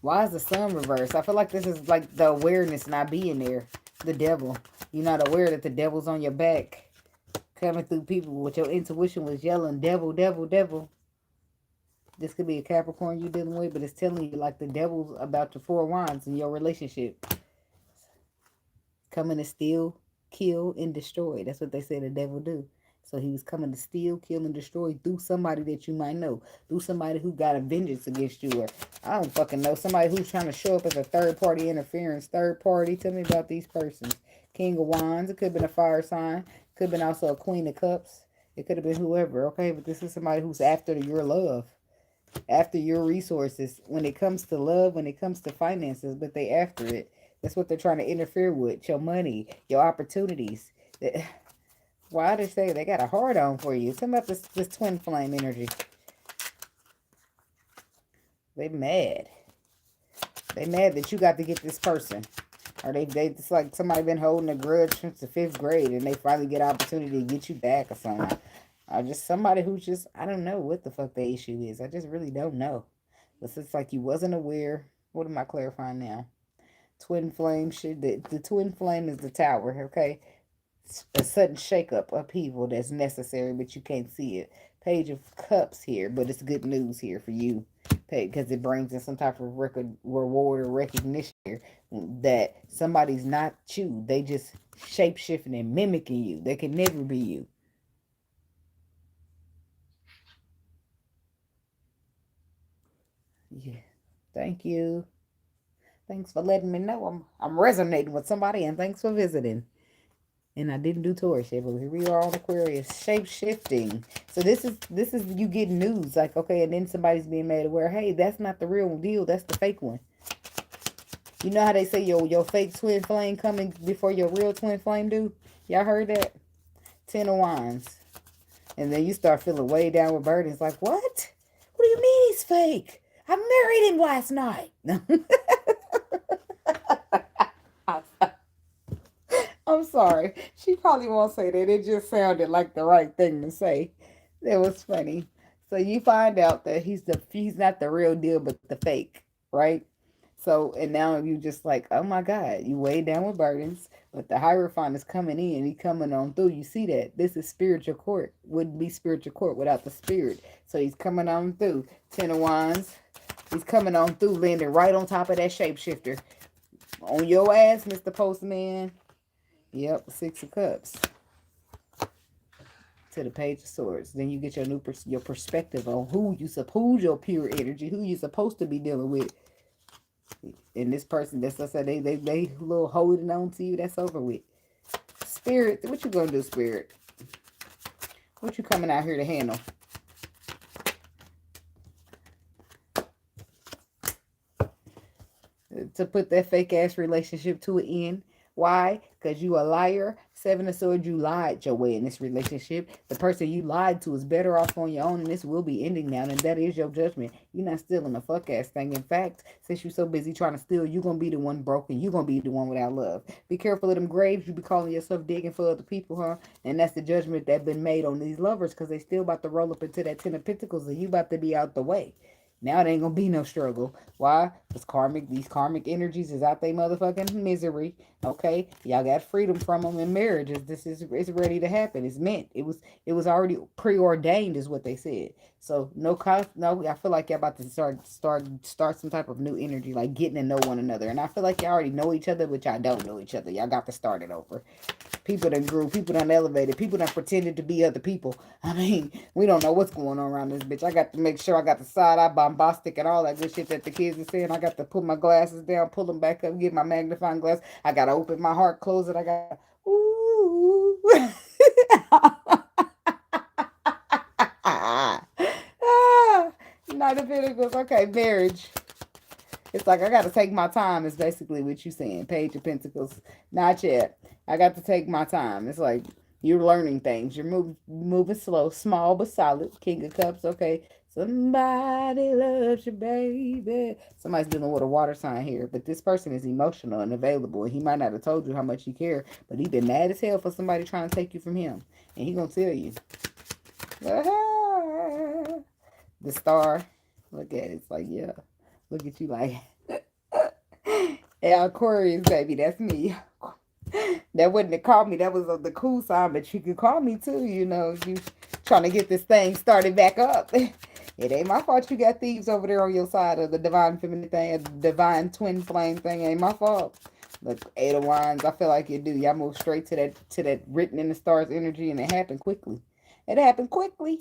Why is the sun reversed? I feel like this is like the awareness not being there. The devil. You're not aware that the devil's on your back. Coming through people with your intuition was yelling, devil, devil, devil. This could be a Capricorn you're dealing with, but it's telling you like the devil's about the 4 of Wands in your relationship. Coming to steal, kill, and destroy. That's what they say the devil do. So he was coming to steal, kill, and destroy through somebody that you might know. Through somebody who got a vengeance against you. Or I don't fucking know. Somebody who's trying to show up as a third-party interference. Third party. Tell me about these persons. King of Wands. It could have been a fire sign. Could have been also a Queen of Cups. It could have been whoever. Okay, but this is somebody who's after your love. After your resources. When it comes to love, when it comes to finances. But they after it. That's what they're trying to interfere with. Your money. Your opportunities. Why they say they got a hard on for you? Something about this twin flame energy. They mad. They mad that you got to get this person. Or they it's like somebody been holding a grudge since the 5th grade and they finally get an opportunity to get you back or something. Or just somebody who's just, I don't know what the fuck the issue is. I just really don't know. But it's like you wasn't aware. What am I clarifying now? Twin flame shit. The twin flame is the tower, okay? It's a sudden shakeup, upheaval that's necessary, but you can't see it. Page of Cups here, but it's good news here for you because it brings in some type of reward or recognition here that somebody's not you. They just shape shifting and mimicking you. They can never be you. Yeah. Thank you. Thanks for letting me know I'm resonating with somebody, and thanks for visiting. And I didn't do Taurus yet, but here we are on Aquarius. Shape shifting. So this is you get news like, okay, and then somebody's being made aware, hey, that's not the real deal, that's the fake one. You know how they say your fake twin flame coming before your real twin flame do? Y'all heard that? 10 of Wands. And then you start feeling way down with burdens like, what? What do you mean he's fake? I married him last night. I'm sorry. She probably won't say that. It just sounded like the right thing to say. That was funny. So you find out that he's not the real deal, but the fake, right? So and now you just like, oh my God, you weighed down with burdens, but the Hierophant is coming in. He coming on through. You see that this is spiritual court. Wouldn't be spiritual court without the spirit. So he's coming on through. 10 of Wands. He's coming on through, landing right on top of that shapeshifter. On your ass, Mr. Postman. Yep, 6 of Cups to the Page of Swords. Then you get your your perspective on who's your pure energy, who you supposed to be dealing with. And this person, that's I said, they little holding on to you. That's over with. Spirit, what you gonna do, Spirit? What you coming out here to handle? To put that fake ass relationship to an end. Why? Because you a liar. 7 of Swords, you lied your way in this relationship. The person you lied to is better off on your own, and this will be ending now, and that is your judgment. You're not stealing a fuck ass thing. In fact, since you're so busy trying to steal, you're going to be the one broken. You're going to be the one without love. Be careful of them graves you be calling yourself digging for other people, huh? And that's the judgment that been made on these lovers because they still about to roll up into that 10 of Pentacles, and you about to be out the way. Now it ain't gonna be no struggle. Why? Because these karmic energies is out they motherfucking misery. Okay, y'all got freedom from them in marriages. It's ready to happen. It's meant. It was already preordained, is what they said. So no. I feel like y'all about to start some type of new energy, like getting to know one another. And I feel like y'all already know each other, but y'all don't know each other. Y'all got to start it over. People done grew. People done elevated. People done pretended to be other people. I mean, we don't know what's going on around this bitch. I got to make sure I got the side-eye bombastic and all that good shit that the kids are saying. I got to put my glasses down, pull them back up, get my magnifying glass. I got to open my heart, close it. I got to... Ooh. Knight of Pentacles. Okay, marriage. It's like I got to take my time is basically what you're saying. Page of Pentacles. Not yet. I got to take my time. It's like you're learning things. You're moving slow, small but solid. King of Cups. Okay. Somebody loves you, baby. Somebody's dealing with a water sign here. But this person is emotional and available. And he might not have told you how much he cared. But he been mad as hell for somebody trying to take you from him. And he going to tell you. The star. Look at it. It's like, yeah. Look at you like, yeah, Aquarius, baby, that's me. That wouldn't have called me. That was the cool sign, but you could call me too, you know, if you trying to get this thing started back up. It ain't my fault you got thieves over there on your side of the divine feminine thing, a divine twin flame thing. Ain't my fault. Look, 8 of Wands, I feel like you do. Y'all move straight to that written in the stars energy, and it happened quickly. It happened quickly.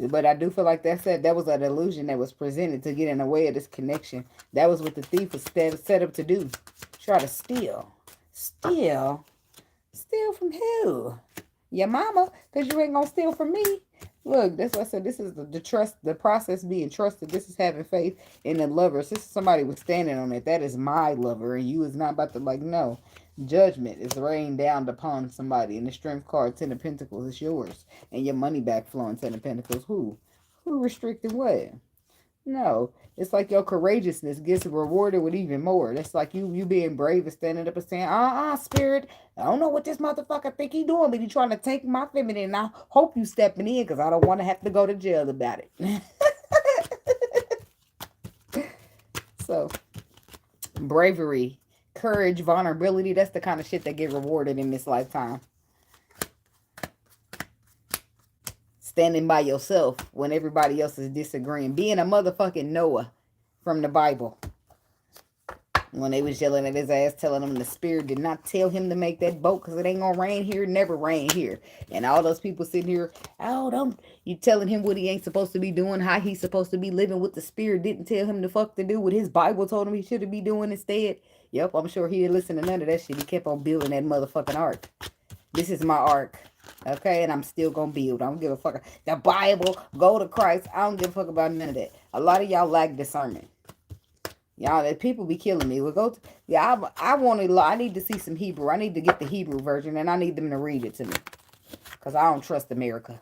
But I do feel like that was an illusion that was presented to get in the way of this connection. That was what the thief was set up to do. Try to steal. Steal? Steal from who? Your mama? Because you ain't going to steal from me. Look, that's what I said. This is the trust, the process being trusted. This is having faith in the lovers. This is somebody was standing on it. That is my lover. And you is not about to like, no. Judgment is rained down upon somebody. And the strength card, Ten of Pentacles, is yours. And your money back flowing, Ten of Pentacles. Who? Who restricted what? No. It's like your courageousness gets rewarded with even more. That's like you being brave and standing up and saying, spirit, I don't know what this motherfucker think he doing, but he trying to take my feminine. And I hope you stepping in because I don't want to have to go to jail about it. So, bravery, courage, vulnerability, that's the kind of shit that get rewarded in this lifetime. Standing by yourself when everybody else is disagreeing. Being a motherfucking Noah from the Bible. When they was yelling at his ass, telling him the spirit did not tell him to make that boat because it ain't gonna rain here, never rain here. And all those people sitting here, you telling him what he ain't supposed to be doing, how he's supposed to be living, what the spirit didn't tell him the fuck to do, what his Bible told him he should be doing instead. Yep, I'm sure he didn't listen to none of that shit. He kept on building that motherfucking ark. This is my ark. Okay, and I'm still gonna build. I don't give a fuck. The Bible, go to Christ. I don't give a fuck about none of that. A lot of y'all lack discernment. Y'all, that people be killing me. I need to see some Hebrew. I need to get the Hebrew version, and I need them to read it to me. Because I don't trust America.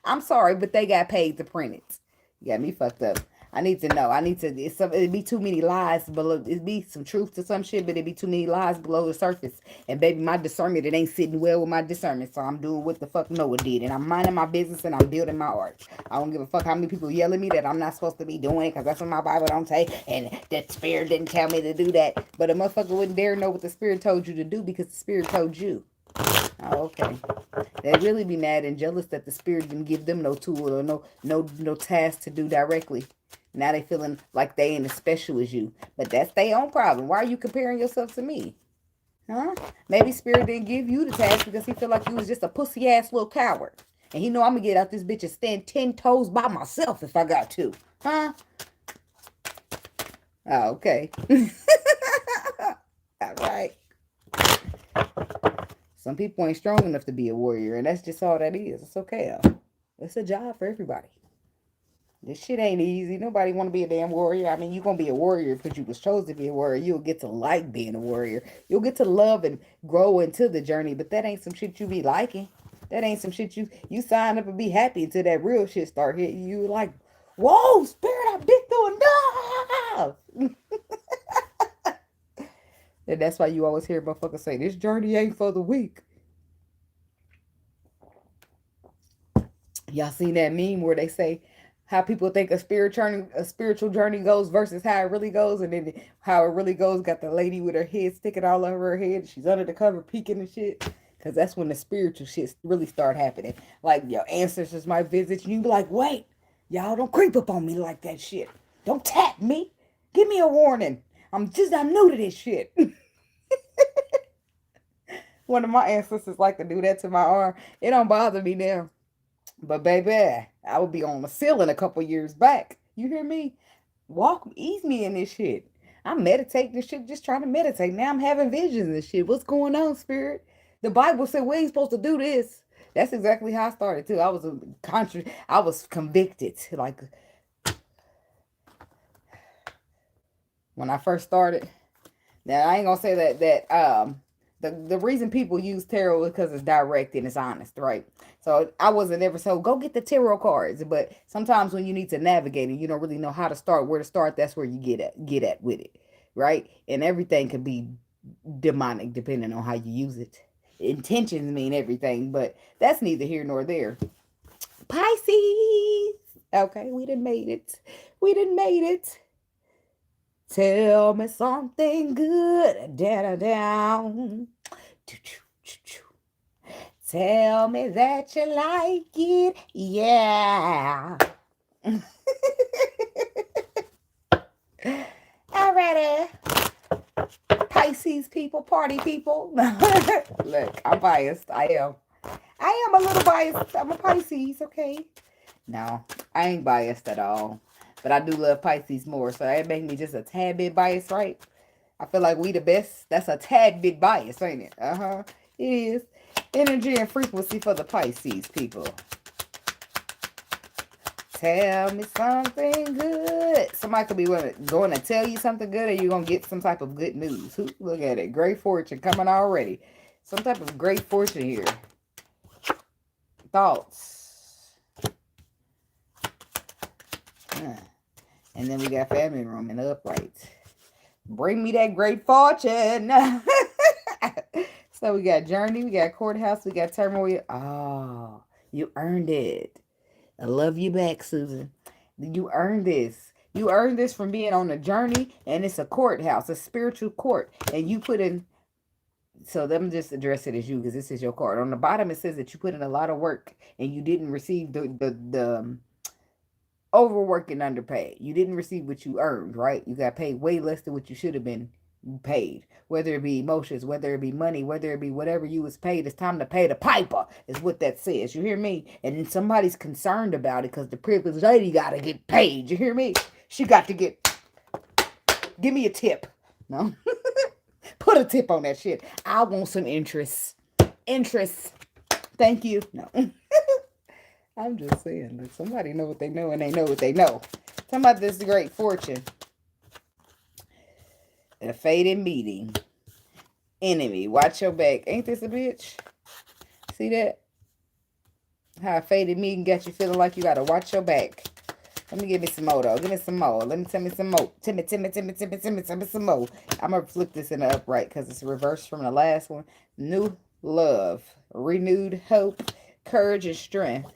I'm sorry, but they got paid to print it. You got me fucked up. I need to know. It'd be too many lies below. It'd be some truth to some shit, but it'd be too many lies below the surface. And baby, my discernment, it ain't sitting well with my discernment. So I'm doing what the fuck Noah did. And I'm minding my business and I'm building my art. I don't give a fuck how many people yell at me that I'm not supposed to be doing it because that's what my Bible don't say. And that spirit didn't tell me to do that. But a motherfucker wouldn't dare know what the spirit told you to do because the spirit told you. Oh, okay. They'd really be mad and jealous that the spirit didn't give them no tool or no task to do directly. Now they feeling like they ain't as special as you. But that's their own problem. Why are you comparing yourself to me? Huh? Maybe spirit didn't give you the task because he feel like you was just a pussy ass little coward. And he know I'm gonna get out this bitch and stand 10 toes by myself if I got to. Huh? Oh, okay. All right. Some people ain't strong enough to be a warrior, and that's just all that is. It's okay, though. It's a job for everybody. This shit ain't easy. Nobody want to be a damn warrior. I mean, you're going to be a warrior because you was chosen to be a warrior. You'll get to like being a warrior. You'll get to love and grow into the journey, but that ain't some shit you be liking. That ain't some shit you sign up and be happy until that real shit start hitting you. Like, whoa, spirit, I've been through enough. And that's why you always hear motherfuckers say, this journey ain't for the weak. Y'all seen that meme where they say how people think a spiritual journey goes versus how it really goes, and then how it really goes got the lady with her head sticking all over her head. She's under the cover peeking and shit. Because that's when the spiritual shit really start happening. Like your ancestors might visit you and be like, wait, y'all don't creep up on me like that shit. Don't tap me. Give me a warning. I'm new to this shit. One of my ancestors like to do that to my arm. It don't bother me now. But baby, I would be on the ceiling a couple years back. You hear me? Ease me in this shit. I'm meditating this shit, just trying to meditate. Now I'm having visions and shit. What's going on, spirit? The Bible said we ain't supposed to do this. That's exactly how I started too. I was convicted. Like when I first started. Now I ain't gonna say that the reason people use tarot is because it's direct and it's honest, right? So I wasn't ever so go get the tarot cards, but sometimes when you need to navigate and you don't really know how to start, where to start, that's where you get at with it, right? And everything could be demonic depending on how you use it. Intentions mean everything, but that's neither here nor there. Pisces. Okay, we done made it. We done made it. Tell me something good. Down. Tell me that you like it. Yeah. Alrighty. Pisces people, party people. Look, I'm biased. I am a little biased. I'm a Pisces, okay? No, I ain't biased at all. But I do love Pisces more, so that makes me just a tad bit biased, right? I feel like we the best. That's a tad bit biased, ain't it? Uh-huh. It is. Energy and frequency for the Pisces people. Tell me something good. Somebody could be going to tell you something good, or you're going to get some type of good news. Look at it. Great fortune coming already. Some type of great fortune here. Thoughts. And then we got family room in the upright. Bring me that great fortune. So we got journey, we got courthouse, we got turmoil. Oh, you earned it. I love you back, Susan. You earned this. You earned this from being on a journey, and it's a courthouse, a spiritual court. And you put in, so let me just address it as you, because this is your card. On the bottom, it says that you put in a lot of work, and you didn't receive the overworked and underpaid. You didn't receive what you earned, right? You got paid way less than what you should have been paid. Whether it be emotions, whether it be money, whether it be whatever you was paid, it's time to pay the piper, is what that says. You hear me? And then somebody's concerned about it because the privileged lady got to get paid. You hear me? She got to give me a tip. No? Put a tip on that shit. I want some interest. Interest. Thank you. No. I'm just saying, like, somebody know what they know, and they know what they know. Talking about this great fortune. A faded meeting. Enemy. Watch your back. Ain't this a bitch? See that? How a faded meeting got you feeling like you got to watch your back. Let me give me some more, though. Give me some more. Let me tell me some more. Tell me some more. I'm going to flip this in the upright because it's reversed from the last one. New love. Renewed hope. Courage and strength.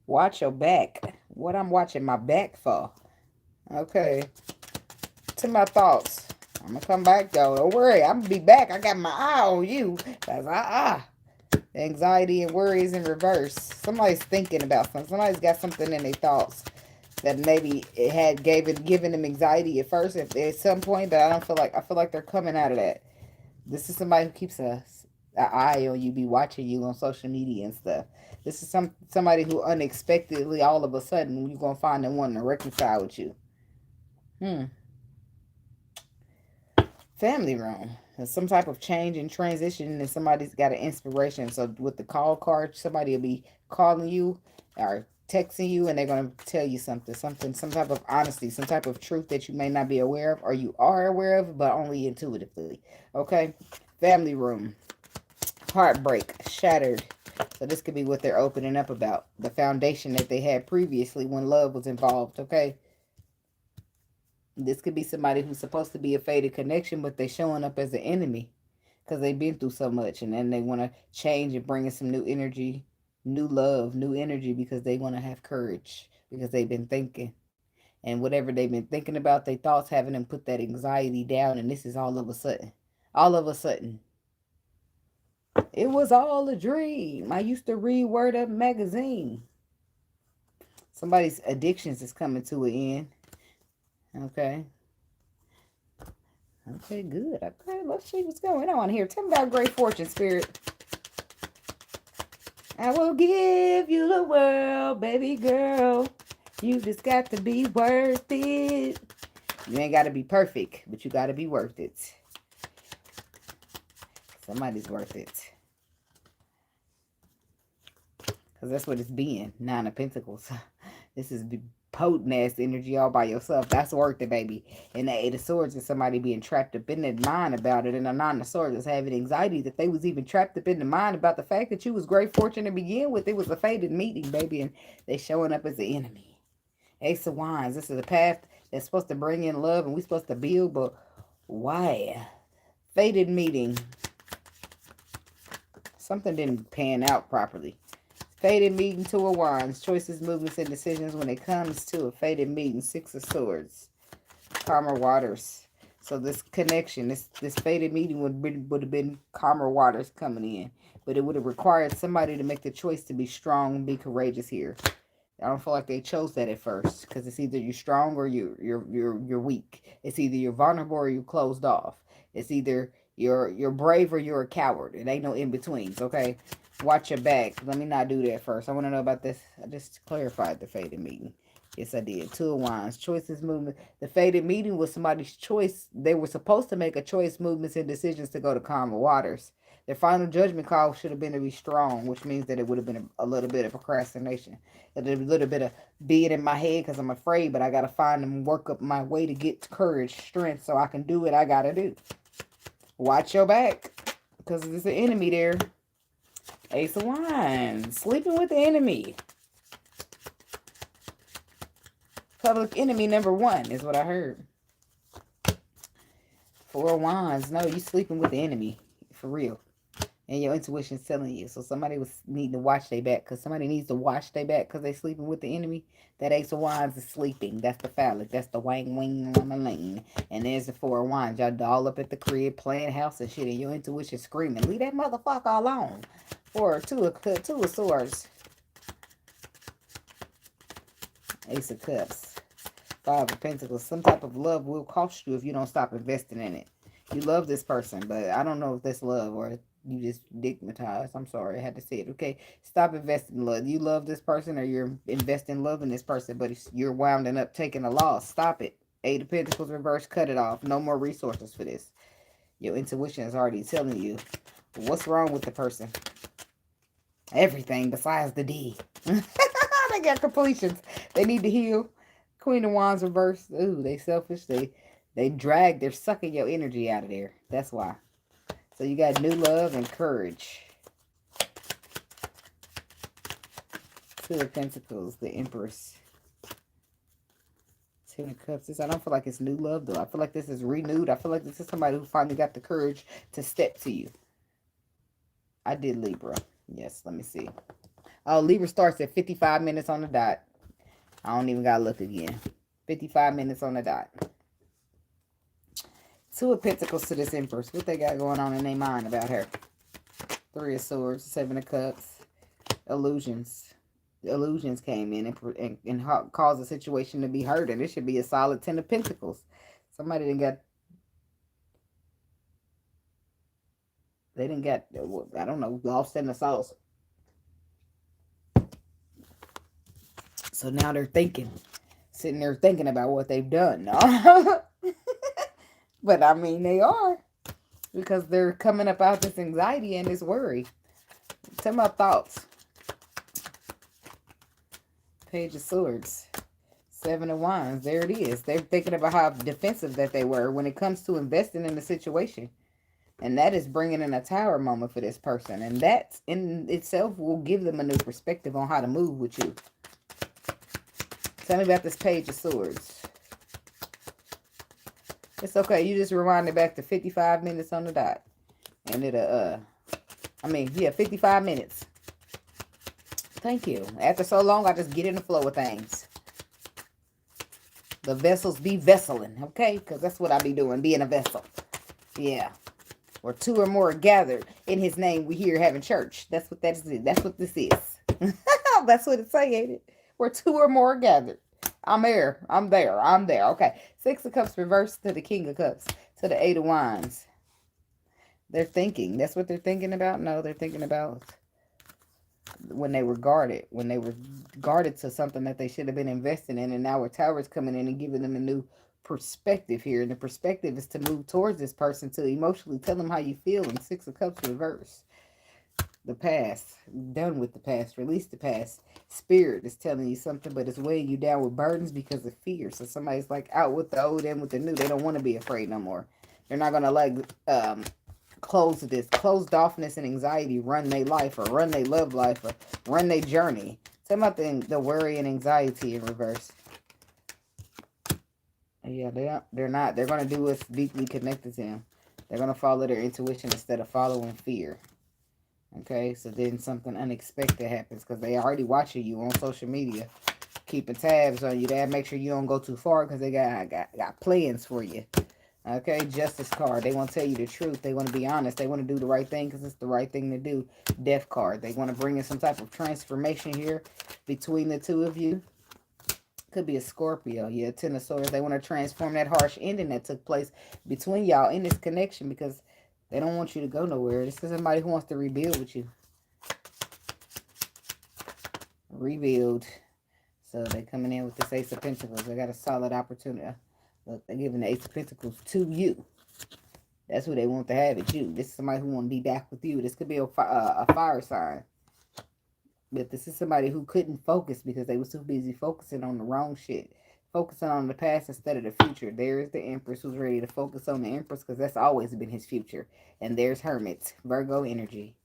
Watch your back. What I'm watching my back for. Okay. To my thoughts. I'm going to come back, though. Don't worry. I'm going to be back. I got my eye on you. Because anxiety and worry is in reverse. Somebody's thinking about something. Somebody's got something in their thoughts that maybe it had given them anxiety at first at some point, but I feel like they're coming out of that. This is somebody who keeps an eye on you, be watching you on social media and stuff. This is somebody who unexpectedly, all of a sudden, you're going to find them wanting to reconcile with you. Family room. There's some type of change and transition, and somebody's got an inspiration. So with the call card, somebody will be calling you or texting you, and they're going to tell you some type of honesty, some type of truth that you may not be aware of, or you are aware of, but only intuitively. Okay? Family room. Heartbreak. Shattered. So this could be what they're opening up about. The foundation that they had previously when love was involved. Okay? This could be somebody who's supposed to be a faded connection, but they're showing up as an enemy because they've been through so much, and then they want to change and bring in some new energy, new love, new energy, because they want to have courage, because they've been thinking. And whatever they've been thinking about, their thoughts having them put that anxiety down, and this is all of a sudden. All of a sudden. It was all a dream. I used to read Word Up magazine. Somebody's addictions is coming to an end. Okay. Okay, good. Okay, let's see what's going on here. Tell me about great fortune, Spirit. I will give you the world, baby girl. You just got to be worth it. You ain't got to be perfect, but you got to be worth it. Somebody's worth it. Because that's what it's being. 9 of Pentacles. This is potent ass energy all by yourself. That's worth it, baby. And the 8 of Swords is somebody being trapped up in their mind about it. And the 9 of Swords is having anxiety that they was even trapped up in the mind about the fact that you was great fortune to begin with. It was a faded meeting, baby. And they showing up as the enemy. Ace of Wands. This is a path that's supposed to bring in love and we supposed to build. But why? Faded meeting. Something didn't pan out properly. Faded meeting, 2 of Wands. Choices, movements, and decisions when it comes to a faded meeting. 6 of Swords. Calmer waters. So this connection, this faded meeting would have been calmer waters coming in. But it would have required somebody to make the choice to be strong and be courageous here. I don't feel like they chose that at first. Because it's either you're strong or you're weak. It's either you're vulnerable or you're closed off. It's either you're brave or you're a coward. It ain't no in-betweens, okay? Watch your back. Let me not do that first. I want to know about this. I just clarified the faded meeting. Yes, I did. 2 of Wands. Choices, movement. The faded meeting was somebody's choice. They were supposed to make a choice, movements, and decisions to go to calmer waters. Their final judgment call should have been to be strong, which means that it would have been a little bit of procrastination. A little bit of be it in my head because I'm afraid, but I got to find and work up my way to get courage, strength, so I can do what I got to do. Watch your back because there's an enemy there. Ace of Wands. Sleeping with the enemy. Public enemy number 1 is what I heard. 4 of Wands. No, you sleeping with the enemy. For real. And your intuition's telling you. So somebody was needing to watch their back. Because somebody needs to watch their back because they sleeping with the enemy. That Ace of Wands is sleeping. That's the phallic. That's the wang wing on the lane. And there's the 4 of Wands. Y'all all up at the crib playing house and shit. And your intuition screaming. Leave that motherfucker alone. 2 of Swords. Ace of Cups. 5 of Pentacles. Some type of love will cost you if you don't stop investing in it. You love this person, but I don't know if that's love or you just stigmatized. I'm sorry, I had to say it. Okay, stop investing in love. You love this person or you're investing love in this person, but you're winding up taking a loss. Stop it. 8 of Pentacles reverse. Cut it off. No more resources for this. Your intuition is already telling you what's wrong with the person. Everything besides the D. They got completions. They need to heal. Queen of Wands reversed. Ooh, they selfish. They drag. They're sucking your energy out of there. That's why. So you got new love and courage. 2 of Pentacles. The Empress. 10 of Cups. I don't feel like it's new love, though. I feel like this is renewed. I feel like this is somebody who finally got the courage to step to you. I did Libra. Yes, let me see. Oh, Libra starts at 55 minutes on the dot. I don't even got to look again. 55 minutes on the dot. 2 of Pentacles to this Empress. What they got going on in their mind about her? 3 of Swords. 7 of Cups. Illusions. The illusions came in and caused the situation to be hurt. And it should be a solid 10 of Pentacles. Somebody didn't get... They didn't get, I don't know, lost in the sauce. So now they're sitting there thinking about what they've done. But I mean, they are. Because they're coming up out this anxiety and this worry. Tell my thoughts. Page of Swords. 7 of Wands. There it is. They're thinking about how defensive that they were when it comes to investing in the situation. And that is bringing in a tower moment for this person. And that in itself will give them a new perspective on how to move with you. Tell me about this Page of Swords. It's okay. You just rewind it back to 55 minutes on the dot. And it'll, 55 minutes. Thank you. After so long, I just get in the flow of things. The vessels be vesseling, okay? Because that's what I be doing, being a vessel. Yeah. Or 2 or more gathered in his name, we here having church. That's what that is. That's what this is. That's what it's saying, ain't it? Where 2 or more gathered. I'm there. I'm there. I'm there. Okay. 6 of Cups reversed to the King of Cups. To the 8 of Wands. They're thinking. That's what they're thinking about? No, they're thinking about when they were guarded. When they were guarded to something that they should have been investing in. And now a tower's coming in and giving them a new perspective here. And the perspective is to move towards this person to emotionally tell them how you feel. And 6 of Cups reverse. The past. Done with the past. Release the past. Spirit is telling you something, but it's weighing you down with burdens because of fear. So somebody's like out with the old and with the new. They don't want to be afraid no more. They're not going to like closed offness and anxiety run their life or run their love life or run their journey. Tell me about the worry and anxiety in reverse. Yeah, they're not. They're going to do what's deeply connected to them. They're going to follow their intuition instead of following fear. Okay, so then something unexpected happens because they already watching you on social media, keeping tabs on you. They make sure you don't go too far because they got plans for you. Okay, Justice card. They want to tell you the truth. They want to be honest. They want to do the right thing because it's the right thing to do. Death card. They want to bring in some type of transformation here between the two of you. Could be a Scorpio. Yeah, 10 of Swords. They want to transform that harsh ending that took place between y'all in this connection because they don't want you to go nowhere. This is somebody who wants to rebuild with you. Rebuild. So they're coming in with this Ace of Pentacles. They got a solid opportunity. Look, they're giving the Ace of Pentacles to you. That's who they want to have it, you. This is somebody who want to be back with you. This could be a fire sign. But this is somebody who couldn't focus because they was too busy focusing on the wrong shit. Focusing on the past instead of the future. There's the Empress who's ready to focus on the Empress because that's always been his future. And there's Hermit. Virgo energy.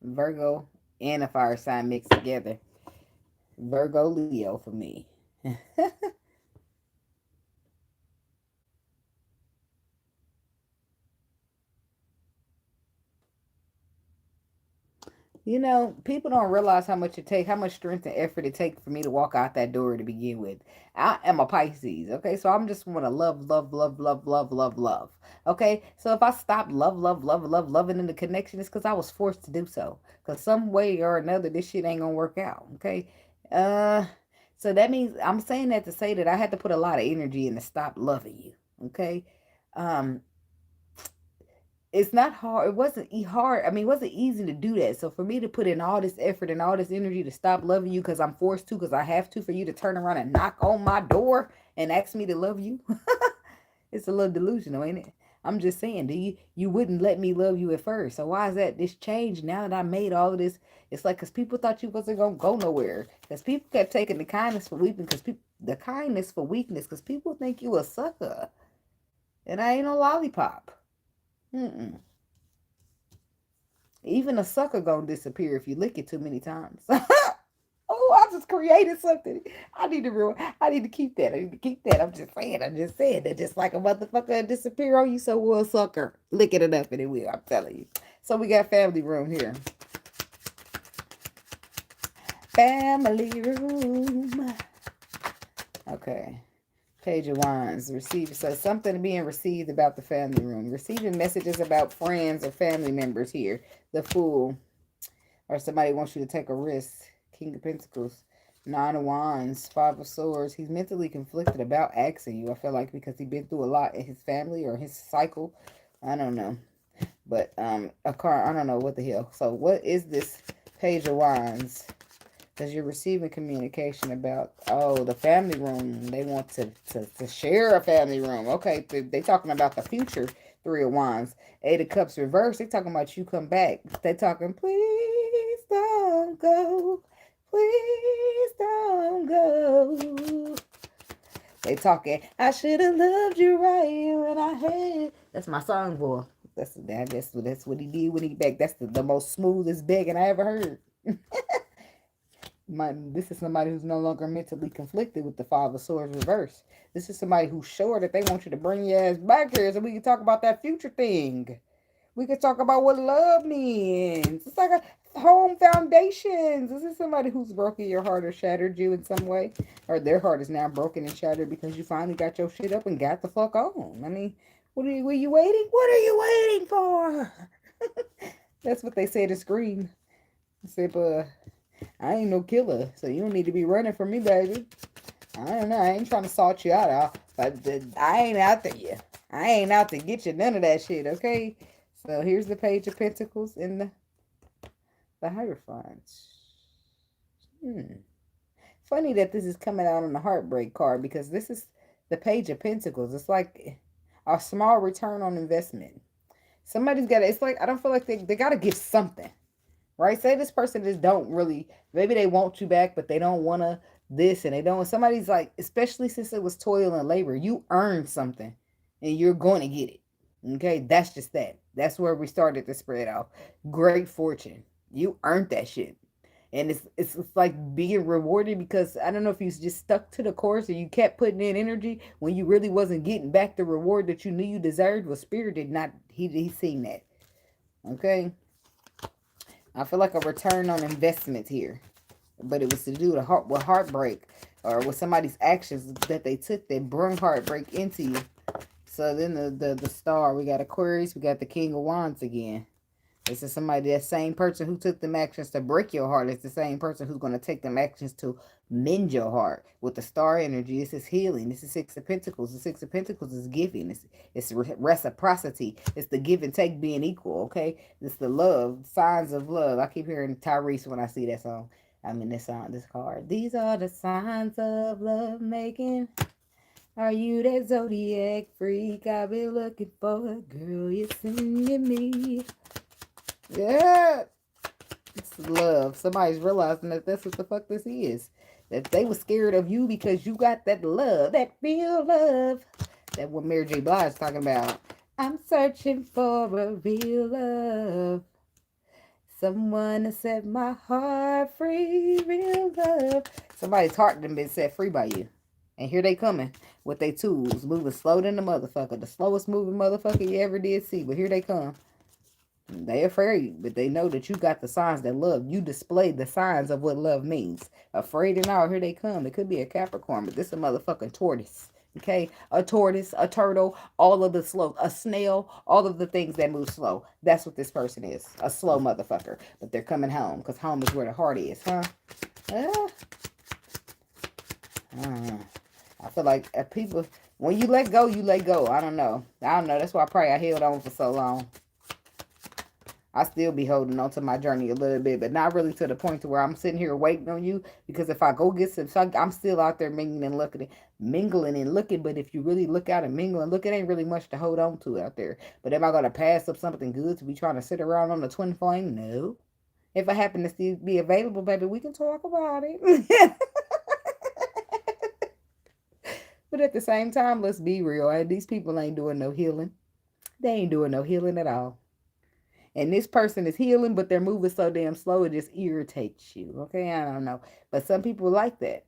Virgo and a fire sign mixed together. Virgo Leo for me. You know, people don't realize how much it takes, how much strength and effort it takes for me to walk out that door to begin with. I am a Pisces, okay? So I'm just want to love, love, love, love, love, love, love. Okay? So if I stop loving in the connection, it's because I was forced to do so. Because some way or another, this shit ain't going to work out, okay? Uh, so that means, I'm saying that to say that I had to put a lot of energy in to stop loving you, okay? Um, it's not hard. It wasn't hard. I mean, it wasn't easy to do that. So for me to put in all this effort and all this energy to stop loving you because I'm forced to, because I have to, for you to turn around and knock on my door and ask me to love you, it's a little delusional, ain't it? I'm just saying, you wouldn't let me love you at first. So why is that this change now that I made all of this? It's like because people thought you wasn't gonna go nowhere. Because people kept taking the kindness for weakness. Because people the kindness for weakness. Because people think you a sucker, and I ain't no lollipop. Mm-mm. Even a sucker gonna disappear if you lick it too many times. Oh, I just created something. I need to keep that. I need to keep that. I'm just saying. I'm just saying that just like a motherfucker disappear on you, so will a sucker. Lick it enough and it will. I'm telling you. So we got family room here. Family room. Okay. Page of Wands. Receive. So something being received about the family room. Receiving messages about friends or family members here. The Fool. Or somebody wants you to take a risk. King of Pentacles. Nine of Wands. Five of Swords. He's mentally conflicted about asking you. I feel like because he's been through a lot in his family or his cycle. I don't know. But a card. I don't know what the hell. So what is this Page of Wands? Because you're receiving communication about, oh, the family room. They want to share a family room. Okay, they talking about the future. Three of Wands. Eight of Cups reverse. They talking about you come back. They talking, please don't go. Please don't go. They talking, I should have loved you right when I had. That's my song, boy. That's what he did when he begged. That's the most smoothest begging I ever heard. This is somebody who's no longer mentally conflicted with the Five of Swords reverse. This is somebody who's sure that they want you to bring your ass back here so we can talk about that future thing. We can talk about what love means. It's like a home foundations. This is somebody who's broken your heart or shattered you in some way. Or their heart is now broken and shattered because you finally got your shit up and got the fuck on. I mean, were you waiting? What are you waiting for? That's what they said to Scream. I said, I ain't no killer, so you don't need to be running from me, baby. I don't know. I ain't trying to salt you out, but I ain't out to you. I ain't out to get you none of that shit, okay? So here's the Page of Pentacles in the Hierophant. Funny that this is coming out on the Heartbreak card because this is the Page of Pentacles. It's like a small return on investment. Somebody's got to, it's like, I don't feel like they got to give something. Right? Say this person just don't really, maybe they want you back, but they don't want to this and they don't. Somebody's like, especially since it was toil and labor, you earned something and you're going to get it. Okay? That's just that. That's where we started to spread off. Great fortune. You earned that shit. And it's like being rewarded because I don't know if you just stuck to the course or you kept putting in energy when you really wasn't getting back the reward that you knew you deserved. Well, Spirit did not, he's seen that. Okay? I feel like a return on investment here. But it was to do with heartbreak or with somebody's actions that they took that bring heartbreak into you. So then the star, we got Aquarius, we got the King of Wands again. This is somebody, that same person who took them actions to break your heart. It's the same person who's going to take them actions to mend your heart. With the star energy, this is healing. This is Six of Pentacles. The Six of Pentacles is giving. It's reciprocity. It's the give and take being equal, okay? It's the love, signs of love. I keep hearing Tyrese when I see that song. I mean, this card. These are the signs of love making. Are you that zodiac freak I've been looking for? Girl, you're sending me. Yeah. It's love. Somebody's realizing that that's what the fuck this is. That they were scared of you because you got that love, that real love. That what Mary J. Blige is talking about. I'm searching for a real love. Someone to set my heart free, real love. Somebody's heart done been set free by you. And here they coming with their tools, moving slow than the motherfucker. The slowest moving motherfucker you ever did see. But here they come. They afraid, but they know that you got the signs that love. You displayed the signs of what love means. Afraid and all, here they come. It could be a Capricorn, but this is a motherfucking tortoise. Okay? A tortoise, a turtle, all of the slow, a snail, all of the things that move slow. That's what this person is. A slow motherfucker. But they're coming home, because home is where the heart is, huh? I feel like people, when you let go, you let go. I don't know. That's why I pray I held on for so long. I still be holding on to my journey a little bit, but not really to the point to where I'm sitting here waiting on you. Because if I go get some, I'm still out there mingling and looking. But if you really look out and mingle and look, it ain't really much to hold on to out there. But am I gonna pass up something good to be trying to sit around on the twin flame? No. If I happen to still be available, baby, we can talk about it. But at the same time, let's be real. These people ain't doing no healing. They ain't doing no healing at all. And this person is healing, but they're moving so damn slow, it just irritates you. Okay, I don't know. But some people like that,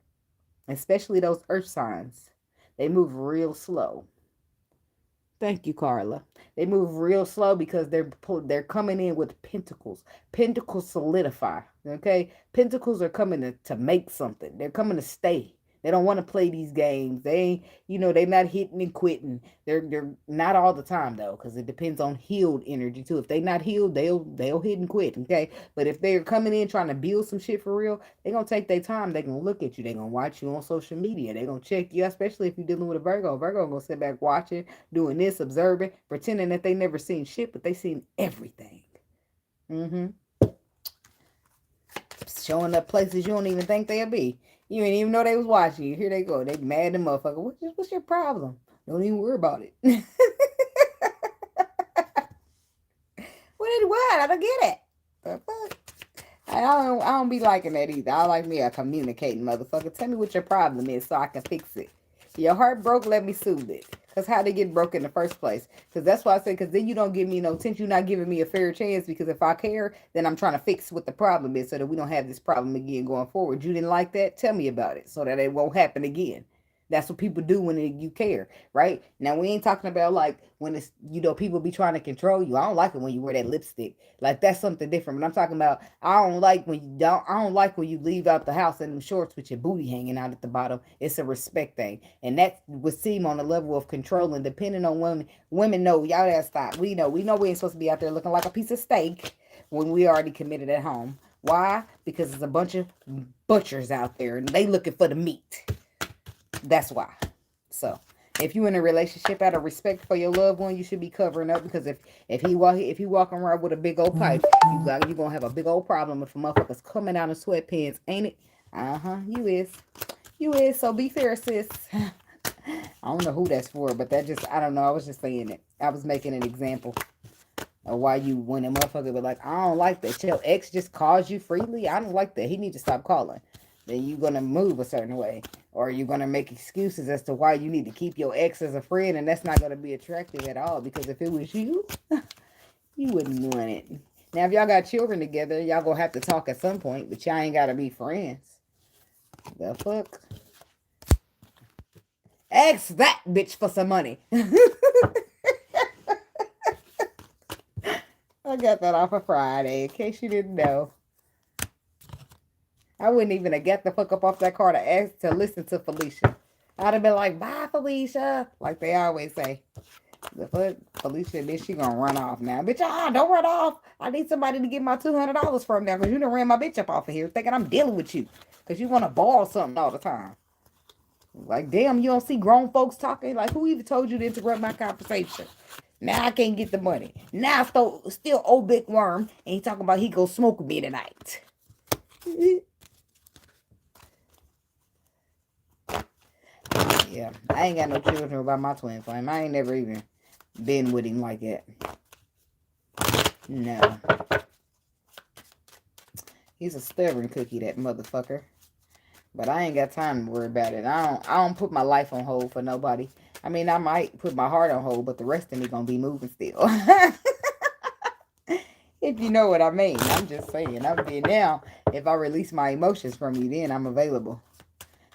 especially those earth signs. They move real slow. Thank you, Carla. They move real slow because they're coming in with pentacles. Pentacles solidify. Okay, pentacles are coming to make something. They're coming to stay. They don't want to play these games. They ain't, they're not hitting and quitting. They're not all the time though, because it depends on healed energy too. If they're not healed, they'll hit and quit. Okay, but if they're coming in trying to build some shit for real, they're gonna take their time. They're gonna look at you. They're gonna watch you on social media. They're gonna check you, especially if you're dealing with a Virgo. Virgo gonna sit back watching, doing this, observing, pretending that they never seen shit, but they seen everything. Showing up places you don't even think they'll be. You didn't even know they was watching you. Here they go. They mad and motherfucker. What's your problem? Don't even worry about it. What? I don't get it. The fuck? I don't be liking that either. I like me a communicating motherfucker. Tell me what your problem is so I can fix it. Your heart broke, let me soothe it. Because how they get broke in the first place. Because that's why I say, because then you don't give me no attention. You're not giving me a fair chance. Because if I care, then I'm trying to fix what the problem is so that we don't have this problem again going forward. You didn't like that? Tell me about it so that it won't happen again. That's what people do when you care, right? Now, we ain't talking about like when it's, people be trying to control you. I don't like it when you wear that lipstick. Like, that's something different. But I'm talking about, I don't like when you leave out the house in them shorts with your booty hanging out at the bottom. It's a respect thing. And that would seem on the level of controlling, depending on women. Women know, y'all gotta stop. We know we ain't supposed to be out there looking like a piece of steak when we already committed at home. Why? Because there's a bunch of butchers out there and they looking for the meat. That's why. So, if you in a relationship out of respect for your loved one, you should be covering up, because if he walking around with a big old pipe, you gonna have a big old problem if a motherfucker's coming out in sweatpants, ain't it? You is. So be fair, sis. I don't know who that's for, but I don't know. I was just saying it. I was making an example of why when a motherfucker be like, I don't like that. Your ex just calls you freely. I don't like that. He need to stop calling. Then you're going to move a certain way. Or you're going to make excuses as to why you need to keep your ex as a friend. And that's not going to be attractive at all. Because if it was you, you wouldn't want it. Now, if y'all got children together, y'all going to have to talk at some point. But y'all ain't got to be friends. The fuck? Ask that bitch for some money. I got that off of Friday, in case you didn't know. I wouldn't even have got the fuck up off that car to listen to Felicia. I'd have been like, bye, Felicia. Like they always say. The fuck? Felicia, bitch, she gonna run off now. Bitch, don't run off. I need somebody to get my $200 from now, because you done ran my bitch up off of here thinking I'm dealing with you. Because you want to borrow something all the time. Like, damn, you don't see grown folks talking? Like, who even told you to interrupt my conversation? Now I can't get the money. Now still old big worm, and he talking about he go smoke with me tonight. Yeah, I ain't got no children about my twin flame. I ain't never even been with him like that. No. He's a stubborn cookie, that motherfucker. But I ain't got time to worry about it. I don't put my life on hold for nobody. I mean, I might put my heart on hold, but the rest of me gonna be moving still. If you know what I mean. I'm just saying. I'm being now. If I release my emotions from you, then I'm available.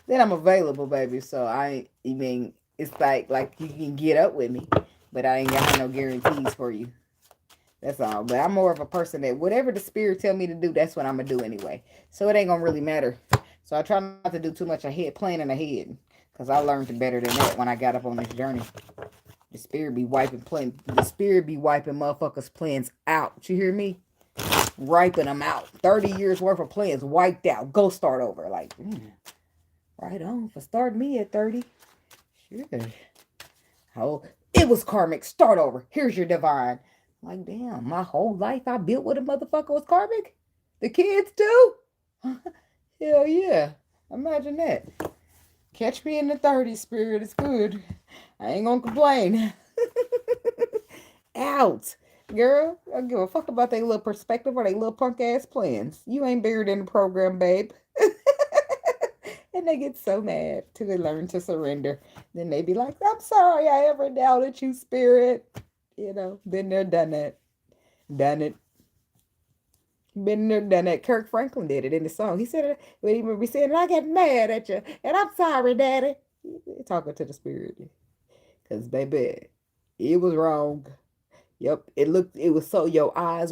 Then I'm available, baby. So I mean, it's like you can get up with me, but I ain't got no guarantees for you. That's all. But I'm more of a person that whatever the spirit tell me to do, that's what I'm gonna do anyway. So it ain't gonna really matter. So I try not to do too much planning ahead, because I learned better than that when I got up on this journey. The spirit be wiping motherfuckers' plans out. You hear me? Wiping them out. 30 years worth of plans wiped out. Go start over. Like, right on for starting me at 30. Sure. Oh, it was karmic. Start over. Here's your divine. Like, damn, my whole life I built with a motherfucker was karmic? The kids too? Hell yeah. Imagine that. Catch me in the 30s, spirit. It's good. I ain't gonna complain. Out. Girl, I don't give a fuck about their little perspective or their little punk ass plans. You ain't buried in the program, babe. And they get so mad till they learn to surrender. Then they be like, I'm sorry I ever doubted you, spirit. You know, been there, done that. Done it. Been there, done that. Kirk Franklin did it in the song. He said it when he would be saying, I get mad at you. And I'm sorry, daddy. Talking to the spirit. Because, baby, it was wrong. Yep, it was so, your eyes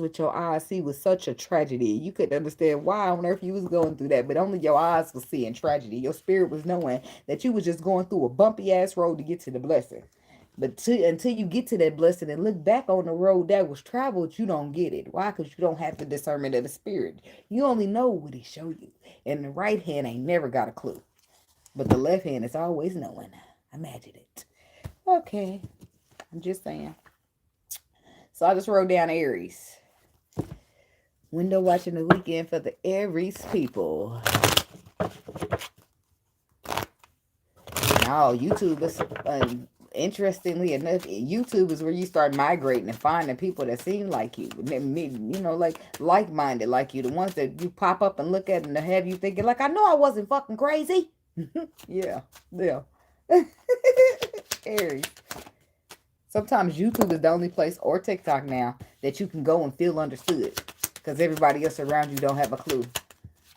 see was such a tragedy. You couldn't understand why on earth you was going through that, but only your eyes was seeing tragedy. Your spirit was knowing that you was just going through a bumpy ass road to get to the blessing. But until you get to that blessing and look back on the road that was traveled, you don't get it. Why? Because you don't have the discernment of the spirit. You only know what he showed you. And the right hand ain't never got a clue. But the left hand is always knowing. Imagine it. Okay. I'm just saying. So I just wrote down Aries. Window watching the weekend for the Aries people. Now, YouTube is, interestingly enough, YouTube is where you start migrating and finding people that seem like you. You know, like-minded like you. The ones that you pop up and look at and have you thinking, like, I know I wasn't fucking crazy. Yeah. Aries. Sometimes YouTube is the only place, or TikTok now, that you can go and feel understood. Because everybody else around you don't have a clue.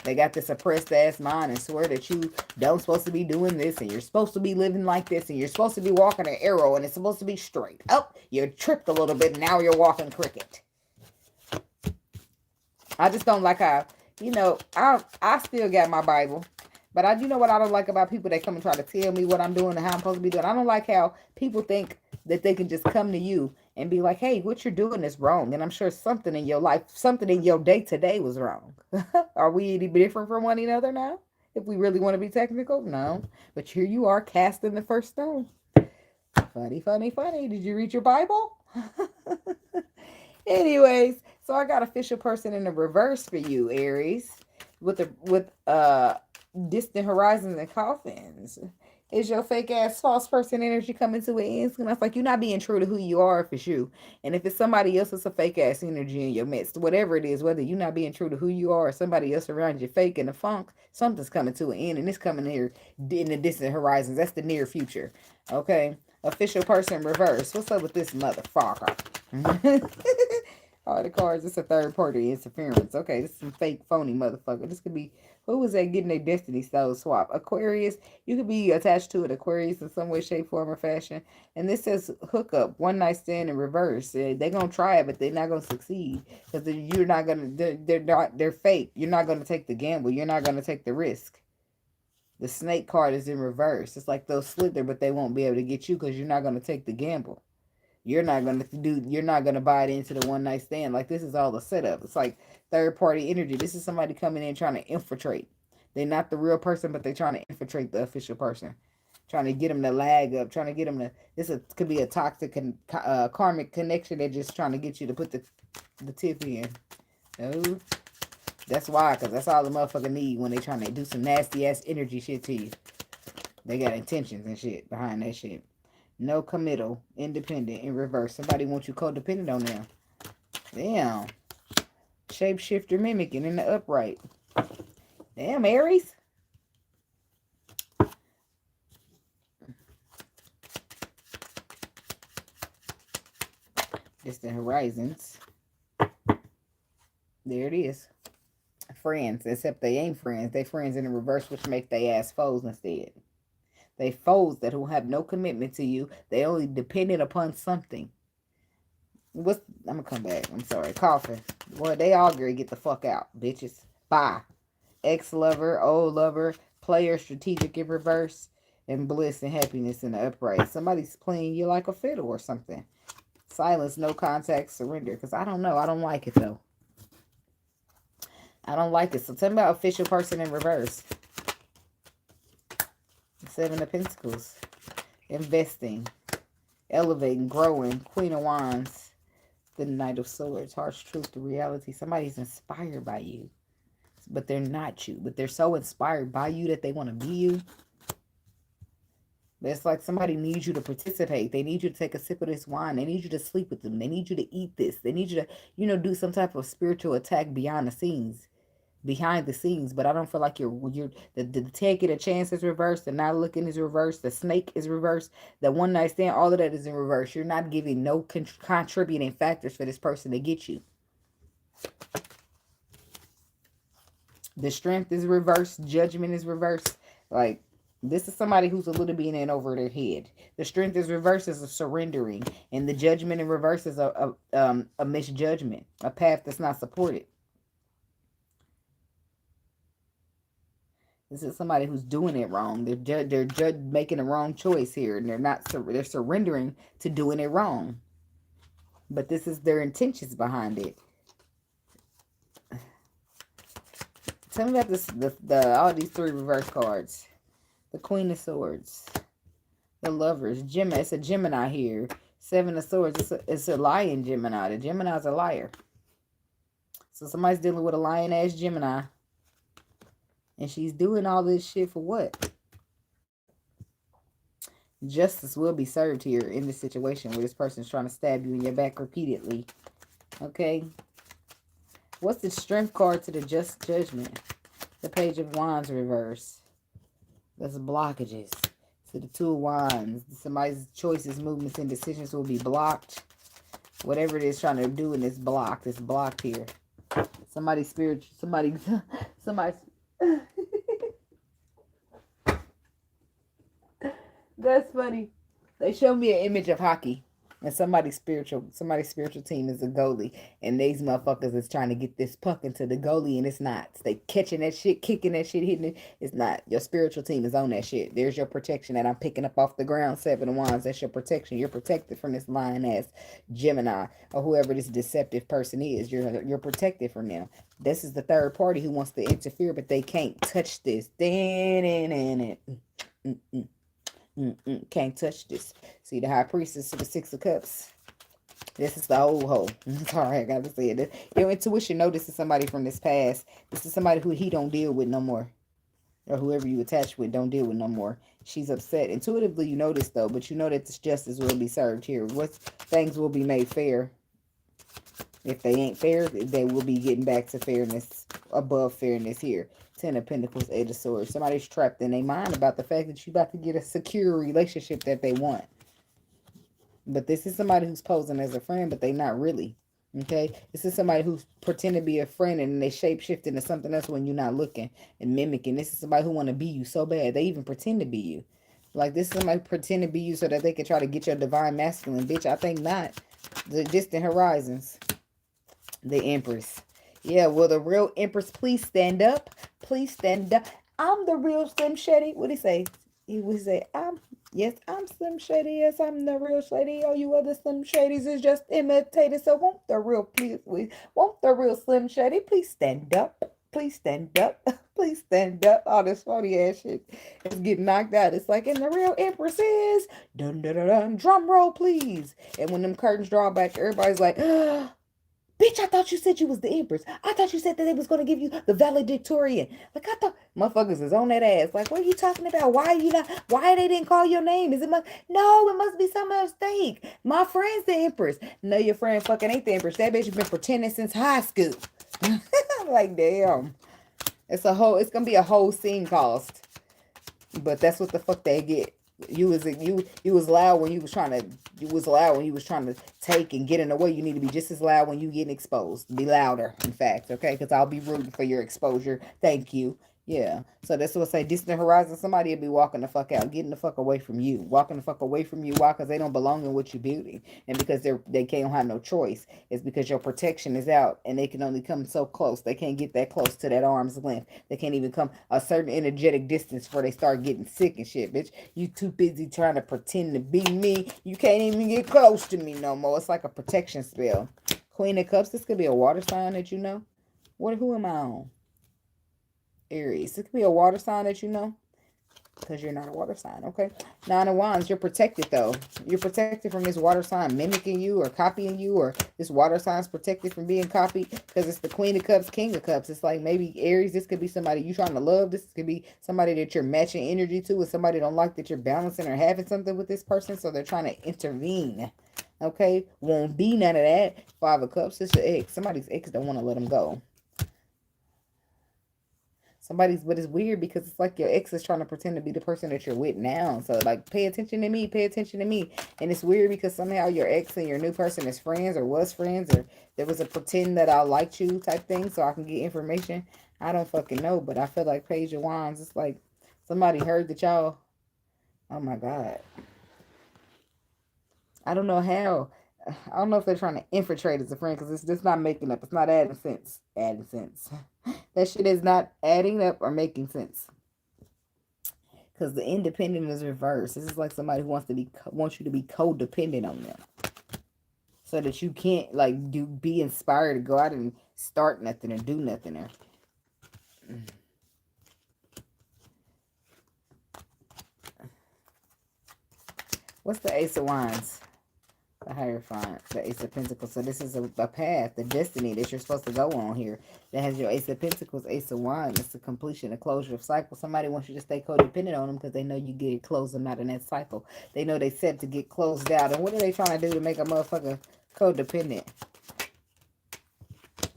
They got this oppressed ass mind and swear that you don't supposed to be doing this. And you're supposed to be living like this. And you're supposed to be walking an arrow. And it's supposed to be straight. Oh, you tripped a little bit. Now you're walking cricket. I just don't like how, you know, I still got my Bible. But you know what I don't like about people that come and try to tell me what I'm doing and how I'm supposed to be doing. I don't like how people think that they can just come to you and be like, hey, what you're doing is wrong. And I'm sure something in your life, something in your day-to-day was wrong. Are we any different from one another now? If we really want to be technical? No. But here you are casting the first stone. Funny, funny, funny. Did you read your Bible? Anyways, so I got official person in the reverse for you, Aries. With distant horizons and coffins. Is your fake ass false person energy coming to an end? And it's like you're not being true to who you are if it's you. And if it's somebody else, it's a fake ass energy in your midst. Whatever it is, whether you're not being true to who you are or somebody else around you fake in the funk, something's coming to an end. And it's coming here in the distant horizons. That's the near future. Okay? Official person reverse. What's up with this motherfucker? All the cards, it's a third party interference. Okay, this is some fake phony motherfucker. This could be, who was that getting their destiny stone swap? Aquarius. You could be attached to an Aquarius in some way, shape, form, or fashion. And this says hookup, one night stand in reverse. They're going to try it, but they're not going to succeed. Because you're not going to, they're fake. You're not going to take the gamble. You're not going to take the risk. The snake card is in reverse. It's like they'll slither, but they won't be able to get you because you're not going to take the gamble. You're not going to buy it into the one night stand. Like, this is all a setup. It's like third party energy. This is somebody coming in trying to infiltrate. They're not the real person, but they're trying to infiltrate the official person. Trying to get them to lag up. Trying to get them to, could be a toxic karmic connection. They're just trying to get you to put the tip in. No. That's why, because that's all the motherfucker need when they trying to do some nasty ass energy shit to you. They got intentions and shit behind that shit. No committal, independent, in reverse. Somebody wants you codependent on them. Damn. Shapeshifter mimicking in the upright. Damn, Aries. Distant horizons. There it is. Friends, except they ain't friends. They friends in the reverse, which make they ass foes instead. They foes that will have no commitment to you. They only dependent upon something. I'm gonna come back. I'm sorry. Coughing. Boy, they all agree. Get the fuck out, bitches. Bye. Ex-lover, old lover, player, strategic in reverse, and bliss and happiness in the upright. Somebody's playing you like a fiddle or something. Silence, no contact, surrender. Because I don't know. I don't like it, though. I don't like it. So tell me about official person in reverse. Seven of Pentacles. Investing. Elevating, growing. Queen of Wands. The Knight of Swords. Harsh truth to reality. Somebody's inspired by you. But they're not you. But they're so inspired by you that they want to be you. But it's like somebody needs you to participate. They need you to take a sip of this wine. They need you to sleep with them. They need you to eat this. They need you to, do some type of spiritual attack behind the scenes. But I don't feel like the taking a chance is reversed. The not looking is reversed. The snake is reversed. The one night stand, all of that is in reverse. You're not giving no contributing factors for this person to get you. The strength is reversed. Judgment is reversed. Like, this is somebody who's a little bit in over their head. The strength is reversed as a surrendering. And the judgment in reverse is a misjudgment. A path that's not supported. This is somebody who's doing it wrong. They're making a wrong choice here. And they're surrendering to doing it wrong. But this is their intentions behind it. Tell me about this, all these three reverse cards. The Queen of Swords. The Lovers. Gemini. It's a Gemini here. Seven of Swords. It's a lying Gemini. The Gemini's a liar. So somebody's dealing with a lying-ass Gemini. And she's doing all this shit for what? Justice will be served here in this situation where this person's trying to stab you in your back repeatedly. Okay? What's the strength card to the just judgment? The Page of Wands reverse. That's blockages. So the Two of Wands. Somebody's choices, movements, and decisions will be blocked. Whatever it is trying to do in this block. It's blocked here. Somebody's spiritual. Somebody's. That's funny. They showed me an image of hockey. And somebody's spiritual team is a goalie. And these motherfuckers is trying to get this puck into the goalie, and it's not. They catching that shit, kicking that shit, hitting it. It's not. Your spiritual team is on that shit. There's your protection that I'm picking up off the ground. Seven of Wands. That's your protection. You're protected from this lying-ass Gemini or whoever this deceptive person is. You're protected from them. This is the third party who wants to interfere, but they can't touch this. Can't touch this. See the High Priestess to the Six of Cups. This is the old hoe. Sorry, I gotta say it. Your intuition know this is somebody from this past. This is somebody who he don't deal with no more. Or whoever you attach with don't deal with no more. She's upset. Intuitively you know this though, but you know that this justice will be served here. Things will be made fair. If they ain't fair, they will be getting back to fairness, above fairness here. Ten of Pentacles, Eight of Swords. Somebody's trapped in their mind about the fact that you're about to get a secure relationship that they want. But this is somebody who's posing as a friend, but they not really. Okay? This is somebody who's pretending to be a friend and they shape-shift into something else when you're not looking and mimicking. This is somebody who want to be you so bad. They even pretend to be you. Like, this is somebody pretend to be you so that they can try to get your divine masculine. Bitch, I think not. The distant horizons. The Empress. Yeah, will the real Empress please stand up? Please stand up. I'm the real Slim Shady. What did he say? He would say, I'm Slim Shady. Yes, I'm the real Shady. All you other Slim Shadys is just imitators. So won't the real Slim Shady please stand up? Please stand up. Please stand up. All this funny ass shit is getting knocked out. It's like, and the real Empress is dun dun dun dun. Drum roll, please. And when them curtains draw back, everybody's like, Bitch, I thought you said you was the Empress. I thought you said that they was going to give you the valedictorian. Like, I thought motherfuckers is on that ass. Like, what are you talking about? Why are you not? Why they didn't call your name? Is it my? No, it must be some mistake. My friend's the Empress. No, your friend fucking ain't the Empress. That bitch has been pretending since high school. Like, damn. It's gonna be a whole scene cost. But that's what the fuck they get. You was loud when you was loud when you was trying to take and get in the way. You need to be just as loud when you getting exposed. Be louder, in fact, okay? Because I'll be rooting for your exposure. Thank you. Yeah. So that's what I say. Distant horizon, somebody will be walking the fuck out, getting the fuck away from you. Walking the fuck away from you. Why? Because they don't belong in what you're building. And because they can't have no choice. It's because your protection is out and they can only come so close. They can't get that close to that arm's length. They can't even come a certain energetic distance before they start getting sick and shit, bitch. You too busy trying to pretend to be me. You can't even get close to me no more. It's like a protection spell. Queen of Cups, this could be a water sign that you know. Who am I on? Aries. This could be a water sign that you know. Because you're not a water sign, okay? Nine of Wands, you're protected, though. You're protected from this water sign mimicking you or copying you, or this water sign's protected from being copied because it's the Queen of Cups, King of Cups. It's like maybe Aries, this could be somebody you trying to love. This could be somebody that you're matching energy to, with somebody don't like that you're balancing or having something with this person, so they're trying to intervene, okay? Won't be none of that. Five of Cups, it's your ex. Somebody's ex don't want to let them go. But it's weird because it's like your ex is trying to pretend to be the person that you're with now. So, like, pay attention to me, pay attention to me. And it's weird because somehow your ex and your new person is friends or was friends, or there was a pretend that I liked you type thing so I can get information. I don't fucking know, but I feel like Page of Wands, it's like somebody heard that y'all, oh my God. I don't know how. I don't know if they're trying to infiltrate as a friend because it's just not making up. It's not adding sense. Adding sense. That shit is not adding up or making sense. Because the independent is reversed. This is like somebody who wants you to be codependent on them, so that you can't like be inspired to go out and start nothing or do nothing. Or what's the Ace of Wands? The Hierophant, the Ace of Pentacles. So this is a path, the destiny that you're supposed to go on here. That has your Ace of Pentacles, Ace of Wands. It's the completion, the closure of cycle. Somebody wants you to stay codependent on them because they know you get close them out in that cycle. They know they set to get closed out. And what are they trying to do to make a motherfucker codependent?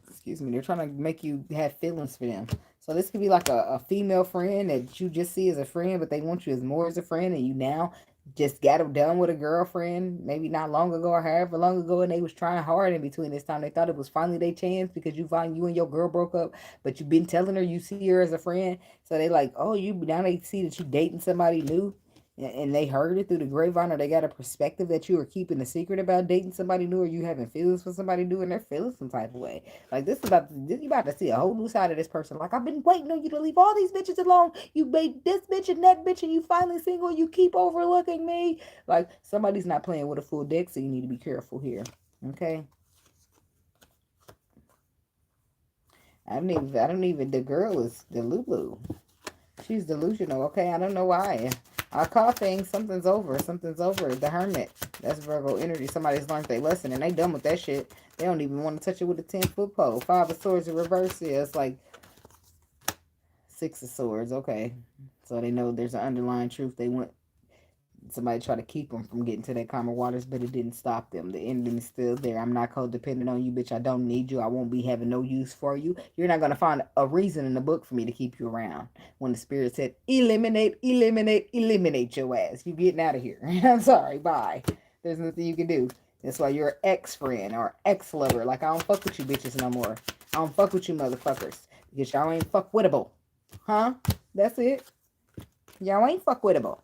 Excuse me. They're trying to make you have feelings for them. So this could be like a female friend that you just see as a friend, but they want you as more as a friend, and you now just got them done with a girlfriend maybe not long ago or however long ago, and they was trying hard in between this time. They thought it was finally their chance because you and your girl broke up, but you've been telling her you see her as a friend. So they like, oh, you now they see that you dating somebody new, and they heard it through the grapevine, or they got a perspective that you are keeping a secret about dating somebody new, or you having feelings for somebody new, and they're feeling some type of way. Like you about to see a whole new side of this person. Like, I've been waiting on you to leave all these bitches alone. You made this bitch and that bitch, and you finally single. And you keep overlooking me. Like, somebody's not playing with a full deck, so you need to be careful here. Okay. I don't even. The girl is the Lulu. She's delusional. Okay, I don't know why. I call things, something's over. Something's over. The Hermit. That's Virgo energy. Somebody's learned their lesson and they done with that shit. They don't even want to touch it with a 10-foot pole. Five of Swords in reverse here. It's like Six of Swords. Okay. So they know there's an underlying truth. They want somebody try to keep them from getting to that calmer waters, but it didn't stop them. The ending is still there. I'm not codependent on you, bitch. I don't need you. I won't be having no use for you. You're not going to find a reason in the book for me to keep you around. When the spirit said, eliminate, eliminate, eliminate your ass. You getting out of here. I'm sorry. Bye. There's nothing you can do. That's why you're an ex-friend or ex-lover. Like, I don't fuck with you bitches no more. I don't fuck with you motherfuckers. Because y'all ain't fuck wittable. Huh? That's it. Y'all ain't fuck wittable.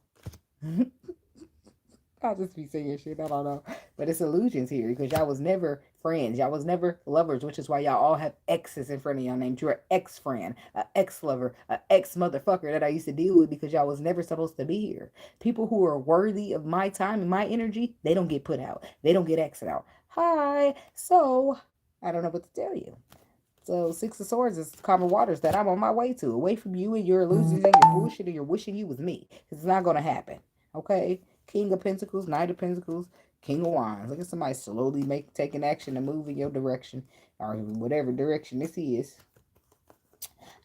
I'll just be saying shit. I don't know. But it's illusions here because y'all was never friends. Y'all was never lovers, which is why y'all all have exes in front of y'all named. You're an ex-friend, an ex-lover, an ex-motherfucker that I used to deal with because y'all was never supposed to be here. People who are worthy of my time and my energy, they don't get put out. They don't get exit out. Hi. So, I don't know what to tell you. So, Six of Swords is calmer waters that I'm on my way to. Away from you and your illusions and your bullshit and your wishing you was me. Because it's not going to happen. Okay? King of Pentacles, Knight of Pentacles, King of Wands. Look at somebody slowly taking action to move in your direction, or whatever direction this is.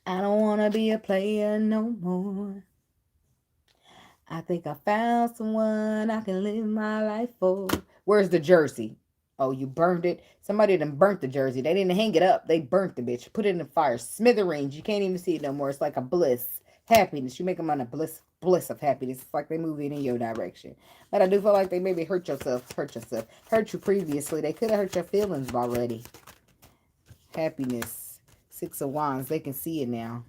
I don't want to be a player no more. I think I found someone I can live my life for. Where's the jersey? Oh, you burned it? Somebody done burnt the jersey. They didn't hang it up. They burnt the bitch. Put it in the fire. Smithereens. You can't even see it no more. It's like a bliss. Happiness. You make them on a bliss of happiness. It's like they moving in your direction. But I do feel like they maybe hurt yourself. Hurt you previously. They could have hurt your feelings already. Happiness. 6 of Wands. They can see it now.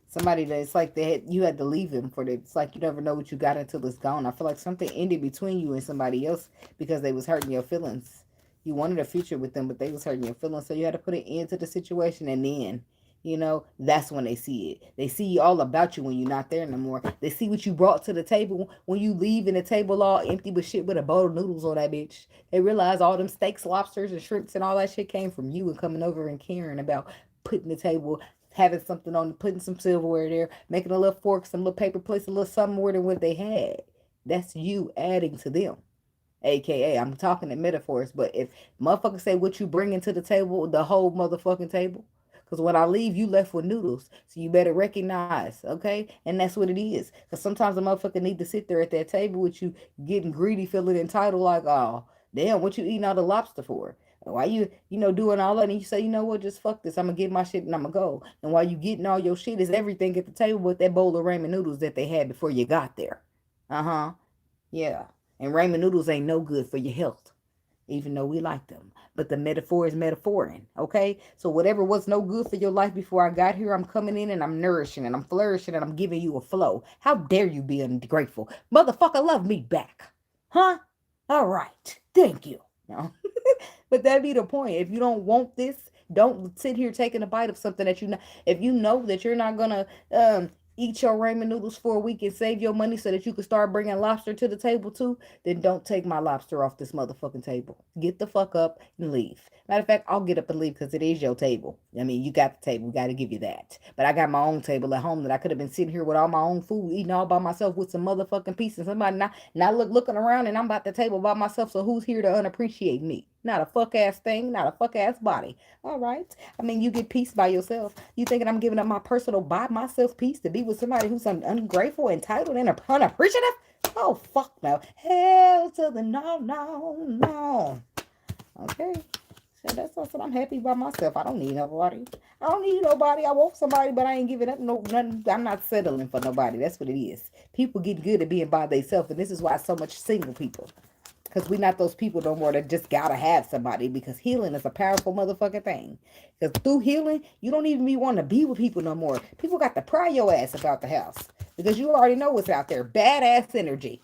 Somebody that it's like you had to leave him for the. It's like you never know what you got until it's gone. I feel like something ended between you and somebody else because they was hurting your feelings. You wanted a future with them, but they was hurting your feelings, so you had to put an end to the situation. And then, that's when they see it. They see all about you when you're not there no more. They see what you brought to the table when you leave and the table all empty with shit with a bowl of noodles on that bitch. They realize all them steaks, lobsters, and shrimps and all that shit came from you and coming over and caring about putting the table, having something on, putting some silverware there, making a little fork, some little paper plates, a little something more than what they had. That's you adding to them. AKA, I'm talking in metaphors, but if motherfuckers say what you bringing to the table, the whole motherfucking table. Because when I leave, you left with noodles. So you better recognize, okay? And that's what it is. Because sometimes a motherfucker need to sit there at that table with you getting greedy, feeling entitled, like, oh, damn, what you eating all the lobster for? Why you doing all that? And you say, you know what, just fuck this. I'm going to get my shit and I'm going to go. And while you getting all your shit, is everything at the table with that bowl of ramen noodles that they had before you got there. Uh-huh. Yeah. And ramen noodles ain't no good for your health, even though we like them. But the metaphor is metaphoring, okay? So whatever was no good for your life before I got here, I'm coming in and I'm nourishing and I'm flourishing and I'm giving you a flow. How dare you be ungrateful? Motherfucker, love me back. Huh? All right. Thank you. No. But that be the point. If you don't want this, don't sit here taking a bite of something that if you know that you're not going to eat your ramen noodles for a week and save your money so that you can start bringing lobster to the table too, then don't take my lobster off this motherfucking table. Get the fuck up and leave. Matter of fact, I'll get up and leave because it is your table. I mean, you got the table. We got to give you that. But I got my own table at home that I could have been sitting here with all my own food, eating all by myself with some motherfucking pieces. Somebody not looking around and I'm about the table by myself. So who's here to unappreciate me? Not a fuck ass thing, not a fuck ass body. All right. I mean, you get peace by yourself. You thinking I'm giving up my personal by myself peace to be with somebody who's ungrateful, entitled, and unappreciative? Oh, fuck no. Hell to the no, no, no. Okay. So that's what I'm happy by myself. I don't need nobody. I don't need nobody. I want somebody, but I ain't giving up nothing. I'm not settling for nobody. That's what it is. People get good at being by themselves, and this is why so much single people. Because we're not those people no more that just gotta have somebody, because healing is a powerful motherfucking thing. Because through healing, you don't even be wanting to be with people no more. People got to pry your ass about the house. Because you already know what's out there. Badass energy.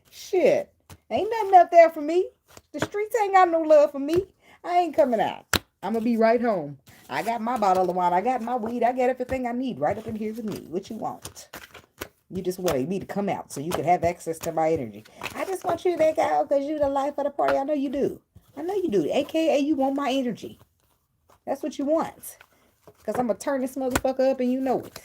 Shit. Ain't nothing up there for me. The streets ain't got no love for me. I ain't coming out. I'm going to be right home. I got my bottle of wine. I got my weed. I got everything I need right up in here with me. What you want? You just wanted me to come out so you could have access to my energy. I just want you to make out because you're the life of the party. I know you do. I know you do. AKA, you want my energy. That's what you want. Because I'm going to turn this motherfucker up and you know it.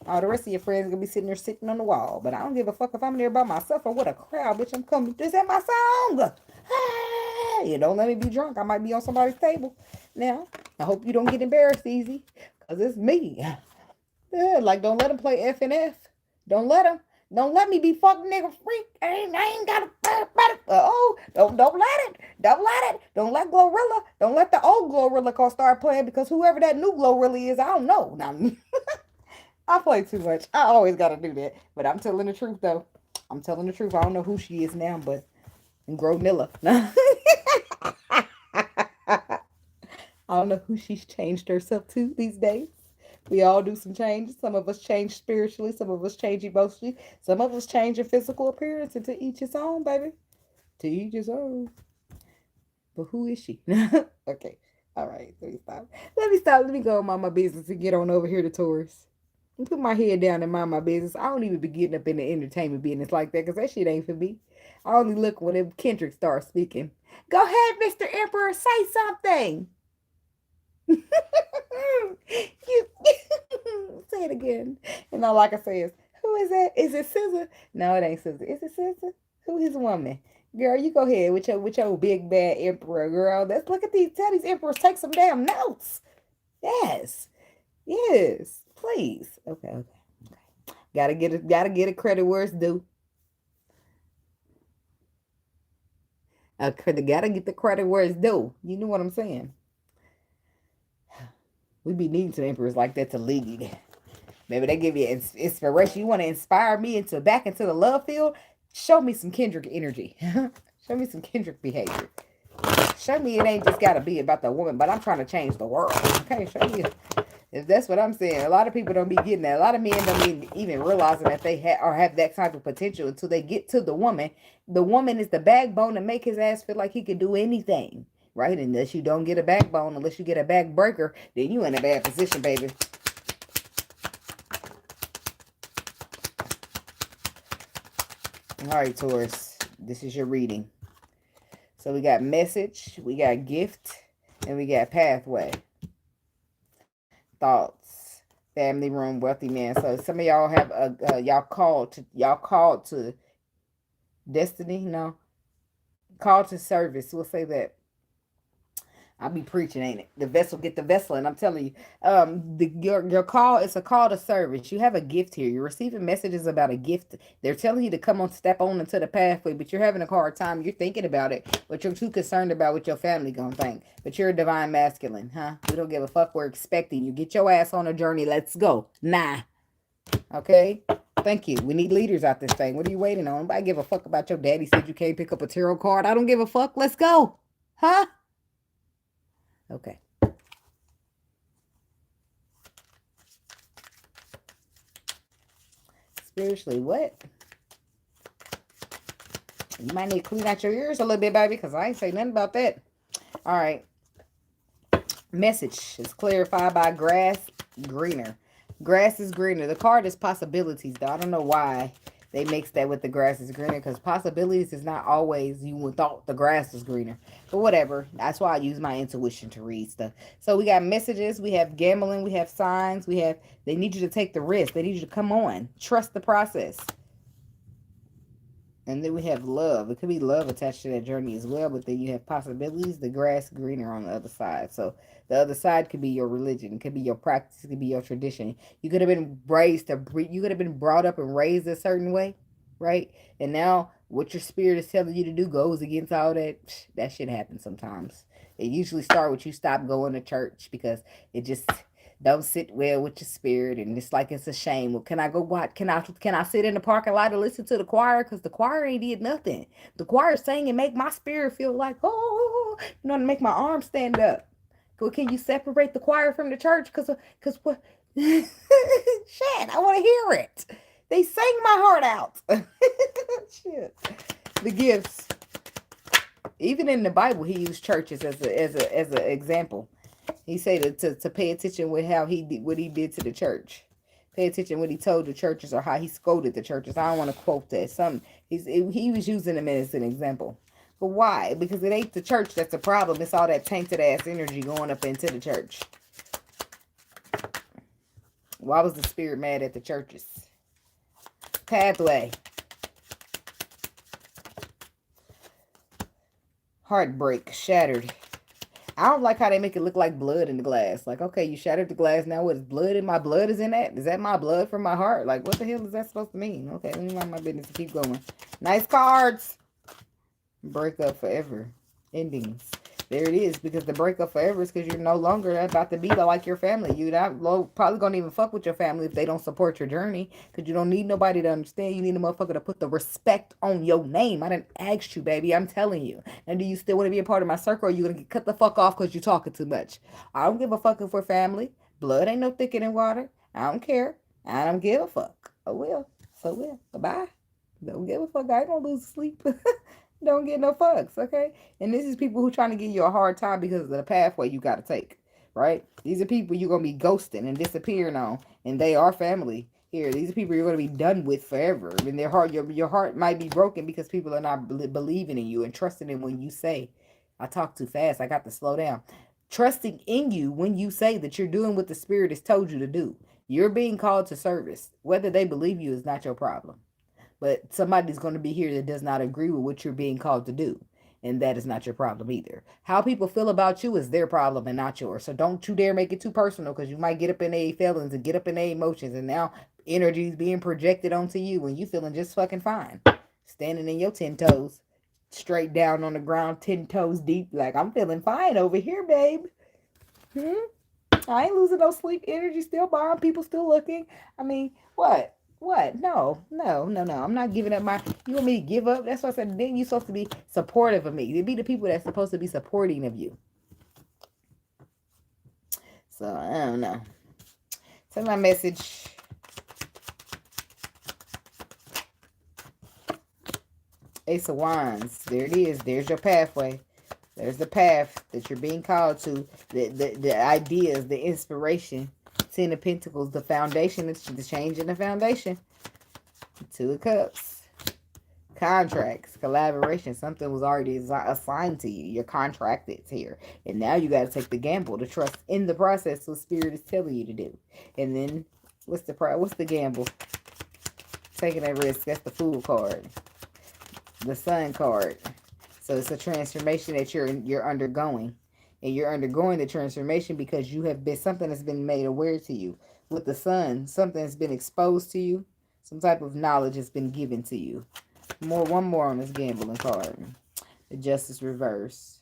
All the rest of your friends are going to be sitting there sitting on the wall. But I don't give a fuck if I'm there by myself or with a crowd. Bitch, I'm coming. This is my song. Ah, you don't let me be drunk. I might be on somebody's table. Now, I hope you don't get embarrassed easy. Because it's me. Yeah, like, don't let him play F and F. Don't let him. Don't let me be fucking nigga freak. I ain't got to. Don't let it. Don't let it. Don't let Glorilla. Don't let the old Glorilla call start playing, because whoever that new Glorilla is, I don't know. Now, I play too much. I always got to do that. But I'm telling the truth, though. I'm telling the truth. I don't know who she is now, but Gronilla. I don't know who she's changed herself to these days. We all do some changes. Some of us change spiritually. Some of us change emotionally. Some of us change in physical appearance. And to each his own, baby. To each his own. But who is she? Okay. All right. Let me stop. Let me go mind my business and get on over here to Taurus. And put my head down and mind my business. I don't even be getting up in the entertainment business like that, because that shit ain't for me. I only look when Kendrick starts speaking. Go ahead, Mr. Emperor. Say something. You say it again. And all I can say is, Who is that? Is it Scissor? No, it ain't Scissor. Is it Scissor? Who is the woman? Girl, you go ahead with your big bad emperor, girl. Let's look at these. Tell these emperors take some damn notes. Yes, yes, please. Okay, okay, okay. Gotta get a credit where it's due. Gotta get the credit where it's due. You know what I'm saying? We be needing some emperors like that to lead. Maybe they give you inspiration. You want to inspire me into back into the love field? Show me some Kendrick energy. Show me some Kendrick behavior. Show me it ain't just gotta be about the woman, but I'm trying to change the world. Okay, show me if that's what I'm saying. A lot of people don't be getting that. A lot of men don't even realizing that they have that type of potential until they get to the woman. The woman is the backbone to make his ass feel like he can do anything. Right? Unless you don't get a backbone, unless you get a backbreaker, then you in a bad position, baby. All right, Taurus, this is your reading. So we got message, we got gift, and we got pathway. Thoughts, family room, wealthy man. So some of y'all have y'all called to destiny. No, called to service. We'll say that. I'll be preaching, ain't it? The vessel get the vessel, and I'm telling you, your call is a call to service. You have a gift here. You're receiving messages about a gift. They're telling you to come on, step on into the pathway, but you're having a hard time. You're thinking about it, but you're too concerned about what your family gonna think. But you're a divine masculine, huh? We don't give a fuck. We're expecting you. Get your ass on a journey. Let's go. Nah. Okay? Thank you. We need leaders out this thing. What are you waiting on? I give a fuck about your daddy said you can't pick up a tarot card. I don't give a fuck. Let's go. Huh? Okay. Spiritually, what? You might need to clean out your ears a little bit, baby, because I ain't say nothing about that. All right. Message is clarified by grass greener. Grass is greener. The card is possibilities, though. I don't know why they mix that with the grass is greener, because possibilities is not always you would thought the grass was greener. But whatever. That's why I use my intuition to read stuff. So we got messages. We have gambling. We have signs. We have they need you to take the risk. They need you to come on. Trust the process. And then we have love. It could be love attached to that journey as well. But then you have possibilities. The grass greener on the other side. So the other side could be your religion. It could be your practice. It could be your tradition. You could have been raised to. You could have been brought up and raised a certain way, right? And now what your spirit is telling you to do goes against all that. That shit happens sometimes. It usually starts with you stop going to church because it just don't sit well with your spirit, and it's like it's a shame. Well, can I go watch? Can I sit in the parking lot and listen to the choir? Because the choir ain't did nothing. The choir sang and make my spirit feel like to make my arms stand up. Well, can you separate the choir from the church? Cause what? Shit, I want to hear it. They sang my heart out. Shit. The gifts. Even in the Bible, he used churches as an example. He said to pay attention with how he did what he did to the church. Pay attention what he told the churches or how he scolded the churches. I don't want to quote that. He was using them as an example. But why? Because it ain't the church that's the problem. It's all that tainted ass energy going up into the church. Why was the spirit mad at the churches? Pathway. Heartbreak. Shattered. I don't like how they make it look like blood in the glass. Like, okay, you shattered the glass. Now what is blood in my blood is in that? Is that my blood from my heart? Like, what the hell is that supposed to mean? Okay, let me mind my business and keep going. Nice cards. Breakup forever. Endings. There it is. Because the breakup forever is because you're no longer about to be like your family. You're not probably going to even fuck with your family if they don't support your journey. Because you don't need nobody to understand. You need a motherfucker to put the respect on your name. I didn't ask you, baby. I'm telling you. And do you still want to be a part of my circle, or are you going to get cut the fuck off because you're talking too much? I don't give a fuck if we're family. Blood ain't no thicker than water. I don't care. I don't give a fuck. I will. So will. Bye-bye. Don't give a fuck. I ain't going to lose sleep. Don't get no fucks, okay? And this is people who trying to give you a hard time because of the pathway you got to take, right? These are people you're going to be ghosting and disappearing on, and they are family here. These are people you're going to be done with forever. I mean, your heart might be broken because people are not believing in you and trusting in when you say, I talk too fast, I got to slow down. Trusting in you when you say that you're doing what the spirit has told you to do. You're being called to service. Whether they believe you is not your problem. But somebody's going to be here that does not agree with what you're being called to do. And that is not your problem either. How people feel about you is their problem and not yours. So don't you dare make it too personal, because you might get up in their feelings and get up in their emotions. And now energy is being projected onto you when you feeling just fucking fine. Standing in your 10 toes, straight down on the ground, 10 toes deep. Like, I'm feeling fine over here, babe. I ain't losing no sleep. Energy still bomb. People still looking. I mean, what? What? No, no, no, no. I'm not giving up my. You want me to give up? That's what I said. Then you're supposed to be supportive of me. They be the people that's supposed to be supporting of you. So I don't know. Send my message. Ace of Wands. There it is. There's your pathway. There's the path that you're being called to. The ideas, the inspiration. Ten of Pentacles, the foundation. It's the change in the foundation. Two of Cups. Contracts, collaboration. Something was already assigned to you. You're contracted here. And now you got to take the gamble to trust in the process what Spirit is telling you to do. And then, what's the gamble? Taking that risk. That's the Fool card. The Sun card. So it's a transformation that you're undergoing. And you're undergoing the transformation because you have been, something has been made aware to you. With the Sun, something has been exposed to you. Some type of knowledge has been given to you. One more on this gambling card. The Justice reverse.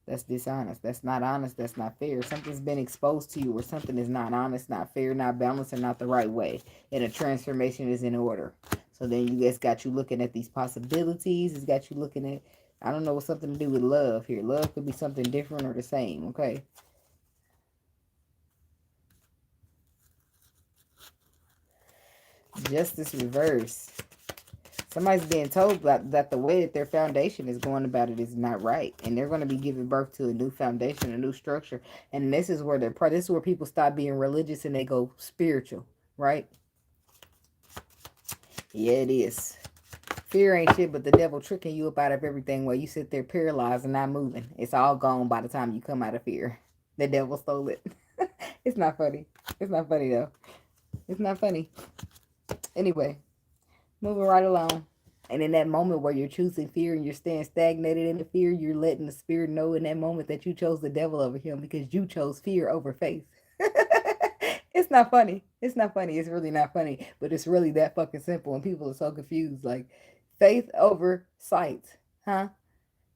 That's dishonest. That's not honest. That's not fair. Something's been exposed to you where something is not honest, not fair, not balanced, and not the right way. And a transformation is in order. So then it's got you looking at these possibilities. It's got you looking at, I don't know, what's something to do with love here. Love could be something different or the same, okay? Justice reverse. Somebody's being told that the way that their foundation is going about it is not right. And they're going to be giving birth to a new foundation, a new structure. And this is where people stop being religious and they go spiritual, right? Yeah, it is. Fear ain't shit but the devil tricking you up out of everything while you sit there paralyzed and not moving. It's all gone by the time you come out of fear. The devil stole it. It's not funny. It's not funny, though. It's not funny. Anyway, moving right along. And in that moment where you're choosing fear and you're staying stagnated in the fear, you're letting the Spirit know in that moment that you chose the devil over him because you chose fear over faith. It's not funny. It's not funny. It's really not funny. But it's really that fucking simple. And people are so confused. Like, faith over sight. Huh?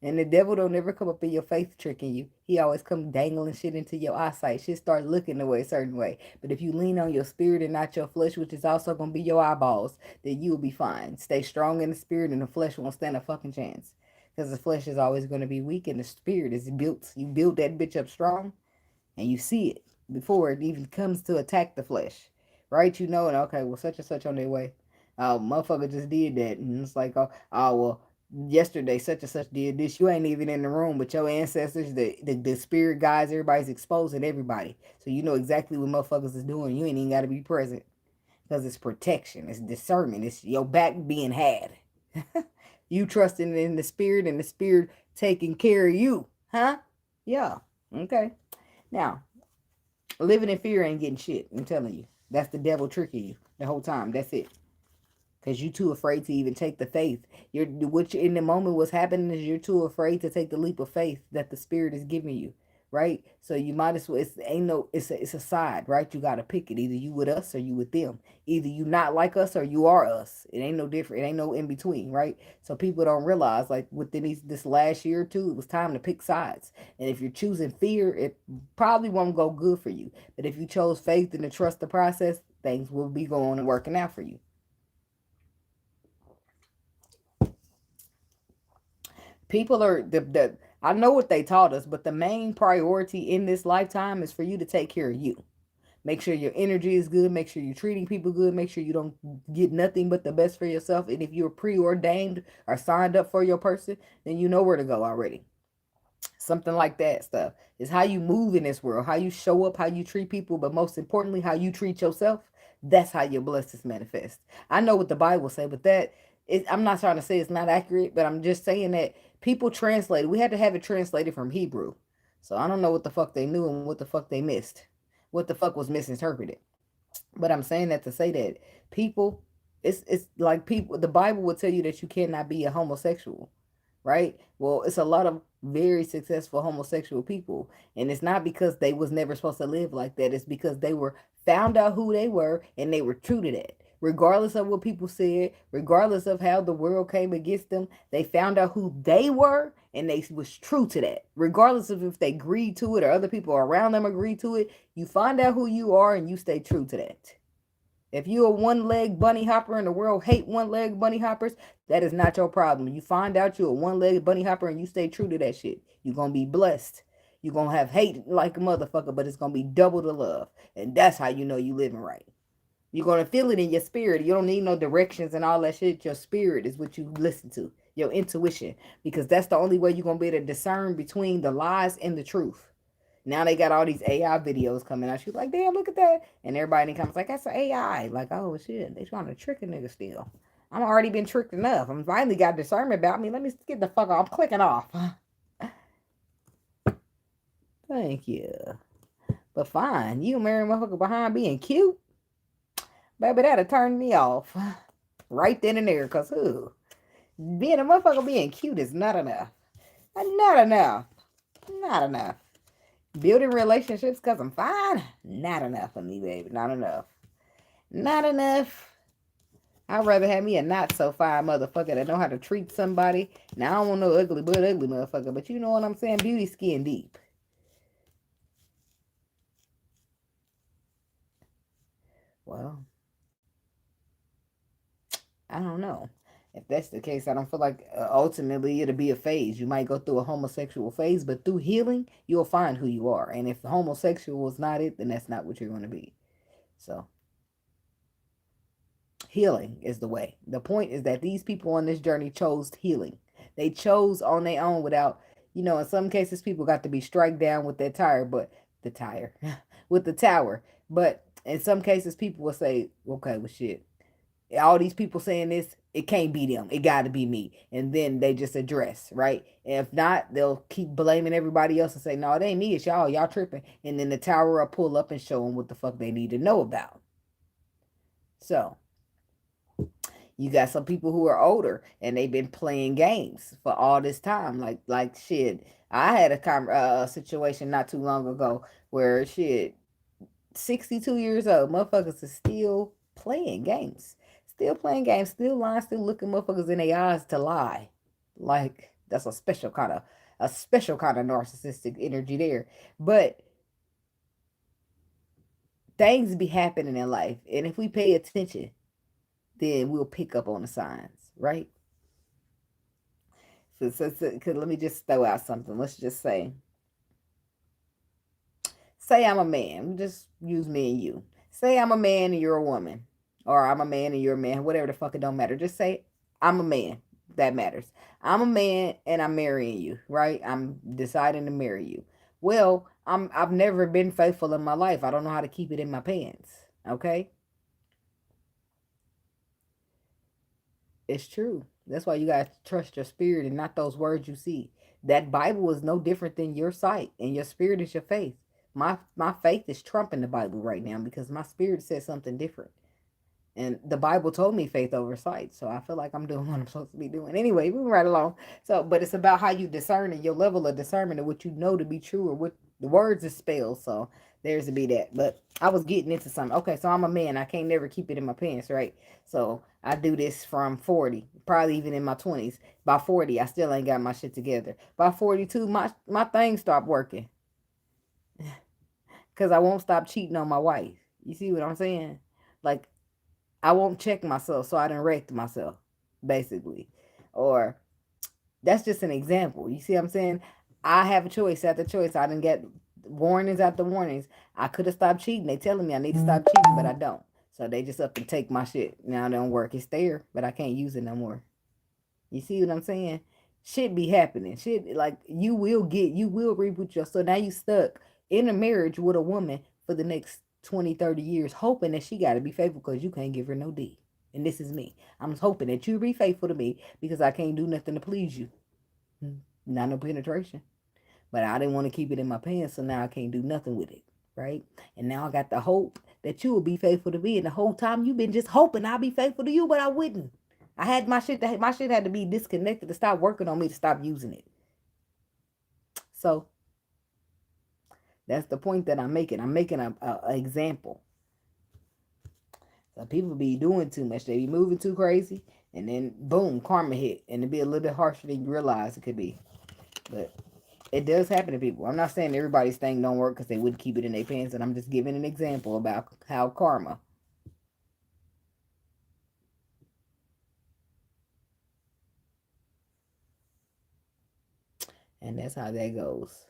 And the devil don't ever come up in your faith tricking you. He always come dangling shit into your eyesight. Shit start looking the way a certain way. But if you lean on your spirit and not your flesh, which is also going to be your eyeballs, then you'll be fine. Stay strong in the spirit and the flesh won't stand a fucking chance. Because the flesh is always going to be weak and the spirit is built. You build that bitch up strong and you see it before it even comes to attack the flesh. Right? You know, and okay, well, such and such on their way. Motherfucker just did that. And it's like, oh well, yesterday such and such did this. You ain't even in the room, but your ancestors, the spirit guides, everybody's exposing everybody. So you know exactly what motherfuckers is doing. You ain't even got to be present. Because it's protection. It's discernment. It's your back being had. You trusting in the spirit and the spirit taking care of you. Huh? Yeah. Okay. Now, living in fear ain't getting shit. I'm telling you. That's the devil tricking you the whole time. That's it. Because you're too afraid to even take the faith. What in the moment what's happening is you're too afraid to take the leap of faith that the Spirit is giving you, right? So you might as well, it's a side, right? You got to pick it. Either you with us or you with them. Either you not like us or you are us. It ain't no different. It ain't no in between, right? So people don't realize, like within this last year or two, it was time to pick sides. And if you're choosing fear, it probably won't go good for you. But if you chose faith and to trust the process, things will be going and working out for you. People are I know what they taught us, but the main priority in this lifetime is for you to take care of you. Make sure your energy is good. Make sure you're treating people good. Make sure you don't get nothing but the best for yourself. And if you're preordained or signed up for your person, then you know where to go already. Something like that stuff is how you move in this world, how you show up, how you treat people, but most importantly, how you treat yourself. That's how your blessings manifest. I know what the Bible say, but I'm not trying to say it's not accurate, but I'm just saying that people translate. We had to have it translated from Hebrew. So I don't know what the fuck they knew and what the fuck they missed. what the fuck was misinterpreted. But I'm saying that to say that people, it's like people. The Bible will tell you that you cannot be a homosexual, right? Well, it's a lot of very successful homosexual people, and it's not because they was never supposed to live like that. It's because they were found out who they were and they were true to that. Regardless of what people said, regardless of how the world came against them, they found out who they were and they was true to that. Regardless of if they agreed to it or other people around them agreed to it, you find out who you are and you stay true to that. If you're a one-leg bunny hopper and the world hate one-leg bunny hoppers, that is not your problem. You find out you're a one-legged bunny hopper and you stay true to that shit. You're going to be blessed. You're going to have hate like a motherfucker, but it's going to be double the love. And that's how you know you living right. You're going to feel it in your spirit. You don't need no directions and all that shit. Your spirit is what you listen to. Your intuition. Because that's the only way you're going to be able to discern between the lies and the truth. Now they got all these AI videos coming out. She's like, damn, look at that. And everybody in the comments like, that's an AI. Like, oh, shit. They trying to trick a nigga still. I'm already been tricked enough. I'm finally got discernment about me. Let me get the fuck off. I'm clicking off. Thank you. But fine. You marry a motherfucker behind being cute? Baby, that'll turn me off. Right then and there. Because, ooh, being a motherfucker being cute is not enough. Not enough. Not enough. Building relationships because I'm fine? Not enough for me, baby. Not enough. Not enough. I'd rather have me a not so fine motherfucker that know how to treat somebody. Now, I don't want no ugly but ugly motherfucker, but you know what I'm saying? Beauty, skin deep. Well, I don't know. If that's the case, I don't feel like ultimately it'll be a phase. You might go through a homosexual phase, but through healing, you'll find who you are. And if homosexual is not it, then that's not what you're going to be. So, healing is the way. The point is that these people on this journey chose healing. They chose on their own without, in some cases, people got to be struck down with their tire, but the tire, with the tower. But in some cases, people will say, okay, well, shit, all these people saying this, it can't be them. It got to be me. And then they just address, right? And if not, they'll keep blaming everybody else and say, no, it ain't me. It's y'all. Y'all tripping. And then the tower will pull up and show them what the fuck they need to know about. So, you got some people who are older and they've been playing games for all this time. Like shit. I had a situation not too long ago where shit, 62 years old, motherfuckers are still playing games. Still playing games, still lying, still looking motherfuckers in their eyes to lie. Like that's a special kind of narcissistic energy there. But things be happening in life, and if we pay attention, then we'll pick up on the signs, right? So let me just throw out something. Let's just say I'm a man. Just use me and you. Say I'm a man and you're a woman. Or I'm a man and you're a man. Whatever the fuck, it don't matter. Just say I'm a man. That matters. I'm a man and I'm marrying you, right? I'm deciding to marry you. Well, I've never been faithful in my life. I don't know how to keep it in my pants. Okay? It's true. That's why you gotta trust your spirit and not those words you see. That Bible is no different than your sight, and your spirit is your faith. My faith is trumping the Bible right now because my spirit says something different. And the Bible told me faith over sight. So I feel like I'm doing what I'm supposed to be doing. Anyway, moving right along. So, but it's about how you discern and your level of discernment of what you know to be true or what the words is spelled. So there's to be that. But I was getting into something. Okay, so I'm a man. I can't never keep it in my pants, right? So I do this from 40, probably even in my 20s. By 40, I still ain't got my shit together. By 42, my thing stopped working. Because I won't stop cheating on my wife. You see what I'm saying? Like, I won't check myself, so I done wrecked myself, basically. Or that's just an example. You see what I'm saying? I have a choice after choice. I didn't get warnings after warnings. I could have stopped cheating. They telling me I need to stop cheating, but I don't. So they just up and take my shit. Now it don't work. It's there, but I can't use it no more. You see what I'm saying? Shit be happening. Shit, like you will reap what you're. So now you stuck in a marriage with a woman for the next 20, 30 years, hoping that she got to be faithful because you can't give her no D. And this is me. I'm hoping that you be faithful to me because I can't do nothing to please you. Not no penetration. But I didn't want to keep it in my pants, so now I can't do nothing with it. right? And now I got the hope that you will be faithful to me. And the whole time you've been just hoping I'll be faithful to you, but I wouldn't. I had my shit had to be disconnected to stop working on me to stop using it. So that's the point that I'm making. I'm making a example. So people be doing too much. They be moving too crazy. And then boom, karma hit. And it be a little bit harsher than you realize it could be. But it does happen to people. I'm not saying everybody's thing don't work because they would keep it in their pants. And I'm just giving an example about how karma. And that's how that goes.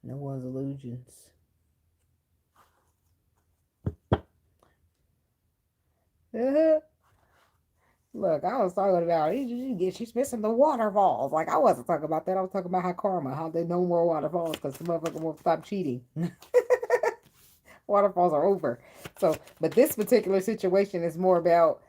No one's illusions. Look, I was talking about she's missing the waterfalls. Like I wasn't talking about that. I was talking about how karma, how they no more waterfalls because the motherfucker won't stop cheating. Waterfalls are over. So, but this particular situation is more about.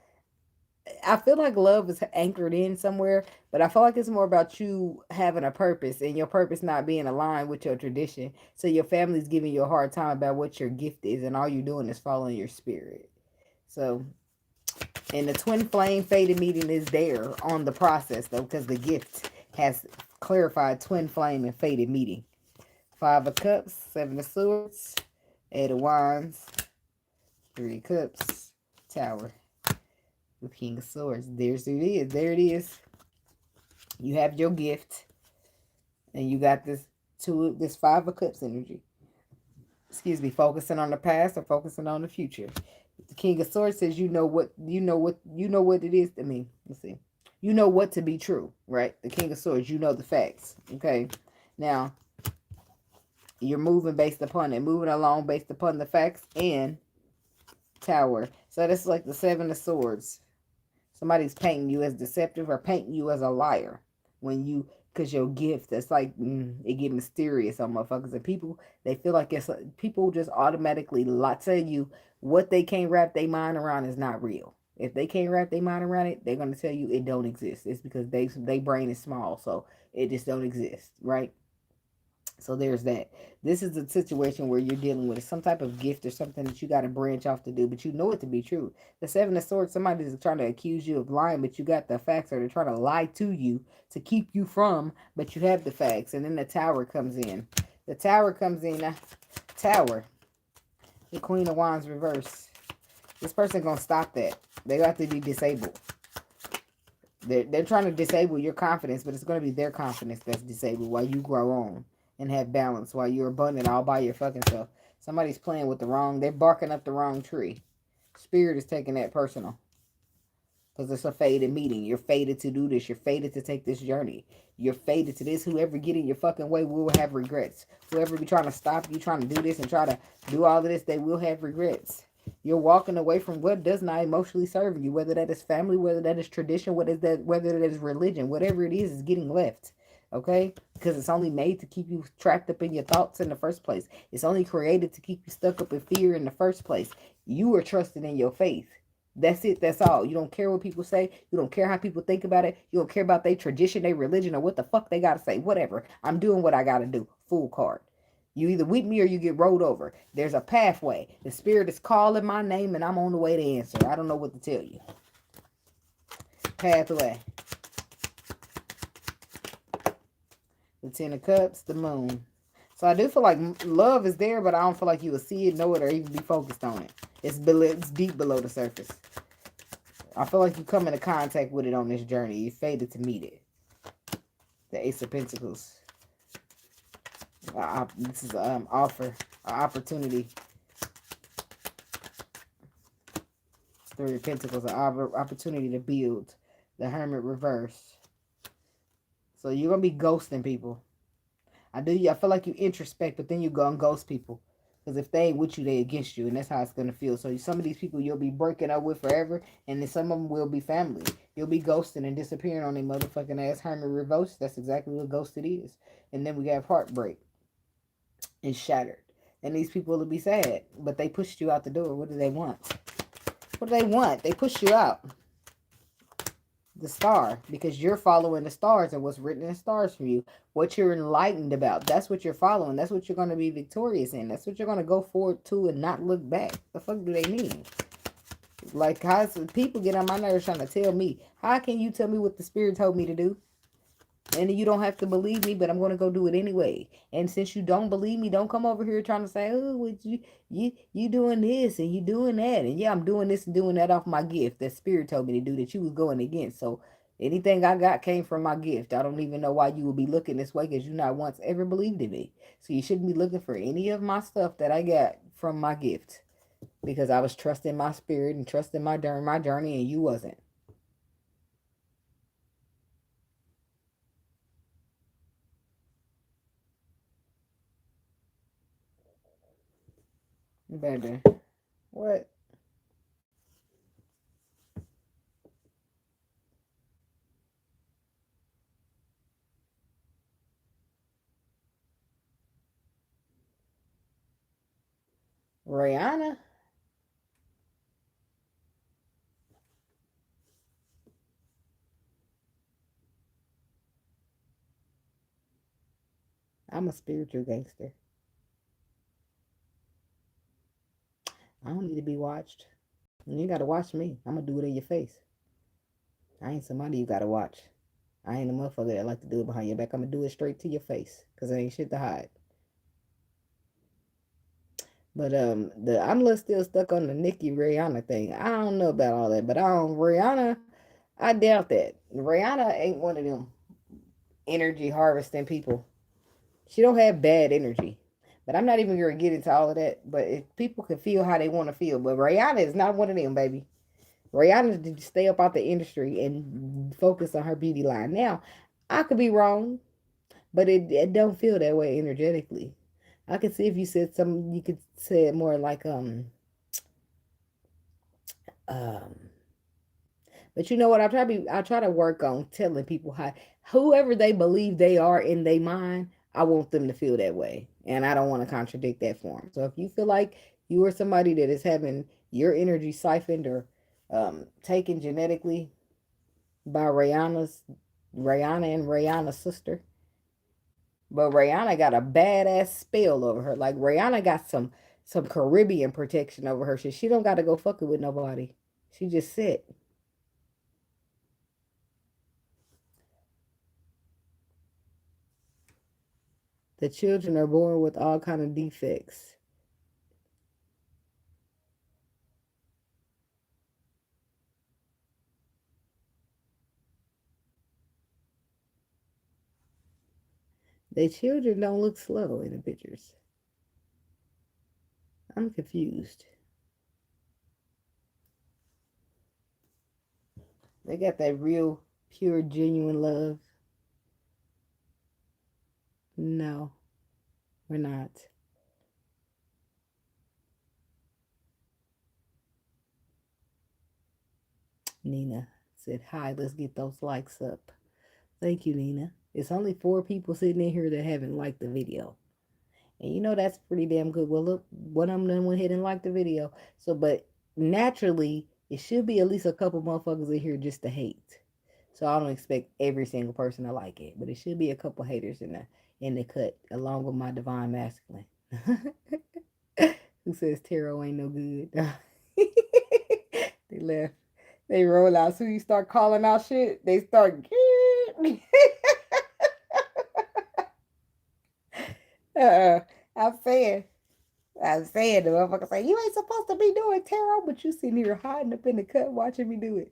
I feel like love is anchored in somewhere, but I feel like it's more about you having a purpose and your purpose not being aligned with your tradition. So your family's giving you a hard time about what your gift is, and all you're doing is following your spirit. So, and the twin flame faded meeting is there on the process though, because the gift has clarified twin flame and faded meeting. 5 of Cups, 7 of Swords, 8 of Wands, 3 of Cups, Tower. The King of Swords. There's it is. There it is. You have your gift. And you got this this 5 of Cups energy. Excuse me, focusing on the past or focusing on the future. The King of Swords says you know what it is to me. Let's see. You know what to be true, right? The King of Swords, you know the facts. Okay. Now you're moving based upon it, moving along based upon the facts and Tower. So that's like the 7 of Swords. Somebody's painting you as deceptive or painting you as a liar when you, because your gift, that's like, it get mysterious on motherfuckers. And people, they feel like it's, people just automatically tell you what they can't wrap their mind around is not real. If they can't wrap their mind around it, they're going to tell you it don't exist. It's because they brain is small, so it just don't exist, right? So there's that. This is a situation where you're dealing with some type of gift or something that you got to branch off to do, but you know it to be true. The 7 of Swords, somebody's trying to accuse you of lying, but you got the facts, or they're trying to lie to you to keep you from, but you have the facts. And then the Tower comes in. The Tower comes in. Tower. The Queen of Wands reverse. This person going to stop that. They got to be disabled. They're trying to disable your confidence, but it's going to be their confidence that's disabled while you grow on and have balance, while you're abundant all by your fucking self. Somebody's playing with the wrong, they're barking up the wrong tree. Spirit is taking that personal. Because it's a fated meeting. You're fated to do this. You're fated to take this journey. You're fated to this. Whoever get in your fucking way will have regrets. Whoever be trying to stop you, trying to do this and try to do all of this, they will have regrets. You're walking away from what does not emotionally serve you, whether that is family, whether that is tradition, whether that is religion, whatever it is getting left. Okay? Because it's only made to keep you trapped up in your thoughts in the first place. It's only created to keep you stuck up in fear in the first place. You are trusting in your faith. That's it. That's all. You don't care what people say. You don't care how people think about it. You don't care about their tradition, their religion, or what the fuck they got to say. Whatever. I'm doing what I got to do. Full card. You either with me or you get rolled over. There's a pathway. The spirit is calling my name and I'm on the way to answer. I don't know what to tell you. Pathway. The 10 of Cups, the Moon. So I do feel like love is there, but I don't feel like you will see it, know it, or even be focused on it. It's deep below the surface. I feel like you come into contact with it on this journey. You fated to meet it. The Ace of Pentacles. This is an offer, an opportunity. 3 of Pentacles, an opportunity to build. The Hermit reverse. So you're going to be ghosting people. I feel like you introspect, but then you go and ghost people. Because if they ain't with you, they against you. And that's how it's going to feel. So some of these people you'll be breaking up with forever. And then some of them will be family. You'll be ghosting and disappearing on their motherfucking ass. Hermit reverse. That's exactly what ghosted is. And then we have heartbreak. And shattered. And these people will be sad. But they pushed you out the door. What do they want? What do they want? They pushed you out. the star, because you're following the stars and what's written in the stars for you. What you're enlightened about, that's what you're following. That's what you're going to be victorious in. That's what you're going to go forward to and not look back. The fuck do they mean? Like, how people get on my nerves trying to tell me, how can you tell me what the spirit told me to do? And you don't have to believe me, but I'm going to go do it anyway. And since you don't believe me, don't come over here trying to say, oh, what you doing this and you doing that. And yeah, I'm doing this and doing that off my gift that spirit told me to do that you was going against. So anything I got came from my gift. I don't even know why you would be looking this way, because you not once ever believed in me. So you shouldn't be looking for any of my stuff that I got from my gift, because I was trusting my spirit and trusting my journey, and you wasn't. Baby, what? Rihanna? I'm a spiritual gangster. I don't need to be watched. You ain't gotta watch me. I'm gonna do it in your face. I ain't somebody you gotta watch. I ain't a motherfucker that like to do it behind your back. I'm gonna do it straight to your face, cause there ain't shit to hide. But I'm still stuck on the Nicki Rihanna thing. I don't know about all that, but Rihanna. I doubt that. Rihanna ain't one of them energy harvesting people. She don't have bad energy. But I'm not even gonna get into all of that. But if people can feel how they want to feel, but Rihanna is not one of them, baby. Rihanna did stay up out the industry and focus on her beauty line. Now, I could be wrong, but it don't feel that way energetically. I could see if you said something, you could say it more like um. But you know what? I try to work on telling people how, whoever they believe they are in their mind, I want them to feel that way, and I don't want to contradict that for them. So if you feel like you are somebody that is having your energy siphoned or taken genetically by Rihanna and Rihanna's sister. But Rihanna got a badass spell over her. Like Rihanna got some Caribbean protection over her. She don't got to go fucking with nobody. She just sit. The children are born with all kind of defects. The children don't look slow in the pictures. I'm confused. They got that real, pure, genuine love. No, we're not. Nina said, hi, let's get those likes up. Thank you, Nina. It's only 4 people sitting in here that haven't liked the video. And you know that's pretty damn good. Well, look, one of them went ahead and liked the video. So, but naturally, it should be at least a couple motherfuckers in here just to hate. So I don't expect every single person to like it, but it should be a couple haters in the cut, along with my divine masculine, who says tarot ain't no good. They left. They roll out. So you start calling out shit, they start. uh, I'm saying. I'm saying the motherfucker say, you ain't supposed to be doing tarot, but you sitting here hiding up in the cut watching me do it.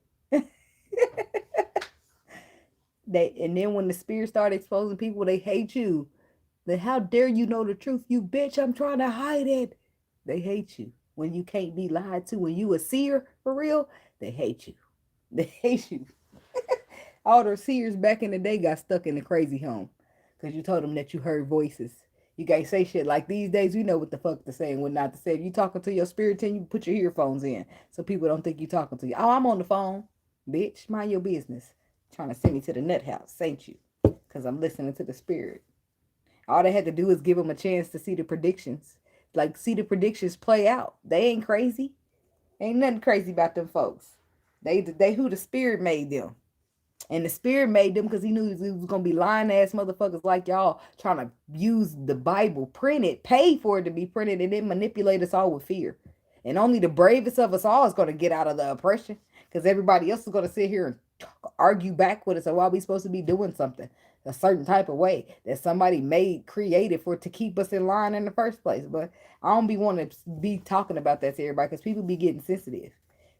And then when the spirit start exposing people, they hate you. Then how dare you know the truth, you bitch? I'm trying to hide it. They hate you. When you can't be lied to, when you a seer for real, they hate you. They hate you. All the seers back in the day got stuck in the crazy home because you told them that you heard voices. You guys say shit like these days. We know what the fuck to say and what not to say. If you talking to your spirit team, you put your earphones in so people don't think you talking to you. Oh, I'm on the phone, bitch. Mind your business. Trying to send me to the nut house, ain't you? Because I'm listening to the spirit. All they had to do is give them a chance to see the predictions. Like, see the predictions play out. They ain't crazy. Ain't nothing crazy about them folks. They who the spirit made them. And the spirit made them because he knew it was going to be lying ass motherfuckers like y'all trying to use the Bible, print it, pay for it to be printed, and then manipulate us all with fear. And only the bravest of us all is going to get out of the oppression because everybody else is going to sit here and argue back with us. So why are we supposed to be doing something a certain type of way that somebody made, created for to keep us in line in the first place? But I don't be wanting to be talking about that to everybody because people be getting sensitive,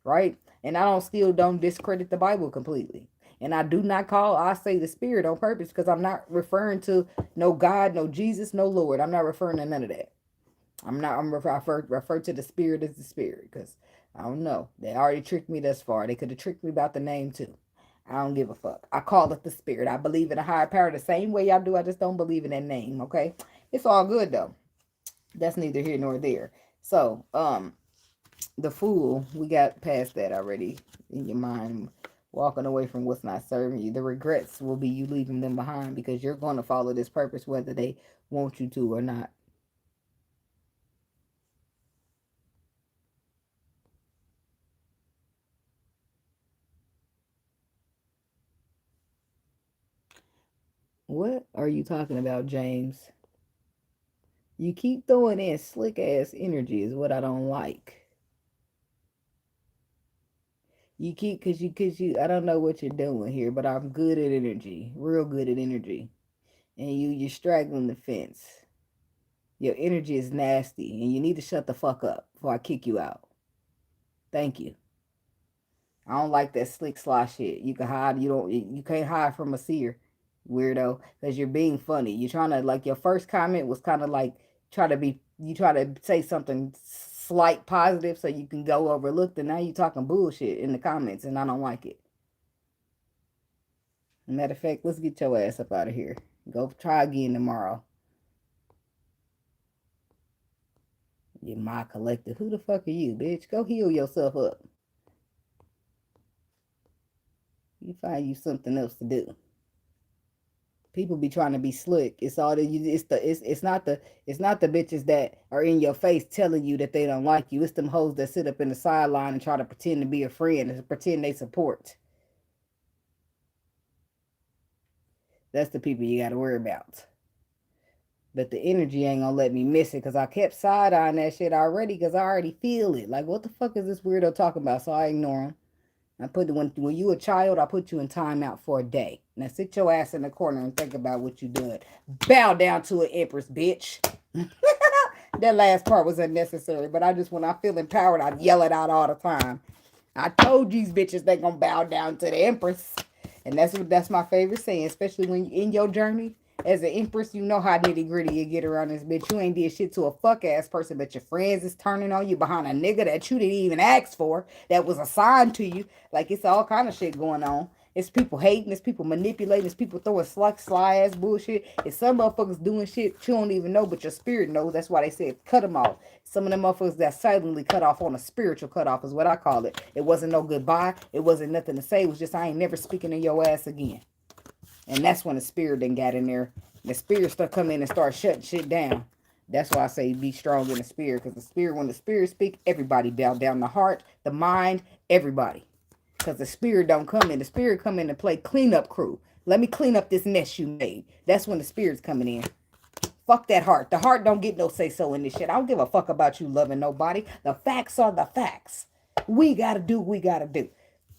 right? And I don't discredit the Bible completely. And I do not I say the spirit on purpose because I'm not referring to no God, no Jesus, no Lord. I'm not referring to none of that. I'm refer to the spirit as the spirit because I don't know. They already tricked me thus far. They could have tricked me about the name too. I don't give a fuck. I call it the spirit. I believe in a higher power the same way y'all do. I just don't believe in that name, okay? It's all good though. That's neither here nor there. So, the fool, we got past that already in your mind. Walking away from what's not serving you. The regrets will be you leaving them behind because you're going to follow this purpose whether they want you to or not. What are you talking about, James? You keep throwing in slick ass energy is what I don't like. You keep I don't know what you're doing here, but I'm good at energy, real good at energy, and you're straggling the fence. Your energy is nasty, and you need to shut the fuck up before I kick you out. Thank you. I don't like that slick slot shit. You can hide. You can't hide from a seer, weirdo, because you're being funny. You're trying to like your first comment was kind of like try to say something slight positive so you can go overlooked, and now you're talking bullshit in the comments, and I don't like it. Matter of fact, let's get your ass up out of here. Go try again tomorrow. You my collective. Who the fuck are you, bitch? Go heal yourself up. You find you something else to do. People be trying to be slick. It's all that you. It's not the bitches that are in your face telling you that they don't like you. It's them hoes that sit up in the sideline and try to pretend to be a friend and pretend they support. That's the people you got to worry about. But the energy ain't gonna let me miss it because I kept side eyeing that shit already because I already feel it. Like, what the fuck is this weirdo talking about? So I ignore him. When you a child, I put you in timeout for a day. Now sit your ass in the corner and think about what you done. Bow down to an empress, bitch. That last part was unnecessary, but when I feel empowered, I yell it out all the time. I told these bitches they gonna bow down to the empress, and that's my favorite saying, especially when you in your journey as an empress. You know how nitty gritty you get around this bitch. You ain't did shit to a fuck ass person, but your friends is turning on you behind a nigga that you didn't even ask for, that was assigned to you. Like it's all kind of shit going on. It's people hating, it's people manipulating, it's people throwing sly ass bullshit. It's some motherfuckers doing shit you don't even know, but your spirit knows. That's why they said cut them off. Some of them motherfuckers that silently cut off on a spiritual cut off is what I call it. It wasn't no goodbye. It wasn't nothing to say. It was just I ain't never speaking to your ass again. And that's when the spirit then got in there. The spirit start come in and start shutting shit down. That's why I say be strong in the spirit. Because when the spirit speak, everybody bow down. The heart, the mind, everybody. Because the spirit don't come in. The spirit come in to play cleanup crew. Let me clean up this mess you made. That's when the spirit's coming in. Fuck that heart. The heart don't get no say so in this shit. I don't give a fuck about you loving nobody. The facts are the facts. We gotta do what we gotta do.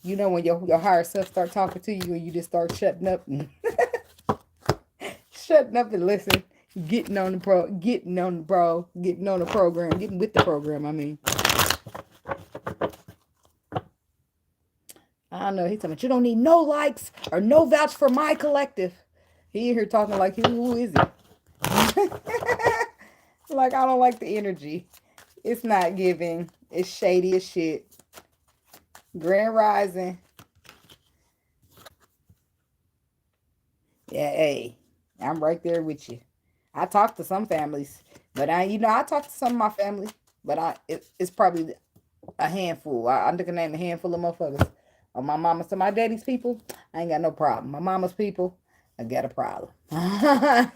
You know when your higher self start talking to you and you just start shutting up and shutting up and listen, getting on the program, getting with the program. I mean, I don't know. He's talking about you don't need no likes or no vouch for my collective. He in here talking like who is he? Like I don't like the energy. It's not giving. It's shady as shit. Grand Rising. Yeah, hey, I'm right there with you. I talk to some families, but I talk to some of my family, but it's probably a handful. I can name a handful of motherfuckers. On my mama's to my daddy's people, I ain't got no problem. My mama's people, I got a problem. I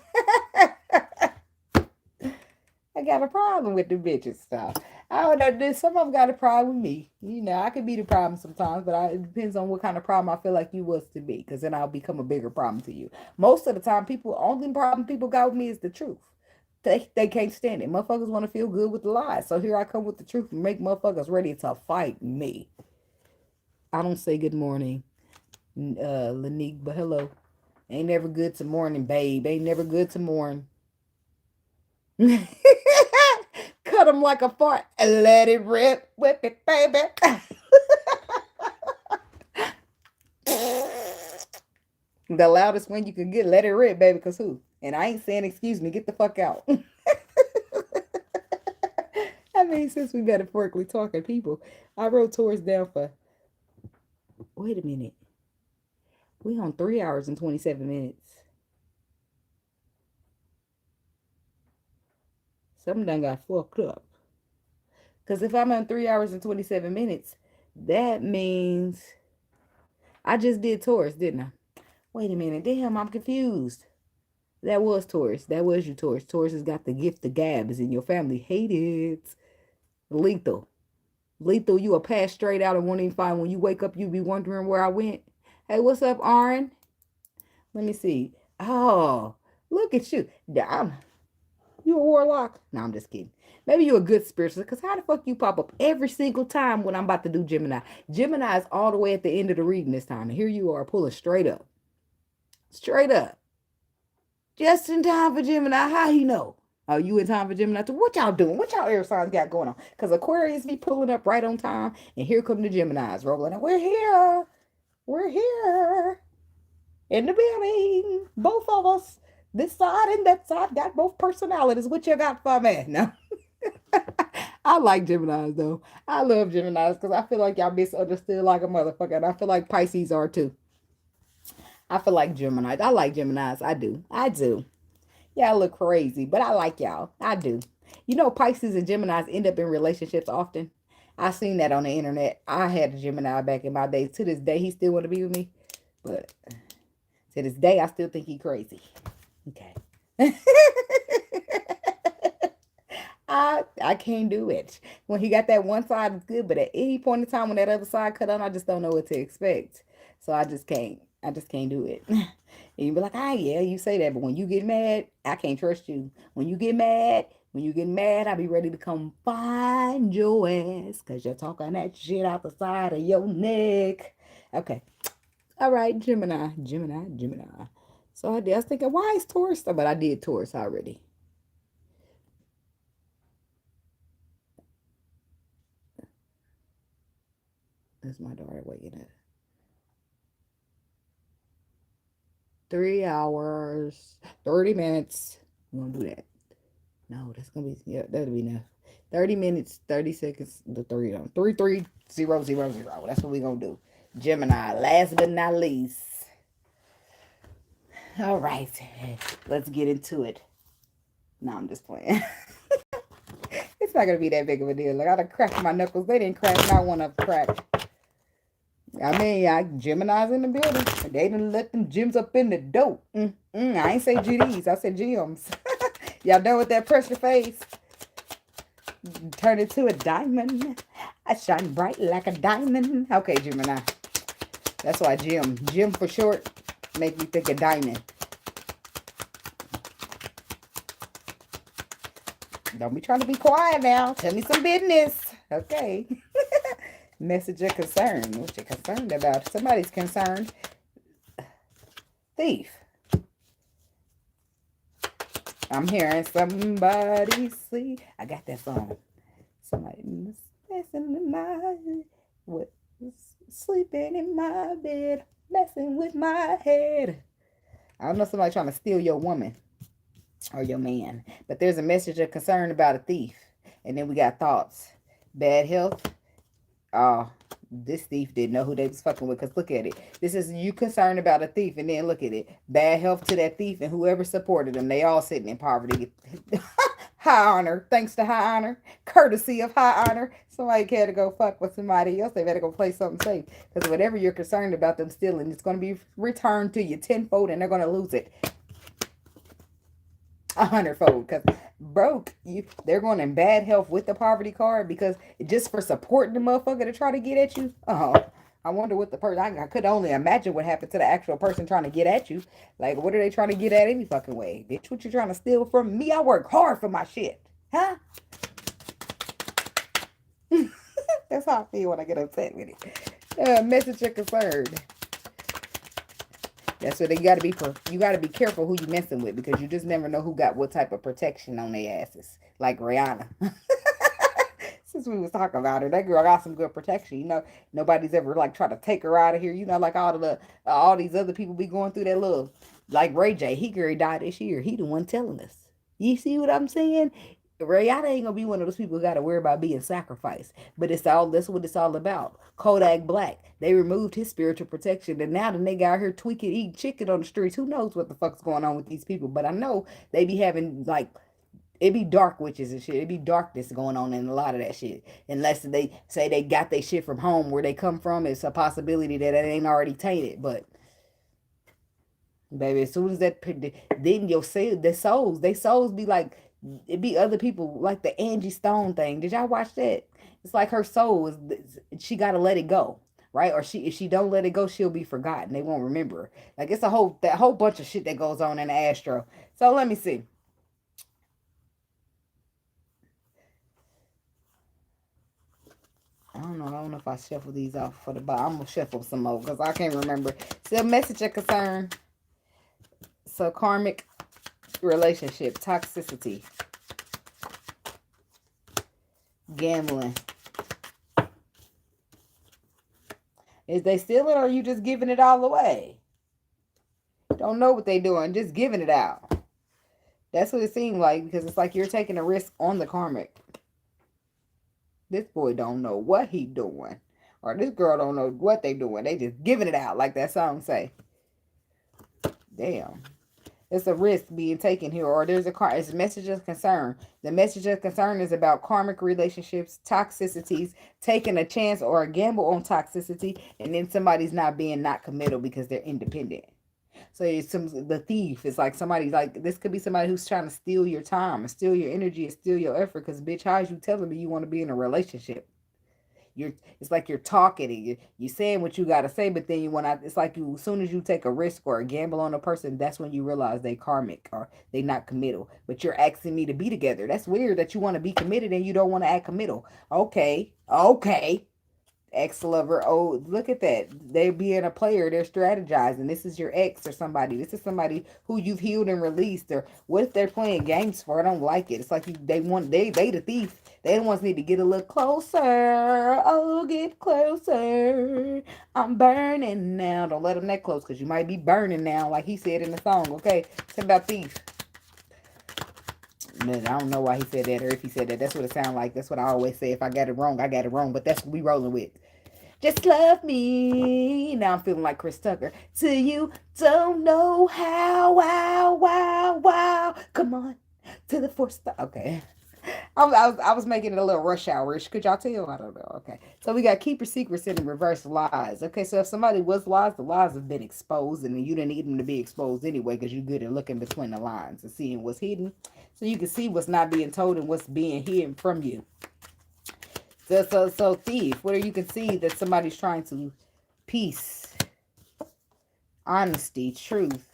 got a problem with the bitches stuff. I don't know. Some of them got a problem with me. You know, I could be the problem sometimes, but it depends on what kind of problem I feel like you was to be, because then I'll become a bigger problem to you. Most of the time, only problem people got with me is the truth. They can't stand it. Motherfuckers want to feel good with the lies. So here I come with the truth and make motherfuckers ready to fight me. I don't say good morning, Lanique, but hello. Ain't never good to morning, babe. Ain't never good to morn. Cut them like a fart and let it rip. Whip it, baby. The loudest one you could get, let it rip, baby, because who? And I ain't saying excuse me, get the fuck out. I mean, since we metaphorically talking people, I wrote tours down for, wait a minute. We on 3 hours and 27 minutes. Something done got fucked up. Because if I'm on 3 hours and 27 minutes, that means I just did Taurus, didn't I? Wait a minute. Damn, I'm confused. That was Taurus. That was you, Taurus. Taurus has got the gift of gab. Is in your family. Hate it. Lethal. Lethal, you will pass straight out and won't even find. When you wake up, you be wondering where I went. Hey, what's up, Aaron? Let me see. Oh, look at you. You a warlock? No, I'm just kidding. Maybe you're a good spiritualist, because how the fuck you pop up every single time when I'm about to do Gemini? Gemini is all the way at the end of the reading this time. And here you are pulling straight up. Straight up. Just in time for Gemini. How you know? Oh, you in time for Gemini too? What y'all doing? What y'all air signs got going on? Because Aquarius be pulling up right on time. And here come the Geminis rolling out. We're here. We're here. In the building. Both of us. This side and that side got both personalities. What you got for me? No. I like Geminis though. I love Geminis because I feel like y'all misunderstood like a motherfucker. And I feel like Pisces are too. I feel like Geminis. I like Geminis. I do. I do. Y'all look crazy, but I like y'all. I do. You know, Pisces and Geminis end up in relationships often. I seen that on the internet. I had a Gemini back in my day. To this day, he still want to be with me. But to this day, I still think he crazy. Okay. I can't do it. When he got that one side, it's good, but at any point in time when that other side cut on, I just don't know what to expect. So I just can't. I just can't do it. And you be like, ah, yeah, you say that, but when you get mad, I can't trust you. When you get mad, I'll be ready to come find your ass because you're talking that shit out the side of your neck. Okay. All right, Gemini. So I was thinking, why is Taurus? But I did Taurus already. That's my daughter waking up. 3 hours, 30 minutes. We're going to do that. No, that's going to be, yeah, that'll be enough. 30 minutes, 30 seconds, the 33000. That's what we're going to do. Gemini, last but not least. All right, let's get into it. No, I'm just playing. It's not going to be that big of a deal. Like, I done cracked my knuckles. They didn't crack. Not one of them cracked. I mean, Gemini's in the building. They didn't let them gems up in the dope. I ain't say GDs. I said gems. Y'all done with that pressure face? Turn it to a diamond. I shine bright like a diamond. Okay, Gemini. That's why Gem. Gem for short. Make me think of diamond. Don't be trying to be quiet now. Tell me some business. Okay. Message of concern. What you concerned about? Somebody's concerned. Thief. I'm hearing somebody sleep. I got that song. Somebody messing with my what? Sleeping in my bed, messing with my head. I don't know, somebody trying to steal your woman or your man. But there's a message of concern about a thief. And then we got thoughts. Bad health. Oh, this thief didn't know who they was fucking with, because look at it. This is you concerned about a thief, and then look at it. Bad health to that thief and whoever supported them. They all sitting in poverty. High honor. Thanks to high honor. Courtesy of high honor. Somebody care to go fuck with somebody else, they better go play something safe. Because whatever you're concerned about them stealing, it's going to be returned to you tenfold, and they're going to lose it. 100-fold. Because broke, they're going in bad health with the poverty card because just for supporting the motherfucker to try to get at you. Oh, I wonder what the person. I could only imagine what happened to the actual person trying to get at you. Like, what are they trying to get at any fucking way? Bitch, what you trying to steal from me? I work hard for my shit. Huh? That's how I feel when I get upset with it. Message of concern. That's what you gotta be. You gotta be careful who you messing with because you just never know who got what type of protection on their asses. Like Rihanna. Since we was talking about her, that girl got some good protection. You know, nobody's ever like tried to take her out of here. You know, like all these other people be going through that little. Like Ray J, he girl died this year. He the one telling us. You see what I'm saying? Rihanna ain't gonna be one of those people who gotta worry about being sacrificed. But that's what it's all about. Kodak Black. They removed his spiritual protection and now the nigga out here tweaking, eating chicken on the streets. Who knows what the fuck's going on with these people? But I know they be having like it be dark witches and shit. It be darkness going on in a lot of that shit. Unless they say they got their shit from home where they come from, it's a possibility that it ain't already tainted. But baby, as soon as that, then you'll see the souls. They souls be like, it be other people like the Angie Stone thing. Did y'all watch that? It's like her soul is, she got to let it go, right? Or if she don't let it go, she'll be forgotten. They won't remember her. Like it's that whole bunch of shit that goes on in the astro. So let me see. I don't know. I don't know if I shuffle these off for the bottom. I'm gonna shuffle some more because I can't remember. Still, message of concern. So karmic relationship, toxicity, gambling. Is they stealing or are you just giving it all away? Don't know what they doing, just giving it out. That's what it seemed like because it's like you're taking a risk on the karmic. This boy don't know what he doing. Or this girl don't know what they doing. They just giving it out like that song say. Damn. It's a risk being taken here. Or there's it's a message of concern. The message of concern is about karmic relationships, toxicities, taking a chance or a gamble on toxicity, and then somebody's not committal because they're independent. So it's the thief is like somebody like this could be somebody who's trying to steal your time, and steal your energy, and steal your effort. Because bitch, how is you telling me you want to be in a relationship? It's like you're talking and you saying what you gotta say, but then you want to. It's like as soon as you take a risk or a gamble on a person, that's when you realize they karmic or they not committal. But you're asking me to be together. That's weird that you want to be committed and you don't want to act committal. Okay. Ex-lover, oh, look at that. They're being a player, they're strategizing. This is your ex or somebody. This is somebody who you've healed and released. Or what if they're playing games for? I don't like it. It's like they the thief. They the ones need to get a little closer. Oh, get closer. I'm burning now. Don't let them that close because you might be burning now, like he said in the song. Okay, it's about thief. I don't know why he said that or if he said that. That's what it sounds like. That's what I always say. If I got it wrong, I got it wrong. But that's what we rolling with. Just love me. Now I'm feeling like Chris Tucker. Till you don't know how. Wow, wow, wow. Come on. To the fourth star. Okay. I was making it a little rush hour-ish. Could y'all tell? I don't know. Okay. So we got keep your secrets and reverse lies. Okay. So if somebody was lies, the lies have been exposed and you didn't need them to be exposed anyway because you're good at looking between the lines and seeing what's hidden. So you can see what's not being told and what's being hidden from you. So thief, where you can see that somebody's trying to peace, honesty, truth,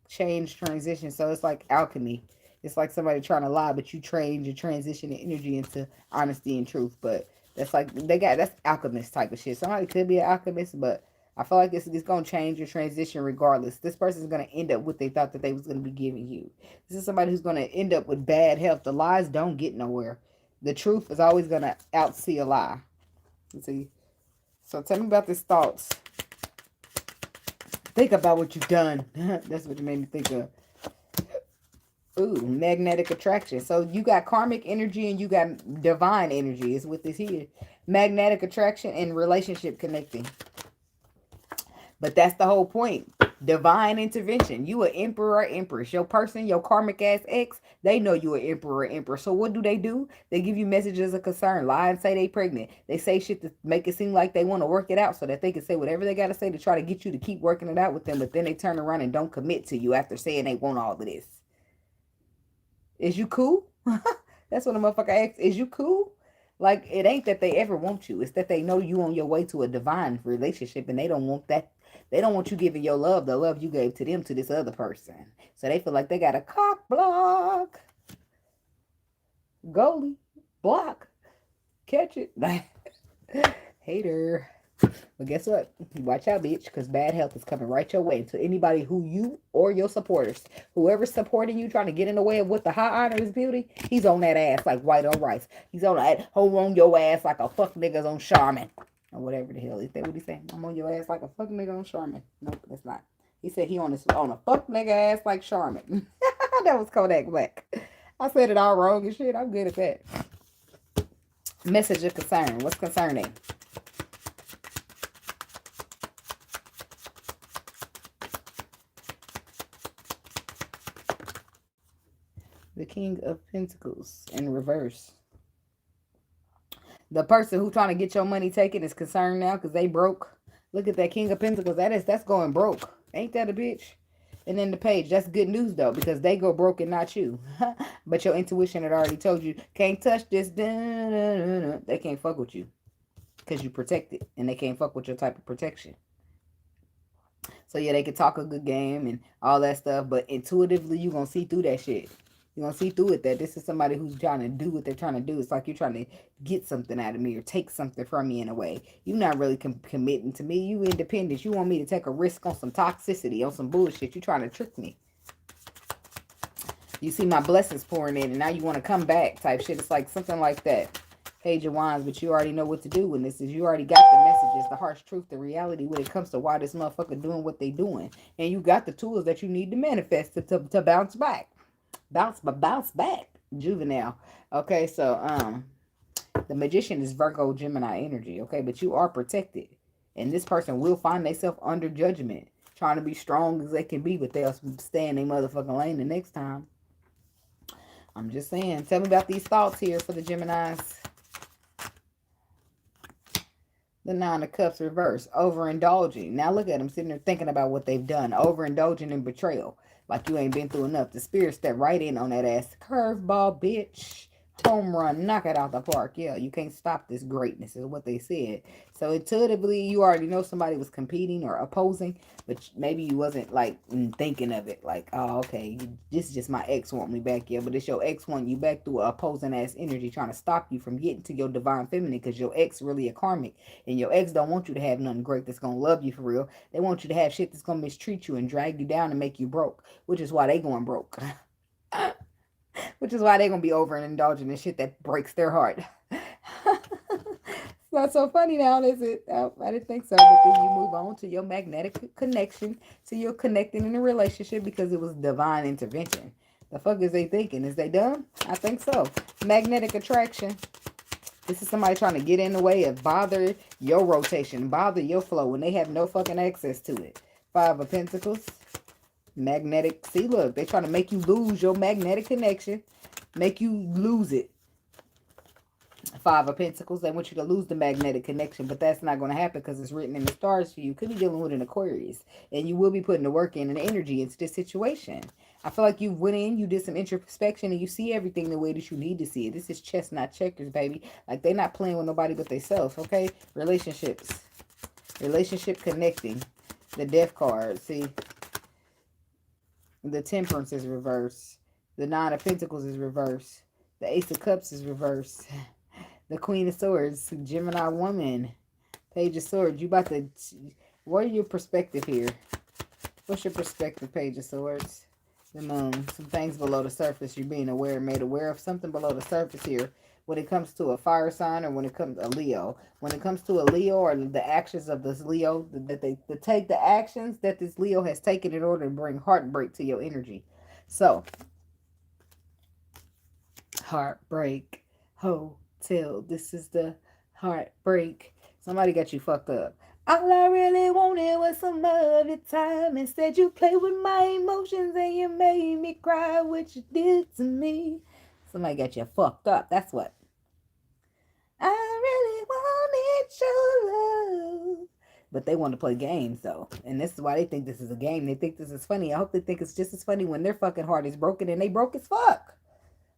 change, transition. So it's like alchemy. It's like somebody trying to lie, but you change and transition the energy into honesty and truth. But that's like that's alchemist type of shit. Somebody could be an alchemist, but I feel like it's going to change your transition regardless. This person is going to end up what they thought that they was going to be giving you. This is somebody who's going to end up with bad health. The lies don't get nowhere. The truth is always going to outsee a lie. You see? So tell me about these thoughts. Think about what you've done. That's what you made me think of. Ooh, magnetic attraction. So you got karmic energy and you got divine energy is what this here. Magnetic attraction and relationship connecting. But that's the whole point. Divine intervention. You an emperor or empress. Your person, your karmic ass ex, they know you an emperor or empress. So what do? They give you messages of concern. Lie and say they pregnant. They say shit to make it seem like they want to work it out so that they can say whatever they got to say to try to get you to keep working it out with them. But then they turn around and don't commit to you after saying they want all of this. Is you cool? That's what a motherfucker asks. Is you cool? Like, it ain't that they ever want you. It's that they know you on your way to a divine relationship and they don't want that. They don't want you giving your love, the love you gave to them, to this other person. So they feel like they got a cock block. Goalie. Block. Catch it. Hater. But guess what? Watch out, bitch, because bad health is coming right your way. To anybody who you or your supporters, whoever's supporting you, trying to get in the way of what the high honor is beauty, he's on that ass like white on rice. He's on that, hold on your ass like a fuck nigga's on Charmin. Or whatever the hell. Is that what he saying? I'm on your ass like a fuck nigga on Charmin. Nope, that's not. He said he on a fuck nigga ass like Charmin. That was Kodak Black. I said it all wrong and shit. I'm good at that. Message of concern. What's concerning? The King of Pentacles in reverse. The person who trying to get your money taken is concerned now because they broke. Look at that King of Pentacles. That's going broke. Ain't that a bitch? And then the page. That's good news though, because they go broke and not you. But your intuition had already told you, can't touch this. They can't fuck with you because you protected, and they can't fuck with your type of protection. So yeah, they can talk a good game and all that stuff, but intuitively you gonna see through that shit. You're going to see through it that this is somebody who's trying to do what they're trying to do. It's like you're trying to get something out of me or take something from me in a way. You're not really committing to me. You independent. You want me to take a risk on some toxicity, on some bullshit. You're trying to trick me. You see my blessings pouring in and now you want to come back type shit. It's like something like that. Page of Wands, but you already know what to do when this is. You already got the messages, the harsh truth, the reality when it comes to why this motherfucker doing what they doing. And you got the tools that you need to manifest to bounce back. Bounce back. Juvenile. Okay, so the Magician is Virgo Gemini energy, okay? But you are protected. And this person will find themselves under judgment, trying to be strong as they can be, but they'll stay in their motherfucking lane the next time. I'm just saying. Tell me about these thoughts here for the Geminis. The Nine of Cups reverse. Overindulging. Now look at them sitting there thinking about what they've done. Overindulging in betrayal. Like you ain't been through enough. The Spirit stepped right in on that ass. Curveball, bitch. Home run. Knock it out the park. Yeah, you can't stop this greatness is what they said. So intuitively, you already know somebody was competing or opposing. But maybe you wasn't like thinking of it. Like, oh, okay, this is just my ex want me back. Yeah, but it's your ex want you back through an opposing ass energy trying to stop you from getting to your divine feminine. Because your ex really a karmic. And your ex don't want you to have nothing great that's going to love you for real. They want you to have shit that's going to mistreat you and drag you down and make you broke. Which is why they going broke. Which is why they're going to be overindulging in shit that breaks their heart. It's not so funny now, is it? Oh, I didn't think so. But then you move on to your magnetic connection. To your connecting in a relationship because it was divine intervention. The fuck is they thinking? Is they dumb? I think so. Magnetic attraction. This is somebody trying to get in the way of bother your rotation, bother your flow when they have no fucking access to it. Five of Pentacles. Magnetic. See, look, they're trying to make you lose your magnetic connection. Make you lose it. Five of Pentacles. They want you to lose the magnetic connection, but that's not going to happen because it's written in the stars for you. Could be dealing with an Aquarius, and you will be putting the work in and the energy into this situation. I feel like you went in, you did some introspection, and you see everything the way that you need to see it. This is chess, not checkers, baby. Like, they're not playing with nobody but themselves, okay? Relationships. Relationship connecting. The Death card, see? The Temperance is reversed. The Nine of Pentacles is reversed. The Ace of Cups is reversed. The Queen of Swords, Gemini woman. Page of Swords. You about to... What are your perspective here? What's your perspective, Page of Swords? The Moon. Some things below the surface. You're being aware, made aware of something below the surface here. When it comes to a fire sign or when it comes to a Leo. When it comes to a Leo or the actions of this Leo, that they take the actions that this Leo has taken in order to bring heartbreak to your energy. So, heartbreak hotel. This is the heartbreak. Somebody got you fucked up. All I really wanted was some of your time. Instead, you played with my emotions and you made me cry. What you did to me. Somebody got you fucked up. That's what. I really wanted your love. But they want to play games, though. And this is why they think this is a game. They think this is funny. I hope they think it's just as funny when their fucking heart is broken and they broke as fuck.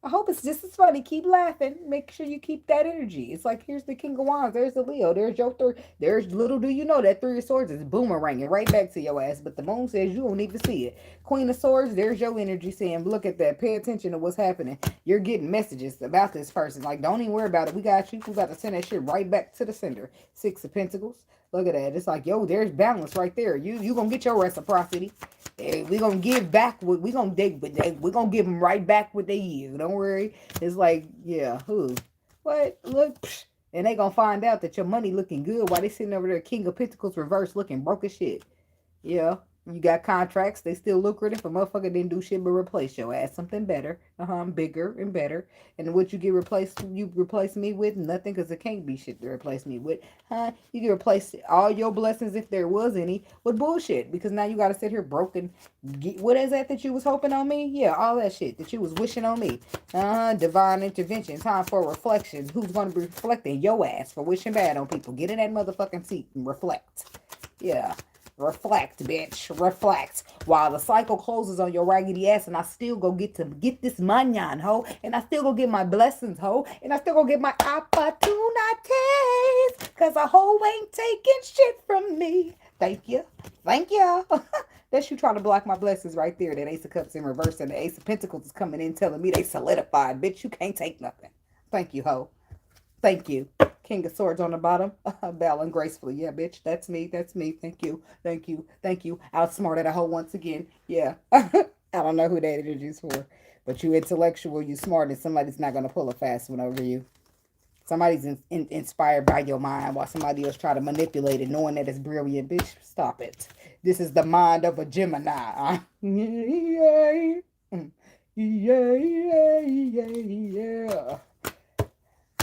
I hope it's just as funny. Keep laughing. Make sure you keep that energy. It's like, here's the King of Wands. There's the Leo. There's your three. There's, little do you know, that Three of Swords is boomeranging right back to your ass. But the moon says you don't even see it. Queen of Swords, there's your energy saying, look at that. Pay attention to what's happening. You're getting messages about this person. Like, don't even worry about it. We got you. We got to send that shit right back to the sender. Six of Pentacles. Look at that. It's like, yo, there's balance right there. You gonna get your reciprocity. Hey, we gonna give back what we gonna dig, but we gonna give them right back what they use. Don't worry. It's like, yeah, who, what? Look, psh, and they gonna find out that your money looking good while they sitting over there, King of Pentacles reverse, looking broke as shit. Yeah. You got contracts, they still lucrative. A motherfucker didn't do shit but replace your ass. Something better. Bigger and better. And what you get replaced, you replace me with? Nothing, because it can't be shit to replace me with. You can replace all your blessings, if there was any, with bullshit. Because now you got to sit here broken. What is that you was hoping on me? Yeah, all that shit that you was wishing on me. Divine intervention. Time for reflection. Who's going to be reflecting? Your ass for wishing bad on people. Get in that motherfucking seat and reflect. Yeah. Reflect, bitch. Reflect. While the cycle closes on your raggedy ass, and I still go get this manyan, ho. And I still go get my blessings, ho. And I still go get my opportunities. Cause a hoe ain't taking shit from me. Thank you. Thank you. That's you trying to block my blessings right there. That Ace of Cups in reverse and the Ace of Pentacles is coming in telling me they solidified. Bitch, you can't take nothing. Thank you, ho. Thank you. King of Swords on the bottom. Bowing gracefully. Yeah, bitch. That's me. That's me. Thank you. Thank you. Thank you. Outsmarted a hoe once again. Yeah. I don't know who that energy is for. But you intellectual, you smart, and somebody's not going to pull a fast one over you. Somebody's inspired by your mind while somebody else try to manipulate it, knowing that it's brilliant. Bitch, stop it. This is the mind of a Gemini. Yeah. Yeah, yeah, yeah, yeah.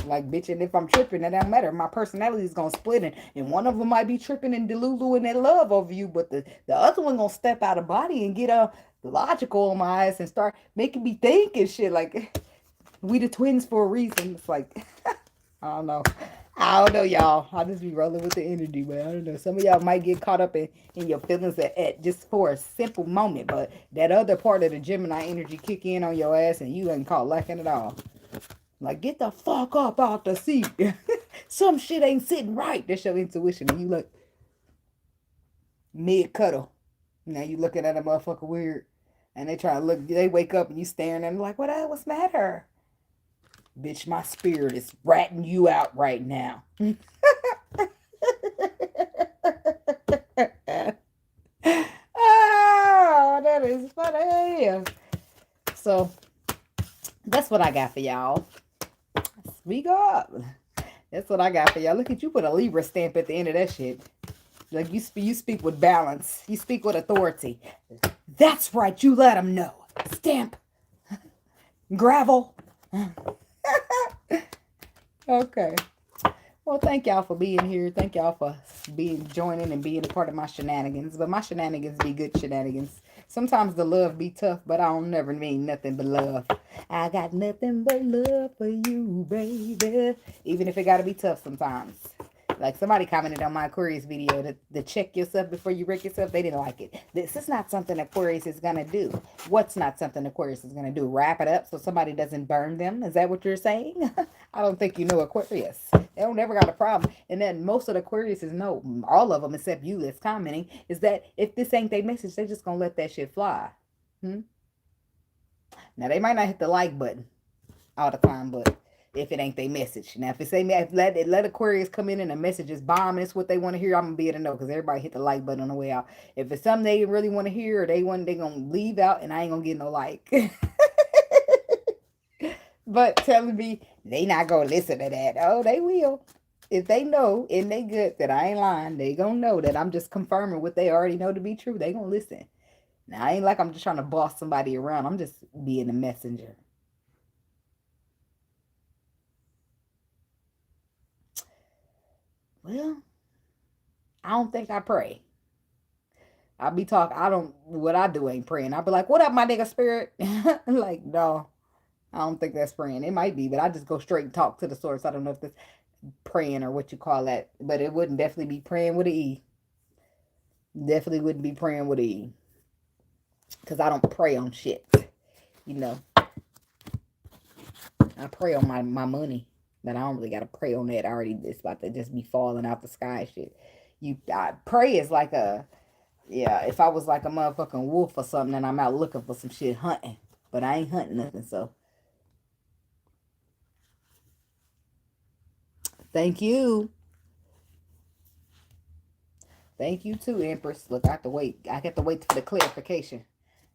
Like, bitch, and if I'm tripping, it don't matter. My personality is going to split, and one of them might be tripping and delulu in their love over you, but the other one going to step out of body and get logical on my ass and start making me think and shit. Like, we the twins for a reason. It's like, I don't know. I don't know, y'all. I'll just be rolling with the energy, but I don't know. Some of y'all might get caught up in your feelings at just for a simple moment, but that other part of the Gemini energy kick in on your ass, and you ain't caught lacking at all. Like, get the fuck up out the seat. Some shit ain't sitting right. That's your intuition. And you look mid-cuddle. Now you looking at a motherfucker weird. And they try to look. They wake up and you staring at them like, what's the matter? Bitch, my spirit is ratting you out right now. Oh, that is funny. So, that's what I got for y'all. Speak up. That's what I got for y'all. Look at you, put a Libra stamp at the end of that shit. Like, you speak with balance. You speak with authority. That's right. You let them know. Stamp. Gravel. Okay. Well, thank y'all for being here. Thank y'all for joining and being a part of my shenanigans. But my shenanigans be good shenanigans. Sometimes the love be tough, but I don't never mean nothing but love. I got nothing but love for you, baby. Even if it got to be tough sometimes. Like, somebody commented on my Aquarius video to check yourself before you wreck yourself. They didn't like it. This is not something Aquarius is going to do. What's not something Aquarius is going to do? Wrap it up so somebody doesn't burn them? Is that what you're saying? I don't think you know Aquarius. They don't never got a problem. And then most of the Aquariuses know, all of them except you that's commenting, is that if this ain't their message, they're just going to let that shit fly. Now, they might not hit the like button all the time, but if it ain't their message. Now, if it say, let Aquarius come in and the message is bomb and it's what they want to hear, I'm going to be able to know, because everybody hit the like button on the way out. If it's something they really want to hear, or they going to leave out, and I ain't going to get no like. But telling me they not going to listen to that. Oh, they will. If they know and they good that I ain't lying, they going to know that I'm just confirming what they already know to be true. They going to listen. Now, I ain't like I'm just trying to boss somebody around. I'm just being a messenger. Well, I don't think I pray. I be talking, what I do ain't praying. I be like, what up, my nigga spirit? Like, no, I don't think that's praying. It might be, but I just go straight and talk to the source. I don't know if that's praying or what you call that, but it wouldn't definitely be praying with an E. Definitely wouldn't be praying with an E. Because I don't pray on shit, you know. I pray on my money, but I don't really gotta pray on that. I already it's about to just be falling out the sky and shit. I pray is like a yeah. If I was like a motherfucking wolf or something, and I'm out looking for some shit hunting, but I ain't hunting nothing. So thank you. Thank you too, Empress. Look, I have to wait. I got to wait for the clarification.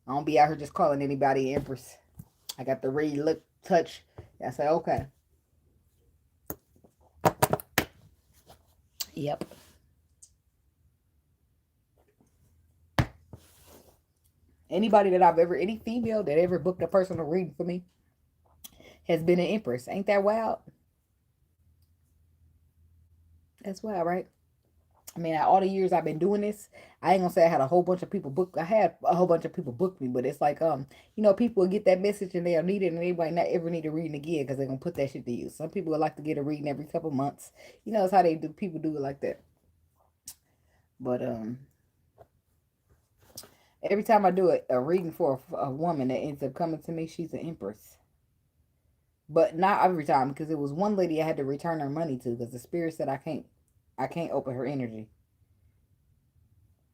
I don't be out here just calling anybody Empress. I got to read, look, touch. I say, okay. Yep. Anybody that I've ever, any female that ever booked a personal reading for me has been an Empress. Ain't that wild? That's wild, right? I mean, all the years I've been doing this, I ain't gonna say I had a whole bunch of people book. I had a whole bunch of people book me, but it's like, people get that message and they'll need it, and they might not ever need a reading again because they're gonna put that shit to use. Some people would like to get a reading every couple months. That's how they do. People do it like that. But every time I do a reading for a woman that ends up coming to me, she's an Empress. But not every time, because it was one lady I had to return her money to because the spirit said I can't open her energy.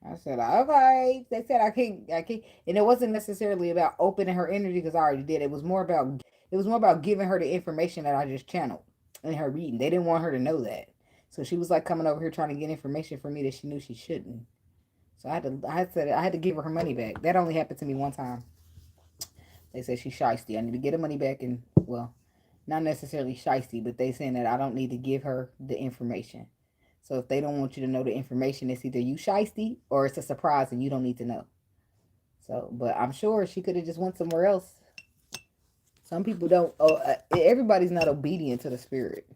I said, okay. They said I can't, and it wasn't necessarily about opening her energy because I already did. It was more about giving her the information that I just channeled in her reading. They didn't want her to know that, so she was like coming over here trying to get information from me that she knew she shouldn't. So I had to give her money back. That only happened to me one time. They said she's shiesty. I need to get her money back, and well, not necessarily shiesty, but they saying that I don't need to give her the information. So if they don't want you to know the information, it's either you shiesty or it's a surprise and you don't need to know. So, but I'm sure she could have just went somewhere else. Some people don't. Everybody's not obedient to the spirit.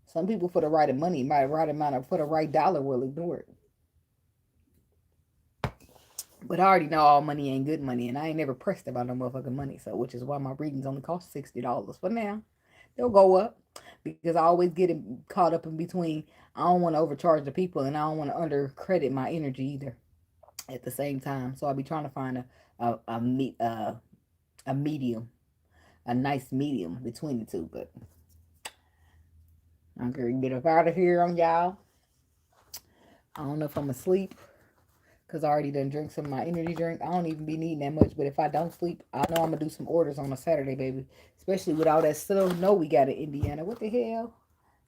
Some people, for the right of money, right amount of for the right dollar, will ignore it. But I already know all money ain't good money, and I ain't never pressed about no motherfucking money. So, which is why my readings only cost $60 for now. They'll go up because I always get caught up in between. I don't want to overcharge the people, and I don't want to undercredit my energy either. At the same time, so I'll be trying to find a medium, a nice medium between the two. But I'm gonna get up out of here on y'all. I don't know if I'm asleep because I already done drink some of my energy drink. I don't even be needing that much, but if I don't sleep, I know I'm gonna do some orders on a Saturday, baby. Especially with all that snow we got in Indiana. What the hell?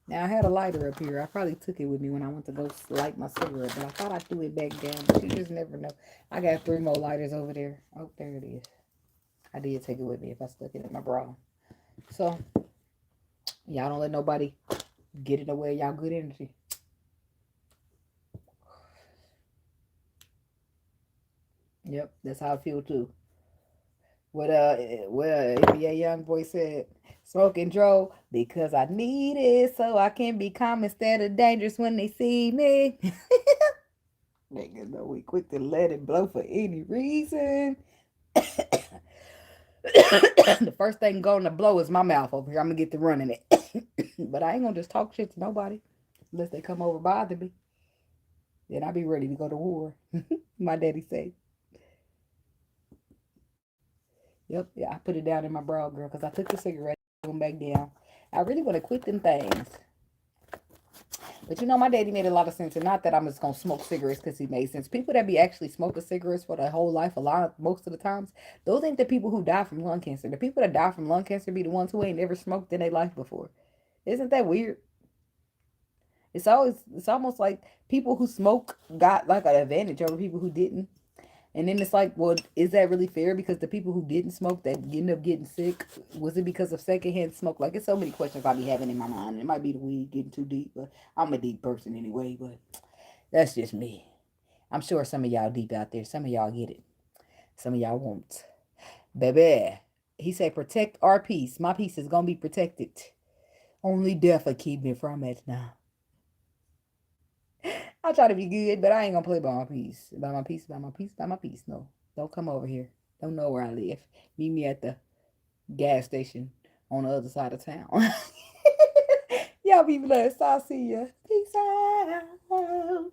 Now I had a lighter up here. I probably took it with me when I went to go light my cigarette, but I thought I threw it back down. But you just never know. I got 3 more lighters over there. Oh, there it is. I did take it with me if I stuck it in my bra. So y'all don't let nobody get in the way of y'all good energy. Yep, that's how I feel too. What NBA young boy said, smoking dro because I need it so I can be calm instead of dangerous when they see me. Niggas know we quick to let it blow for any reason. The first thing going to blow is my mouth over here. I'm gonna get to running it. But I ain't gonna just talk shit to nobody unless they come over bother me. Then I'll be ready to go to war. My daddy said. Yep, yeah, I put it down in my bra, girl, because I took the cigarette and back down. I really want to quit them things. But my daddy made a lot of sense, and not that I'm just gonna smoke cigarettes because he made sense. People that be actually smoking cigarettes for their whole life, most of the times, those ain't the people who die from lung cancer. The people that die from lung cancer be the ones who ain't never smoked in their life before. Isn't that weird? It's almost like people who smoke got like an advantage over people who didn't. And then it's like, well, is that really fair? Because the people who didn't smoke that ended up getting sick, was it because of secondhand smoke? Like, it's so many questions I be having in my mind. It might be the weed getting too deep, but I'm a deep person anyway. But that's just me. I'm sure some of y'all deep out there. Some of y'all get it. Some of y'all won't. Baby, he said, protect our peace. My peace is gonna be protected. Only death will keep me from it now. I'll try to be good, but I ain't gonna play by my peace. By my peace, by my peace, by my peace. No. Don't come over here. Don't know where I live. Meet me at the gas station on the other side of town. Y'all be blessed. I'll see ya. Peace out.